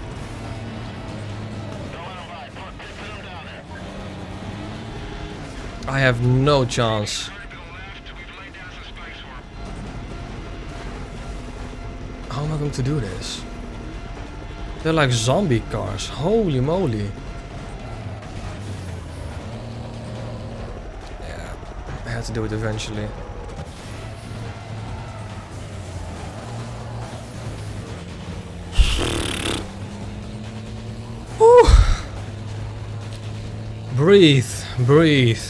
I have no chance. How am I going to do this? They're like zombie cars. Holy moly. Yeah, I had to do it eventually. Whew. Breathe, breathe.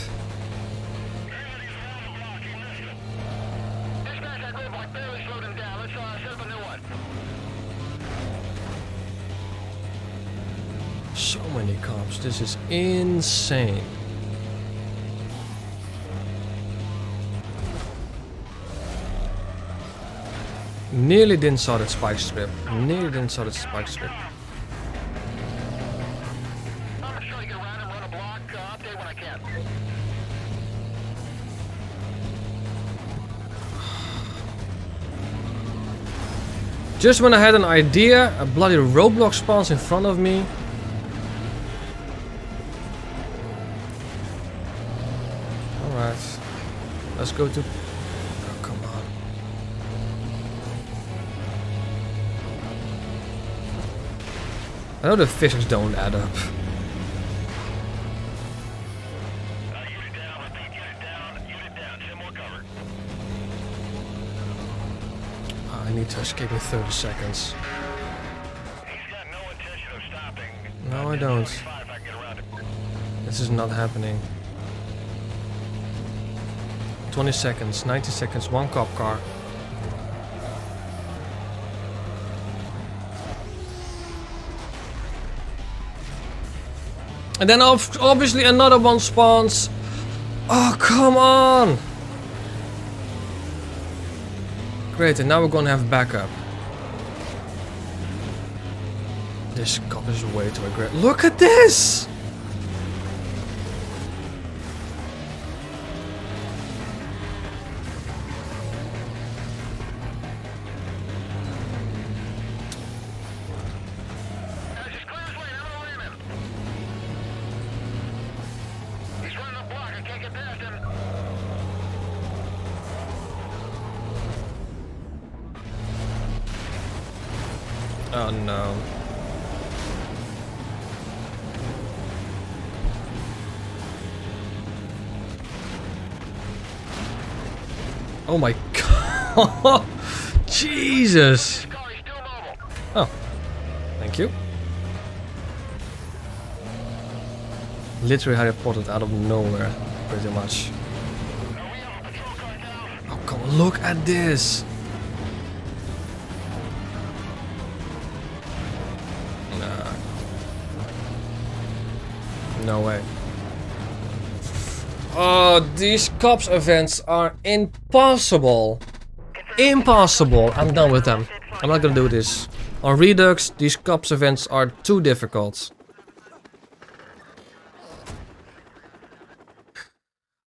So many cops, this is insane. Nearly didn't saw that spike strip. Nearly didn't saw that spike strip. I'm gonna try to get around and run a block. Update when I can. Just when I had an idea, a bloody roadblock spawns in front of me. Alright. Let's go to... Oh, come on. I know the physics don't add up. Unit down, repeat, unit down, 10 more cover. I need to escape in 30 seconds. He's got no intention of stopping. No, I don't. If I can get around it. This is not happening. 20 seconds, 90 seconds, one cop car. And then obviously another one spawns. Oh, come on! Great, and now we're gonna have backup. This cop is way too aggressive. Look at this! Just clear his lane, everyone in him. He's running a block, I can't get past him. Oh no. Oh my god! Jesus! This car is still mobile. Oh, thank you. Literally had it ported out of nowhere, pretty much. We have a patrol car now. Oh, come on, look at this! Nah. No way. Oh, these cops events are impossible. Impossible. I'm done with them. I'm not gonna do this. On Redux, these cops events are too difficult.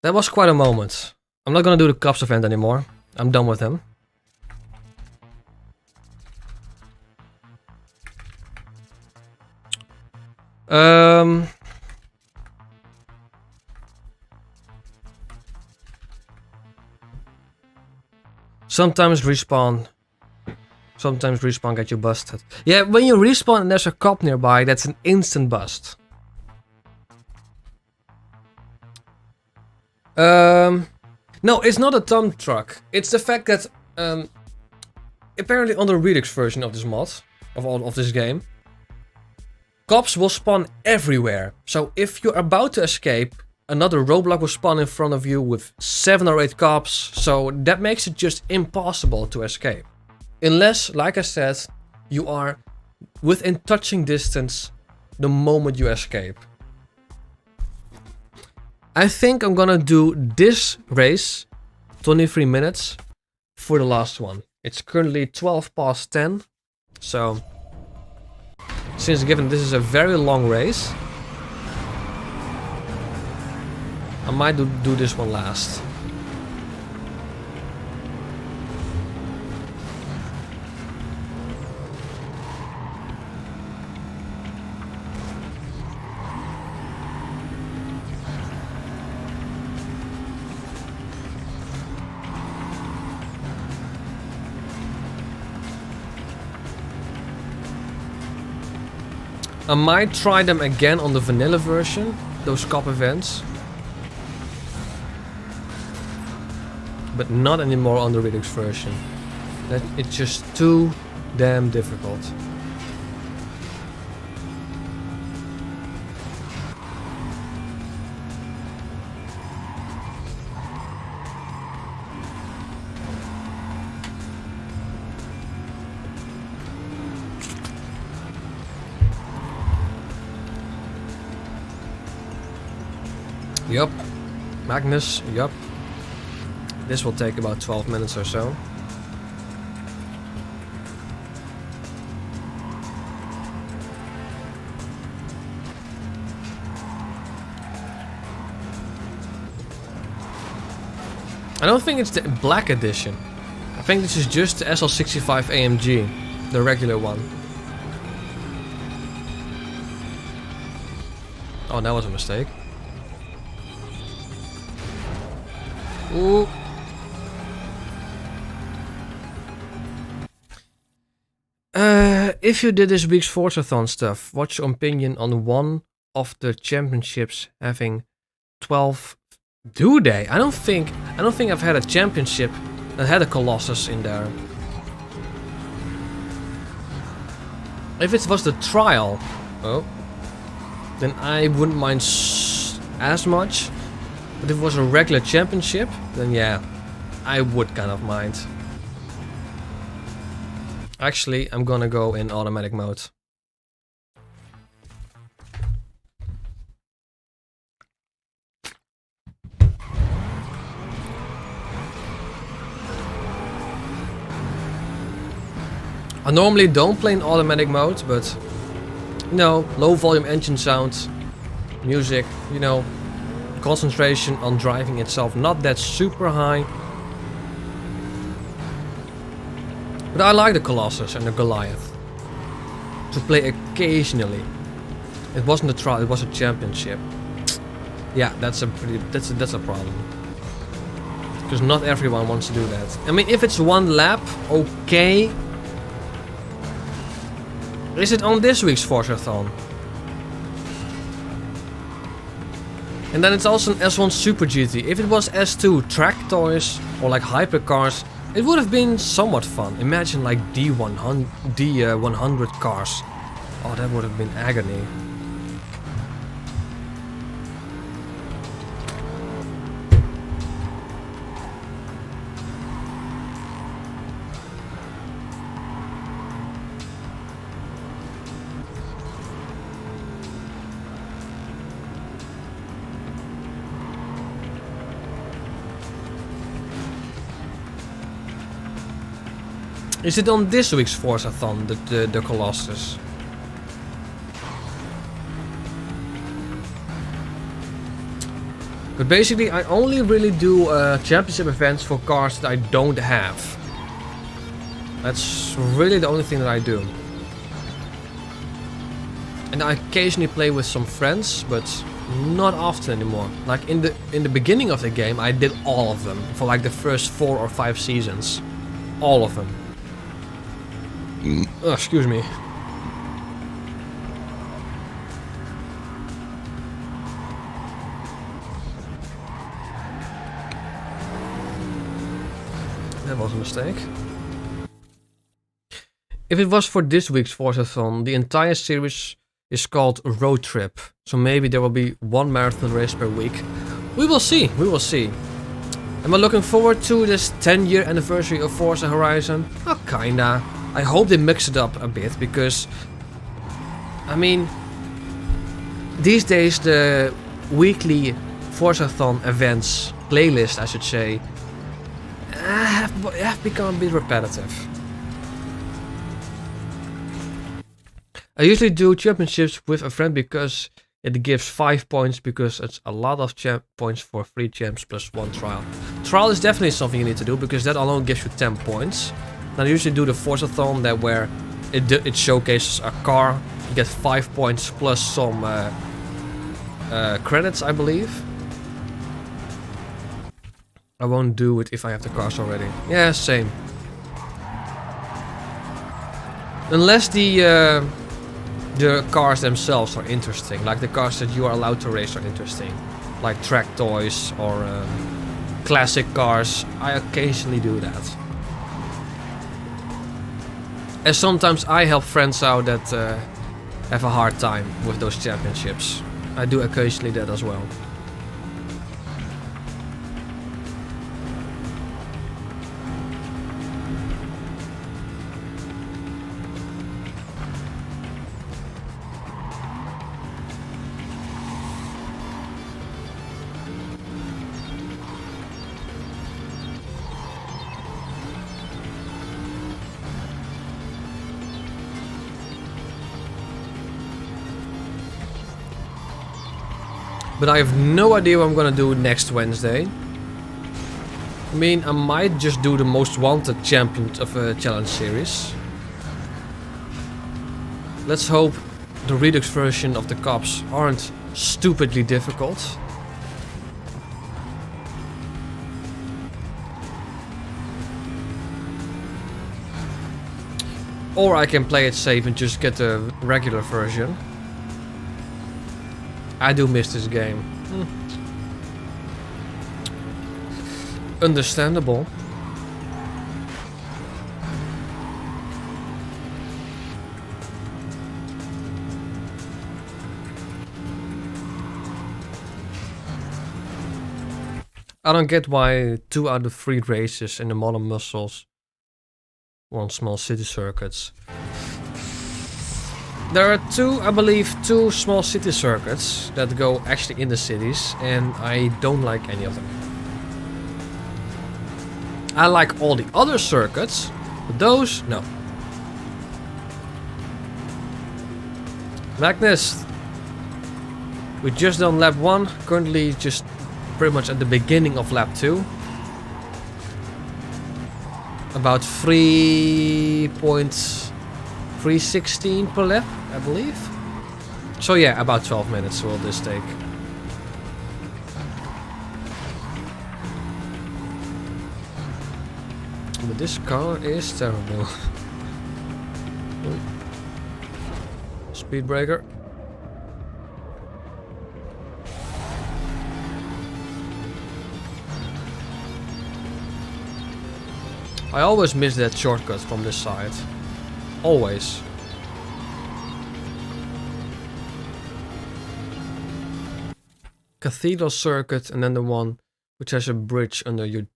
That was quite a moment. I'm not gonna do the cops event anymore. I'm done with him. Sometimes respawn get you busted. Yeah, when you respawn and there's a cop nearby, that's an instant bust. No, it's not a dump truck. It's the fact that apparently on the Redux version of this mod, of this game, cops will spawn everywhere. So if you're about to escape, another roadblock will spawn in front of you with 7 or 8 cops. So that makes it just impossible to escape. Unless, like I said, you are within touching distance the moment you escape. I think I'm gonna do this race, 23 minutes, for the last one. It's currently 12 past 10, so since given this is a very long race, I might do this one last. I might try them again on the vanilla version, those cop events. But not anymore on the Redux version. It's just too damn difficult. Yup. Magnus, yup. This will take about 12 minutes or so. I don't think it's the black edition. I think this is just the SL65 AMG, the regular one. Oh, that was a mistake. Ooh. If you did this week's Forzathon stuff, what's your opinion on one of the championships having 12? Do they? I don't think I've had a championship that had a Colossus in there. If it was the trial, oh, then I wouldn't mind as much. But if it was a regular championship, then yeah, I would kind of mind. Actually, I'm gonna go in automatic mode. I normally don't play in automatic mode, but you know, low volume engine sound, music, you know, concentration on driving itself not that super high. But I like the Colossus and the Goliath to play occasionally. It wasn't a trial, it was a championship. Yeah, that's a problem. Because not everyone wants to do that. I mean, if it's one lap, okay. Is it on this week's Forzathon? And then it's also an S1 Super GT. If it was S2 track toys or like hypercars, it would have been somewhat fun. Imagine like D100 cars. Oh, that would have been agony. Is it on this week's Forzathon, the Colossus? But basically, I only really do championship events for cars that I don't have. That's really the only thing that I do. And I occasionally play with some friends, but not often anymore. Like in the beginning of the game, I did all of them for like the first 4 or 5 seasons, all of them. Oh, excuse me. That was a mistake. If it was for this week's Forzathon, the entire series is called Road Trip. So maybe there will be one marathon race per week. We will see, we will see. Am I looking forward to this 10-year anniversary of Forza Horizon? Oh, kinda. I hope they mix it up a bit, because I mean, these days the weekly Forzathon events playlist, I should say, have become a bit repetitive. I usually do championships with a friend because it gives 5 points, because it's a lot of points for 3 champs plus 1 trial. Trial is definitely something you need to do, because that alone gives you 10 points. I usually do the Forzathon that where it showcases a car. You get 5 points plus some credits, I believe. I won't do it if I have the cars already. Yeah, same. Unless the cars themselves are interesting, like the cars that you are allowed to race are interesting, like track toys or classic cars. I occasionally do that. And sometimes I help friends out that have a hard time with those championships. I do occasionally that as well. But I have no idea what I'm gonna do next Wednesday. I mean, I might just do the most wanted champion of a challenge series. Let's hope the Redux version of the cops aren't stupidly difficult. Or I can play it safe and just get the regular version. I do miss this game. Understandable. I don't get why 2 out of 3 races in the modern muscles want small city circuits. There are I believe two small city circuits that go actually in the cities, and I don't like any of them. I like all the other circuits, but those, no. Magnus, we just done lap 1, currently just pretty much at the beginning of lap 2. About 3.316 per lap, I believe. So yeah, about 12 minutes will this take. But this car is terrible. Speed breaker. I always miss that shortcut from this side. Always. Cathedral circuit, and then the one which has a bridge under you.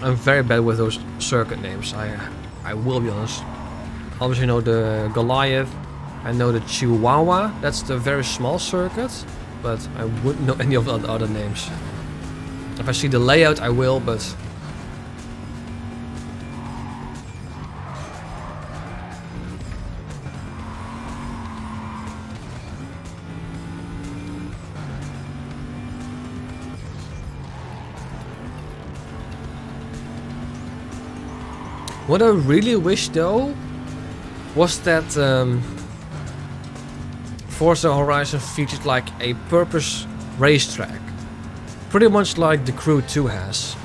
I'm very bad with those circuit names. I will be honest. Obviously know the Goliath. I know the Chihuahua. That's the very small circuit. But I wouldn't know any of the other names. If I see the layout, I will, but... What I really wish though was that Forza Horizon featured like a purpose racetrack, pretty much like the Crew 2 has.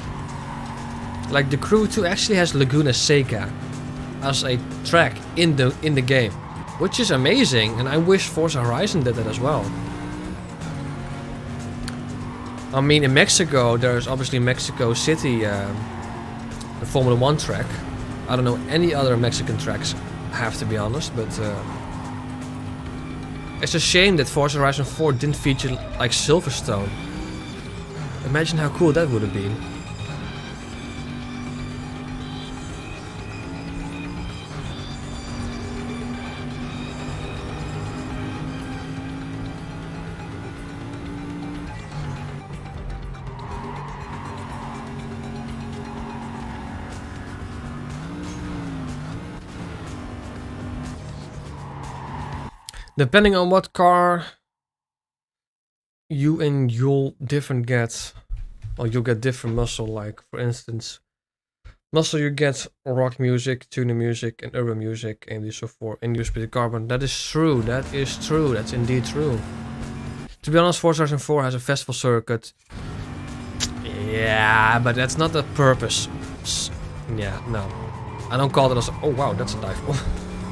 Like the Crew 2 actually has Laguna Seca as a track in the game, which is amazing, and I wish Forza Horizon did that as well. I mean, in Mexico, there's obviously Mexico City, the Formula 1 track. I don't know any other Mexican tracks, I have to be honest, but it's a shame that Forza Horizon 4 didn't feature like Silverstone. Imagine how cool that would have been. Depending on what car you and you'll different get, or you'll get different muscle. Like for instance, muscle you get rock music, tuner music, and urban music, AMD so forth, and USB carbon. That is true. That is true. That's indeed true. To be honest, Forza Horizon 4 has a festival circuit. Yeah, but that's not the purpose. Yeah, no. I don't call that as. Oh wow, that's a dive bomb.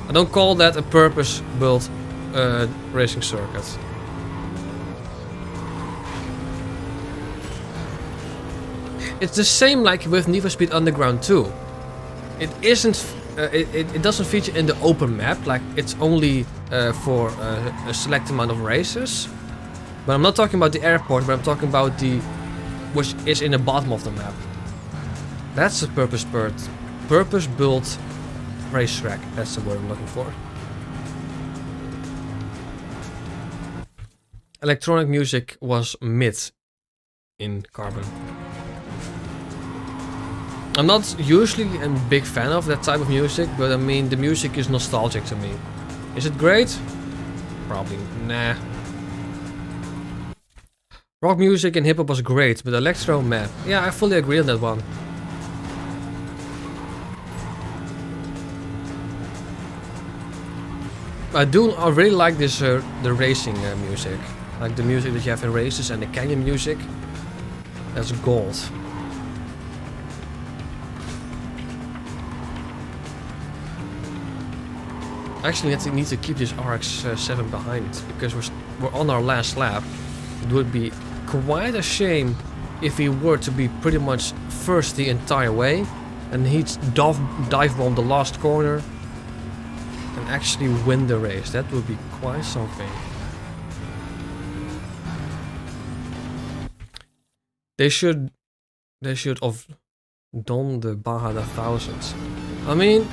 I don't call that a purpose-built racing circuit. It's the same like with Need for Speed Underground 2. It isn't. It doesn't feature in the open map. Like it's only for a select amount of races. But I'm not talking about the airport. But I'm talking about the which is in the bottom of the map. That's a purpose-built racetrack. That's the word I'm looking for. Electronic music was mid in Carbon. I'm not usually a big fan of that type of music, but I mean the music is nostalgic to me. Is it great? Probably nah. Rock music and hip hop was great, but electro, meh. Yeah, I fully agree on that one. I really like this the racing music, like the music that you have in races and the canyon music. That's gold. Actually, I need to keep this RX-7 behind because we're on our last lap. It would be quite a shame if he were to be pretty much first the entire way, and he'd dive bomb the last corner. and actually win the race. That would be quite something. They should have done the Baja 1000. I mean,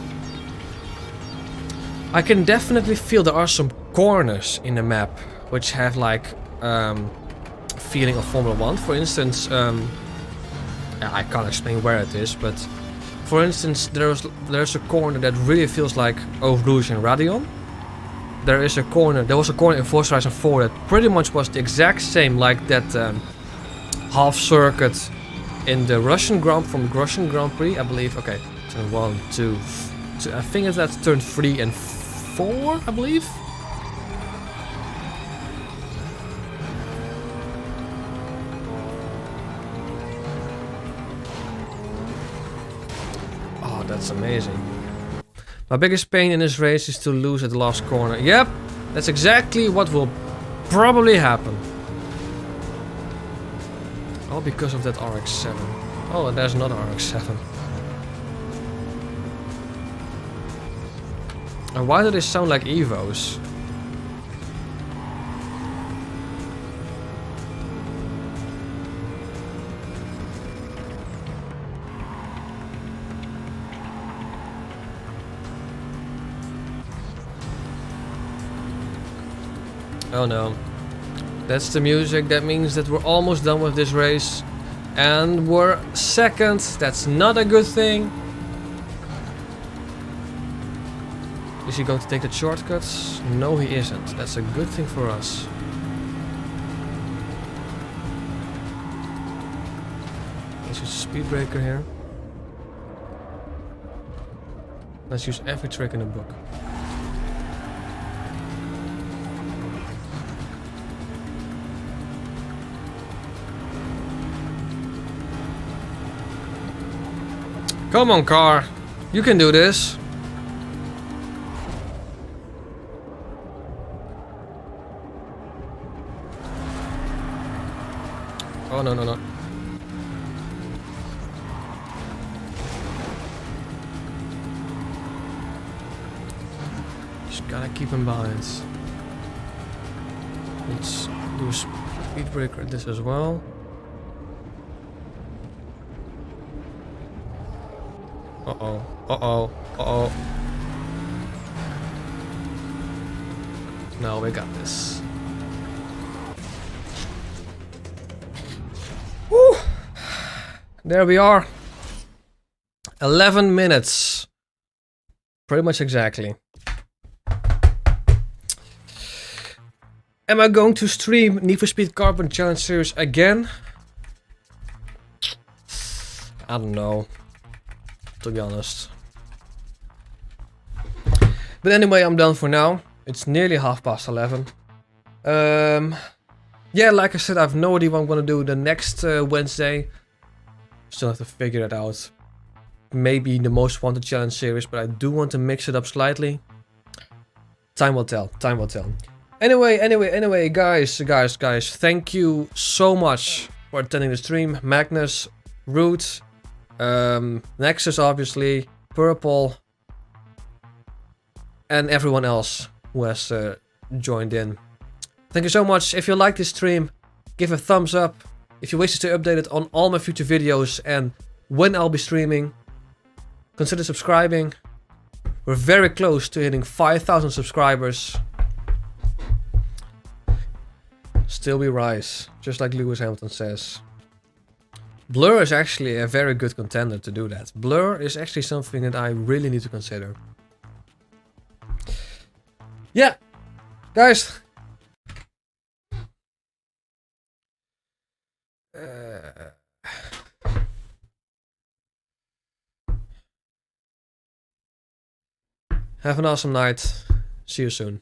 I can definitely feel there are some corners in the map which have like feeling of Formula 1. For instance, I can't explain where it is, but for instance, there's a corner that really feels like Eau Rouge and Radion. There was a corner in Forza Horizon 4 that pretty much was the exact same like that half circuit in the Russian Grand Prix, I believe. Okay, turn 1, 2, I think that's turn 3 and 4, I believe. Oh, that's amazing. My biggest pain in this race is to lose at the last corner. Yep, that's exactly what will probably happen. All because of that RX-7. Oh, and there's another RX-7. And why do they sound like Evos? Oh no. That's the music. That means that we're almost done with this race. And we're second. That's not a good thing. Is he going to take the shortcuts? No, he isn't. That's a good thing for us. Let's use a speed breaker here. Let's use every trick in the book. Come on, car. You can do this. Oh, no, no, no. Just gotta keep in mind. Let's do a speed breaker at this as well. Uh-oh, uh-oh, uh-oh. No, we got this. Woo! There we are. 11 minutes. Pretty much exactly. Am I going to stream Need for Speed Carbon Challenge Series again? I don't know, to be honest. But anyway, I'm done for now. It's nearly 11:30. Yeah, like I said, I have no idea what I'm gonna do the next Wednesday. Still have to figure it out. Maybe the Most Wanted Challenge series, but I do want to mix it up slightly. Time will tell. Time will tell. Anyway, guys, thank you so much for attending the stream. Magnus, Root, Nexus, obviously, Purple, and everyone else who has joined in. Thank you so much. If you like this stream, give a thumbs up. If you wish to stay updated on all my future videos and when I'll be streaming, consider subscribing. We're very close to hitting 5,000 subscribers. Still we rise, just like Lewis Hamilton says. Blur is actually a very good contender to do that. Blur is actually something that I really need to consider. Yeah, guys. Have an awesome night. See you soon.